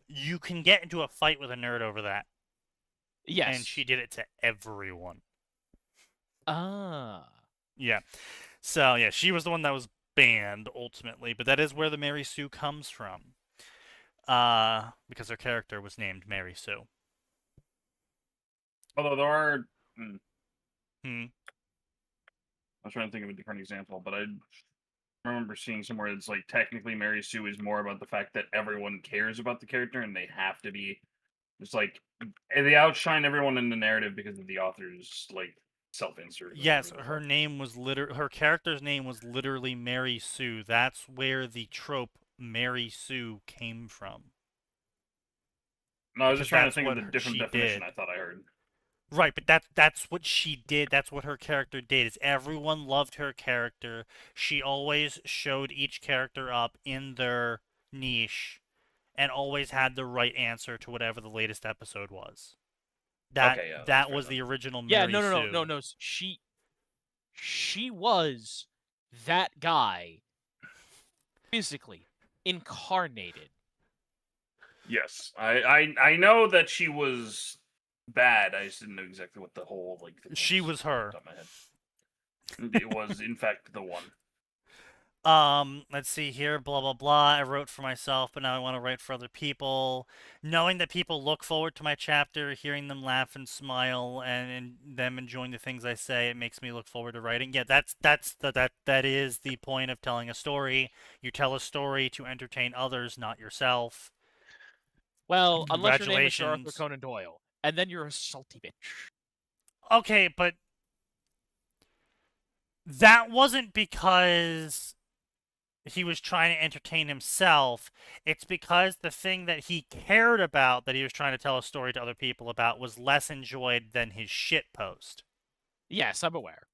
you can get into a fight with a nerd over that. Yes. And she did it to everyone. Ah. Yeah. So, yeah, she was the one that was banned, ultimately. But that is where the Mary Sue comes from. Because her character was named Mary Sue. Although there are... Hmm. I was trying to think of a different example, but I remember seeing somewhere it's like technically Mary Sue is more about the fact that everyone cares about the character and they have to be just like they outshine everyone in the narrative because of the author's like self-insert. Yes, her name was her character's name was literally Mary Sue. That's where the trope Mary Sue came from. No, I was just trying to Because think of the that's what different she definition did. I thought I heard. Right, but that's what she did. That's what her character did. Is everyone loved her character. She always showed each character up in their niche and always had the right answer to whatever the latest episode was. That Okay, yeah, that's that fair was enough. the original Yeah, Mary Sue. no. She was that guy physically incarnated. Yes, I know that she was bad. I just didn't know exactly what the whole like. Thing She was her. off the top of my head. It was in fact the one. Let's see here, blah blah blah. I wrote for myself, but now I want to write for other people. Knowing that people look forward to my chapter, hearing them laugh and smile, and them enjoying the things I say, it makes me look forward to writing. Yeah, that is the point of telling a story. You tell a story to entertain others, not yourself. Well, unless your name is Sir Arthur Congratulations. Conan Doyle, and then you're a salty bitch. Okay, but that wasn't because he was trying to entertain himself. It's because the thing that he cared about, that he was trying to tell a story to other people about, was less enjoyed than his shit post. Yes, I'm aware.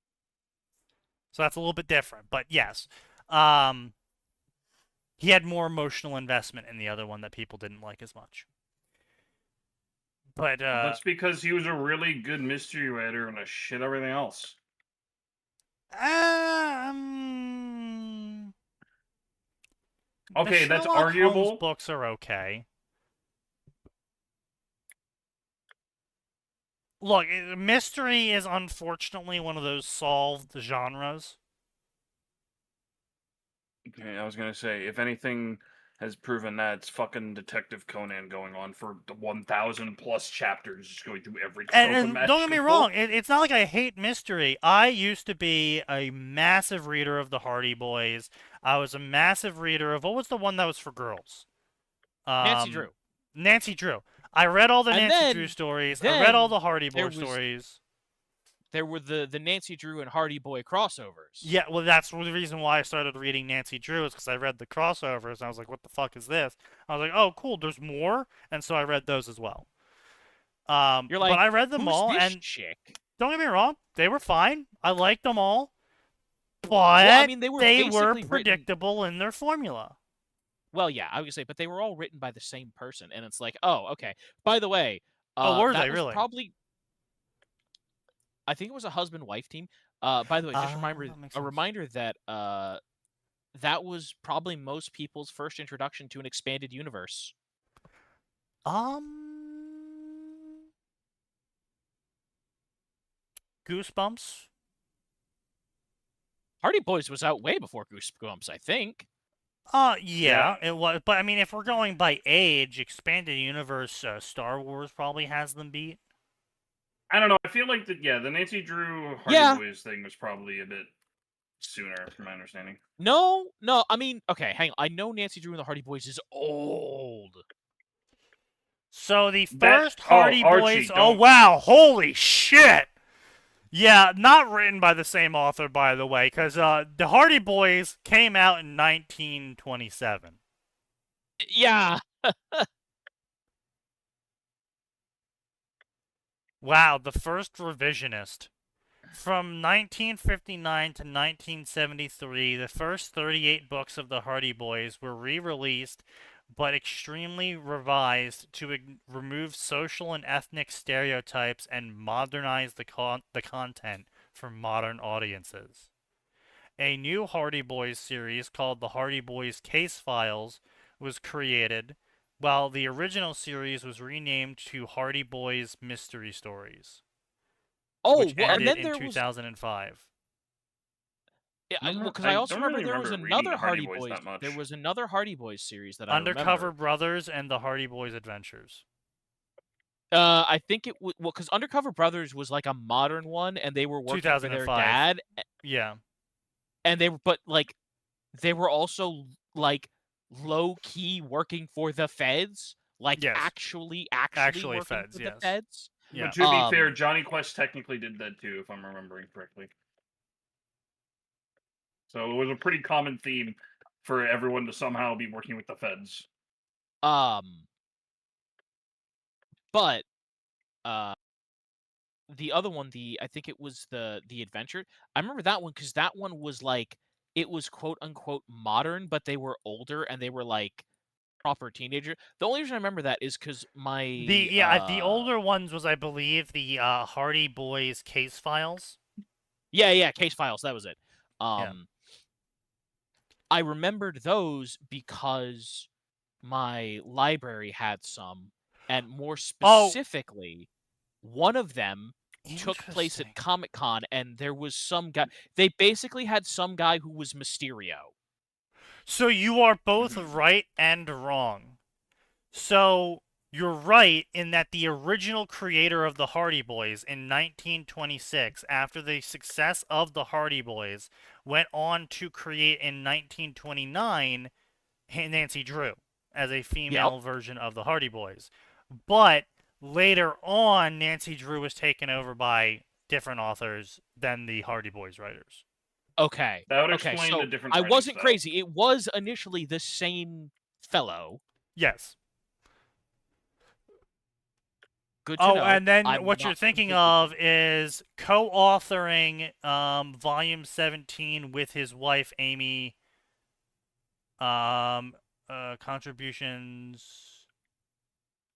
So that's a little bit different. But yes, he had more emotional investment in the other one that people didn't like as much. But That's because he was a really good mystery writer and a shit everything else. Okay, the that's Sherlock arguable. Holmes books are okay. Look, mystery is unfortunately one of those solved genres. Okay, I was gonna say, if anything has proven that, it's fucking Detective Conan going on for 1,000 plus chapters, just going through every trope And don't get me imaginable. wrong, it's not like I hate mystery. I used to be a massive reader of the Hardy Boys. I was a massive reader of, what was the one that was for girls? Nancy Drew. Nancy Drew. I read all the And Nancy then- Drew stories. I read all the Hardy there Boy was- stories. There were the Nancy Drew and Hardy Boy crossovers. Yeah, well, that's the reason why I started reading Nancy Drew, is because I read the crossovers, and I was like, what the fuck is this? I was like, oh, cool, there's more? And so I read those as well. You're like, but I read them who's all, this and chick? don't get me wrong, they were fine. I liked them all. But Well, I mean, they were they basically were written- predictable in their formula. Well, yeah, I would say, but they were all written by the same person, and it's like, oh, okay. By the way, Were that they was really? probably, I think it was a husband-wife team. By the way, just that makes a sense. reminder that that was probably most people's first introduction to an expanded universe. Goosebumps. Hardy Boys was out way before Goosebumps, I think. Yeah, it was. But I mean, if we're going by age, expanded universe, Star Wars probably has them beat. I don't know. I feel like the Nancy Drew Hardy Yeah. Boys thing was probably a bit sooner, from my understanding. No, I mean, okay, hang on. I know Nancy Drew and the Hardy Boys is old. So the That- first Hardy Archie, Boys. Oh don't- wow! Holy shit! Yeah, not written by the same author, by the way, because the Hardy Boys came out in 1927. Yeah. Wow, the first revisionist. From 1959 to 1973, the first 38 books of the Hardy Boys were re-released, but extremely revised to remove social and ethnic stereotypes and modernize the content for modern audiences. A new Hardy Boys series called the Hardy Boys Case Files was created, while the original series was renamed to Hardy Boys Mystery Stories, Oh, which well, and ended then in there was 2005. because I also don't remember really there was remember reading another the Hardy Hardy Boys Boys. that much. There was another Hardy Boys series that I Undercover remember. Brothers and the Hardy Boys Adventures. I think it was because Undercover Brothers was like a modern one, and they were working for their 2005. dad, Yeah. and they were also like low key working for the feds, like Yes. actually Actually working feds, for yes. the feds. Yeah. But to be fair, Johnny Quest technically did that too, if I'm remembering correctly. So it was a pretty common theme for everyone to somehow be working with the feds. But the other one, I think it was the Adventure. I remember that one because that one was like it was quote unquote modern, but they were older and they were like proper teenager. The only reason I remember that is because The older ones was, I believe, the Hardy Boys Case Files. Yeah, Case Files, that was it. Yeah. I remembered those because my library had some, and more specifically, one of them took place at Interesting. Comic-Con, and there was some guy. They basically had some guy who was Mysterio. So you are both right and wrong. So you're right in that the original creator of the Hardy Boys in 1926, after the success of the Hardy Boys, went on to create in 1929 Nancy Drew as a female version of the Hardy Boys. But later on, Nancy Drew was taken over by different authors than the Hardy Boys writers. Okay. That would Okay, explain so the different I writing wasn't style. crazy. It was initially the same fellow. Yes. Good to know. And then I'm what not you're thinking completely of is co-authoring Volume 17 with his wife Amy. Contributions.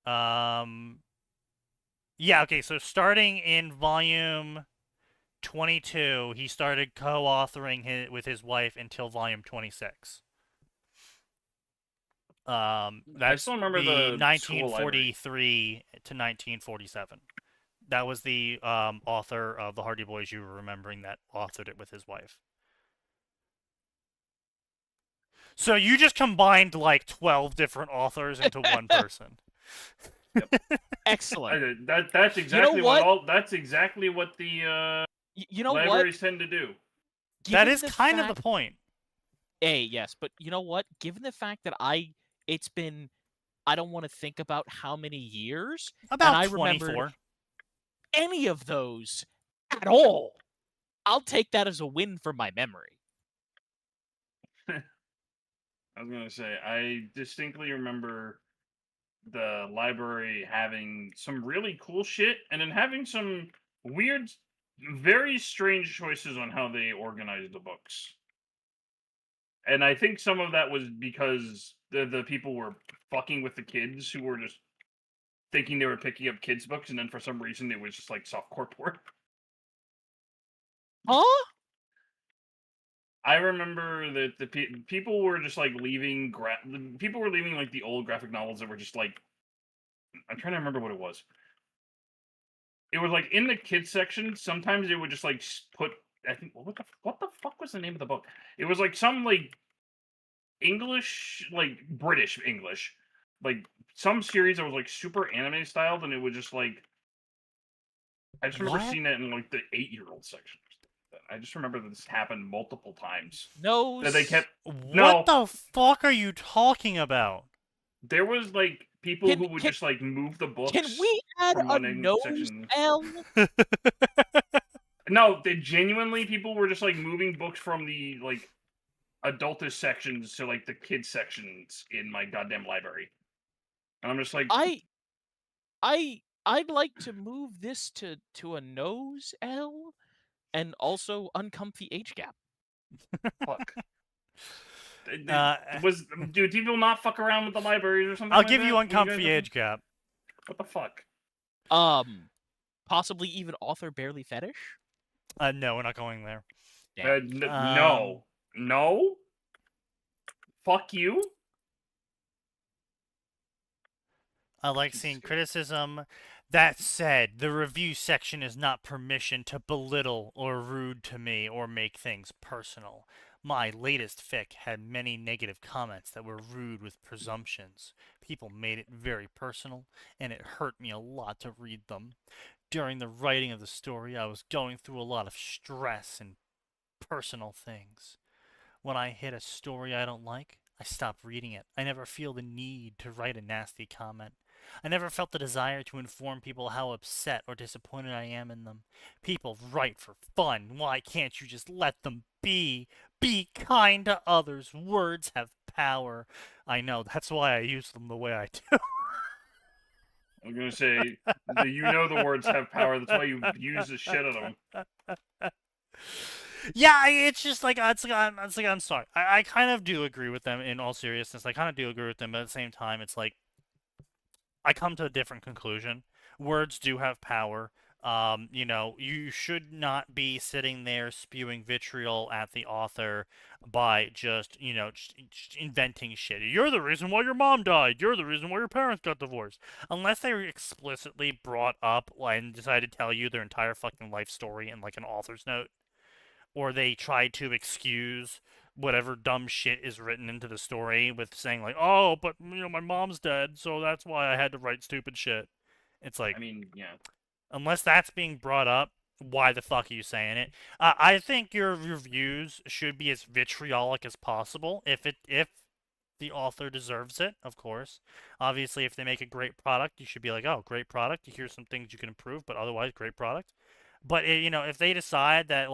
Yeah. Okay. So starting in Volume 22, he started co-authoring with his wife until Volume 26. That's still remember the the school 1943 to 1947. That was the author of the Hardy Boys you were remembering that authored it with his wife. So you just combined like 12 different authors into one person. Yep. Excellent. That's exactly what? That's exactly what the you know libraries what? tend to do. That is kind of the point. Yes, but you know what? Given the fact that it's been, I don't want to think about how many years, About and I 24. remembered any of those at all, I'll take that as a win for my memory. I was gonna say, I distinctly remember the library having some really cool shit, and then having some weird, very strange choices on how they organized the books. And I think some of that was because the people were fucking with the kids who were just thinking they were picking up kids' books, and then for some reason it was just like softcore porn. Huh? I remember that the people were just like leaving. People were leaving like the old graphic novels that were just like. I'm trying to remember what it was. It was like in the kids section. Sometimes they would just like put. I think what the fuck was the name of the book? It was like some like English, like British English, like some series that was like super anime styled, and it was just like. I just remember seeing that in like the 8-year-old section. I just remember that this happened multiple times. No. That they kept. What the fuck are you talking about? There was like people who would just like move the books. Can we add from a one nose section. L? No, they genuinely people were just like moving books from the like adultish sections to like the kids sections in my goddamn library. And I'm just like I'd like to move this to a nose L And also uncomfy age gap. Fuck. Uh, Do people not fuck around with the libraries or something? I'll like give that you when guys uncomfy are- age gap. What the fuck? Possibly even author barely fetish. No, we're not going there. Damn. No. Fuck you. I like Jesus seeing Christ. criticism. That said, the review section is not permission to belittle or rude to me or make things personal. My latest fic had many negative comments that were rude with presumptions. People made it very personal, and it hurt me a lot to read them. During the writing of the story, I was going through a lot of stress and personal things. When I hit a story I don't like, I stop reading it. I never feel the need to write a nasty comment. I never felt the desire to inform people how upset or disappointed I am in them. People write for fun. Why can't you just let them be? Be kind to others. Words have power. I know, that's why I use them the way I do. I'm gonna say, the words have power. That's why you use the shit out of them. Yeah, it's just like I'm sorry. I kind of do agree with them in all seriousness. I kind of do agree with them, but at the same time, it's like I come to a different conclusion. Words do have power. You should not be sitting there spewing vitriol at the author by just inventing shit. You're the reason why your mom died. You're the reason why your parents got divorced. Unless they were explicitly brought up and decided to tell you their entire fucking life story in like an author's note, or they try to excuse whatever dumb shit is written into the story with saying like, "Oh, but my mom's dead, so that's why I had to write stupid shit." It's like, I mean, yeah. unless that's being brought up, why the fuck are you saying it? I think your reviews should be as vitriolic as possible if the author deserves it, of course. Obviously, if they make a great product, you should be like, "Oh, great product. Here's some things you can improve," but otherwise, great product. But if they decide that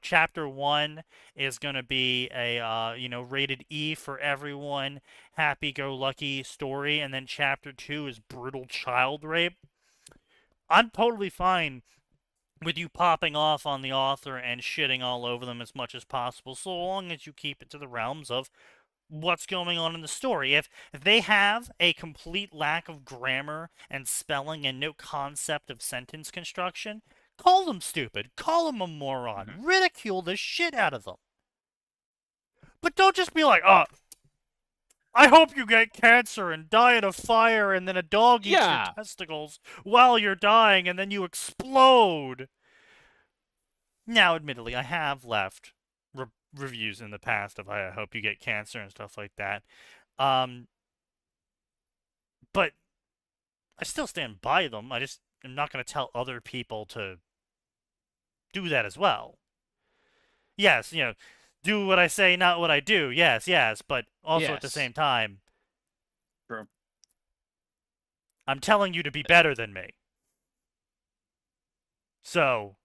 chapter 1 is going to be a rated E for everyone, happy-go-lucky story, and then chapter 2 is brutal child rape, I'm totally fine with you popping off on the author and shitting all over them as much as possible, so long as you keep it to the realms of what's going on in the story. If they have a complete lack of grammar and spelling and no concept of sentence construction, call them stupid. Call them a moron. Ridicule the shit out of them. But don't just be like, I hope you get cancer and die in a fire and then a dog eats your testicles while you're dying and then you explode. Now, admittedly, I have left reviews in the past of I hope you get cancer and stuff like that. But I still stand by them. I just am not going to tell other people to do that as well. Yes, do what I say, not what I do. Yes, but also at the same time, True. I'm telling you to be better than me. So,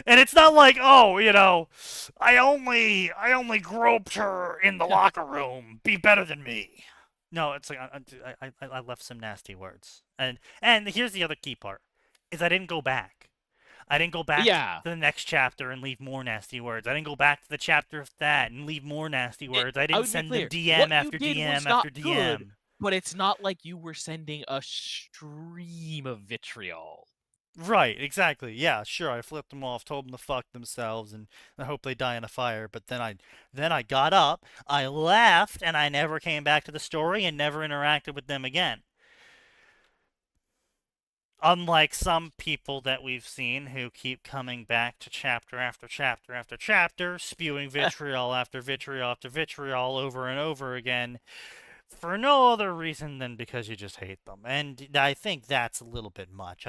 and it's not like, I only groped her in the locker room. Be better than me. No, it's like I left some nasty words, and here's the other key part: is I didn't go back. I didn't go back to the next chapter and leave more nasty words. I didn't go back to the chapter of that and leave more nasty words. I didn't send them DM after DM after DM. Good, but it's not like you were sending a stream of vitriol. Right, exactly. Yeah, sure. I flipped them off, told them to fuck themselves, and I hope they die in a fire. But then I got up, I left, and I never came back to the story and never interacted with them again. Unlike some people that we've seen who keep coming back to chapter after chapter after chapter, spewing vitriol after vitriol after vitriol over and over again, for no other reason than because you just hate them. And I think that's a little bit much.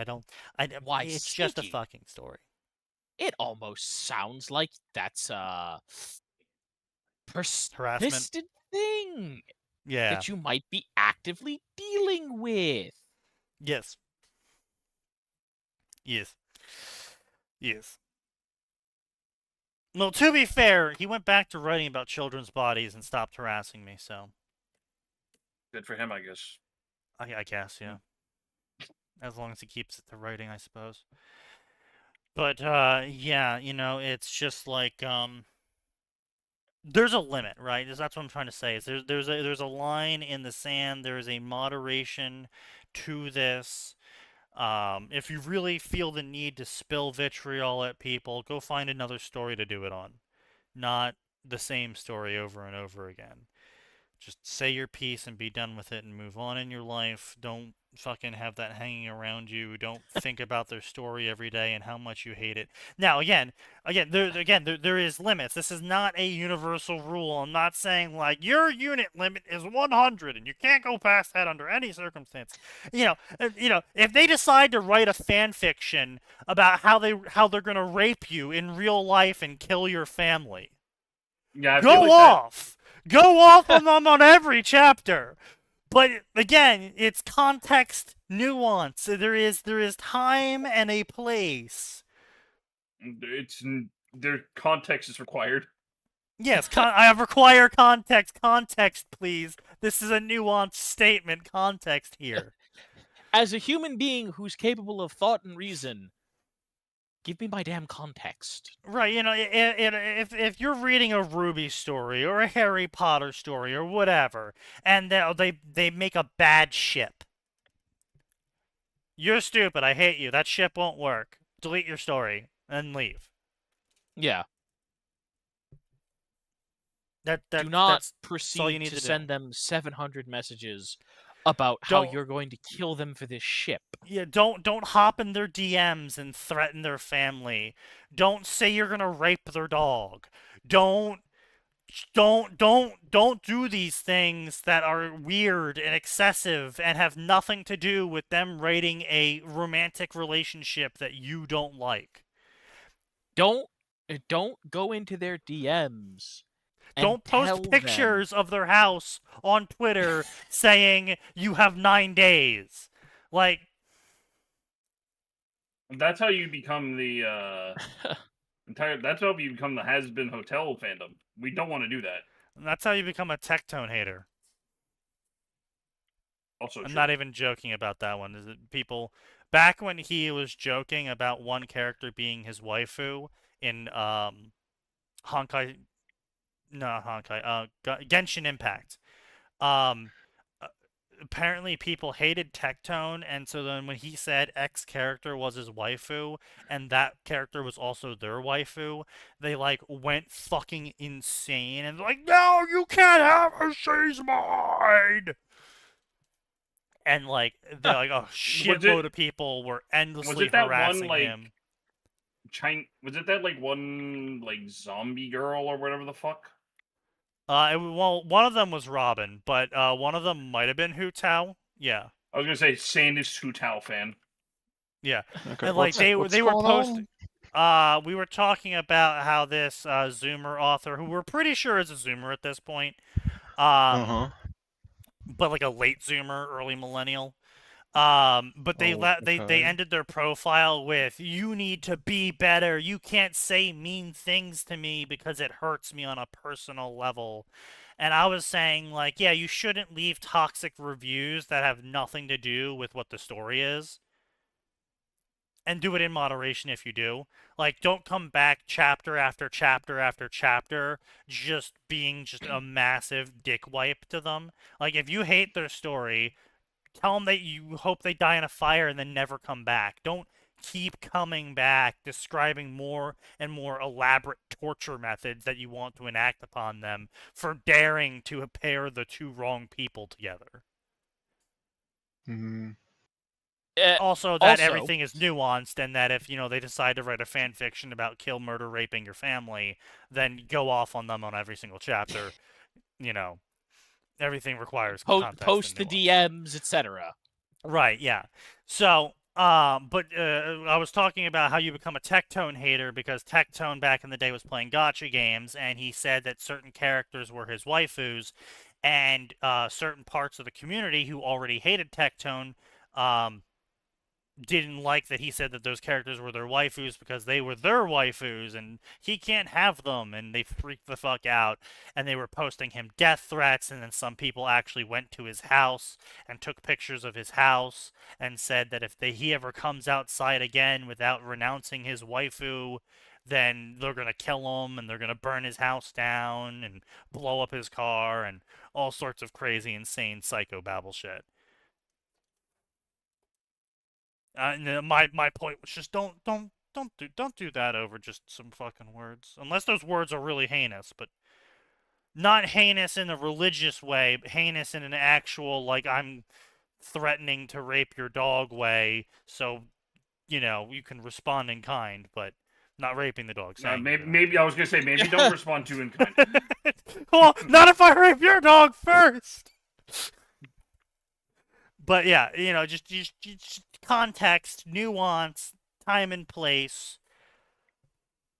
Why, it's just a fucking story. It almost sounds like that's a harassment persistent thing. Yeah. That you might be actively dealing with. Yes. Yes. Yes. Well, to be fair, he went back to writing about children's bodies and stopped harassing me, so. Good for him, I guess. I guess, yeah. As long as he keeps it to writing, I suppose. But yeah, it's just like there's a limit, right? That's what I'm trying to say. Is there's a line in the sand. There is a moderation to this. If you really feel the need to spill vitriol at people, go find another story to do it on, not the same story over and over again. Just say your piece and be done with it and move on in your life. Don't fucking have that hanging around you. Don't think about their story every day and how much you hate it. Now, there is limits. This is not a universal rule. I'm not saying like your unit limit is 100 and you can't go past that under any circumstance. If they decide to write a fan fiction about how they're gonna rape you in real life and kill your family, Yeah, I feel go like off. Go off on them on every chapter. But again, it's context, nuance. There is time and a place. their context is required. Yes, I require context. Context, please. This is a nuanced statement. Context here. As a human being who's capable of thought and reason, give me my damn context. Right, if you're reading a Ruby story or a Harry Potter story or whatever, and they make a bad ship, you're stupid. I hate you. That ship won't work. Delete your story and leave. Yeah. Do not that's all you proceed need to to do. send them 700 messages about how you're going to kill them for this ship. Yeah, don't hop in their DMs and threaten their family. Don't say you're gonna rape their dog. Don't do these things that are weird and excessive and have nothing to do with them rating a romantic relationship that you don't like. Don't go into their DMs. Don't post pictures of their house on Twitter saying you have 9 days. Like, that's how you become the that's how you become the has-been hotel fandom. We don't want to do that. that's how you become a Tectone hater. Also I'm true. not even joking about that one. Is it people back when he was joking about one character being his waifu in Honkai, not Honkai, Genshin Impact. Apparently people hated Tectone, and so then when he said X character was his waifu and that character was also their waifu, they like went fucking insane and like, no, you can't have her, she's mine. And like they're like, oh, shitload of people were endlessly harassing him. Was it that like one like zombie girl or whatever the fuck? Well, one of them was Robin, but one of them might have been Hu Tao. Yeah. I was gonna say Sandus Hu Tao fan. Yeah. Okay, And like they were posting. We were talking about how this Zoomer author, who we're pretty sure is a Zoomer at this point, but like a late Zoomer, early millennial. But they ended their profile with, "You need to be better. You can't say mean things to me because it hurts me on a personal level." And I was saying, like, yeah, you shouldn't leave toxic reviews that have nothing to do with what the story is. And do it in moderation if you do. Like, don't come back chapter after chapter after chapter just being just a massive dick wipe to them. Like, if you hate their story, tell them that you hope they die in a fire and then never come back. Don't keep coming back describing more and more elaborate torture methods that you want to enact upon them for daring to pair the two wrong people together. Also, that everything is nuanced, and that if they decide to write a fan fiction about kill, murder, raping your family, then go off on them on every single chapter. Everything requires context post the nuance. DMs, etc. Right, yeah. So, but I was talking about how you become a Tectone hater because Tectone back in the day was playing gacha games, and he said that certain characters were his waifus, and certain parts of the community who already hated Tectone didn't like that he said that those characters were their waifus because they were their waifus and he can't have them, and they freaked the fuck out, and they were posting him death threats, and then some people actually went to his house and took pictures of his house and said that if he ever comes outside again without renouncing his waifu, then they're gonna kill him and they're gonna burn his house down and blow up his car and all sorts of crazy, insane psychobabble shit. And my point was just don't do that over just some fucking words, unless those words are really heinous, but not heinous in a religious way, but heinous in an actual, like, I'm threatening to rape your dog way, so you can respond in kind, but not raping the dog. Maybe I was gonna say maybe don't respond too in kind. Well, not if I rape your dog first. But yeah, just context, nuance, time and place.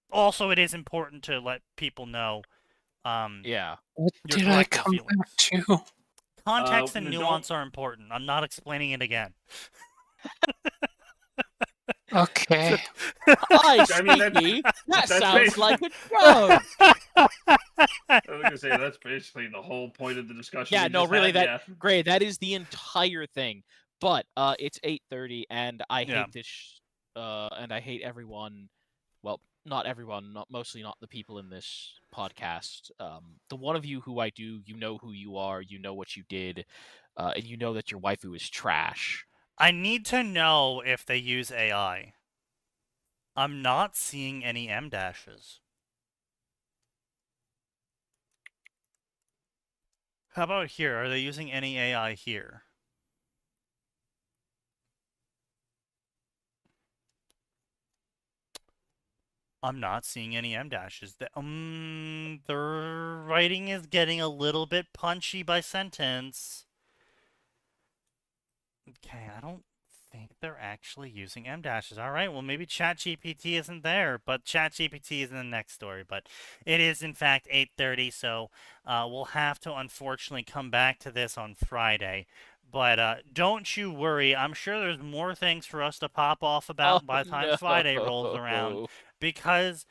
Also, it is important to let people know. Yeah. What your did I collective come feelings. back to? Context and don't- nuance are important. I'm not explaining it again. Okay. Hi, I mean, Sneaky. That that's sounds basically- like a joke. I was gonna say that's basically the whole point of the discussion. Yeah, we no, just really, had, that great. That is the entire thing. But it's 8:30, and I Yeah. hate this. And I hate everyone. Well, not everyone. Mostly not the people in this podcast. The one of you who I do, you know who you are. You know what you did, and you know that your waifu is trash. I need to know if they use AI. I'm not seeing any M dashes. How about here? Are they using any AI here? I'm not seeing any M dashes. The writing is getting a little bit punchy by sentence. Okay, I don't think they're actually using M dashes. All right, well, maybe ChatGPT isn't there, but ChatGPT is in the next story. But it is, in fact, 8:30, so we'll have to, unfortunately, come back to this on Friday. But don't you worry. I'm sure there's more things for us to pop off about by the time Friday rolls around, because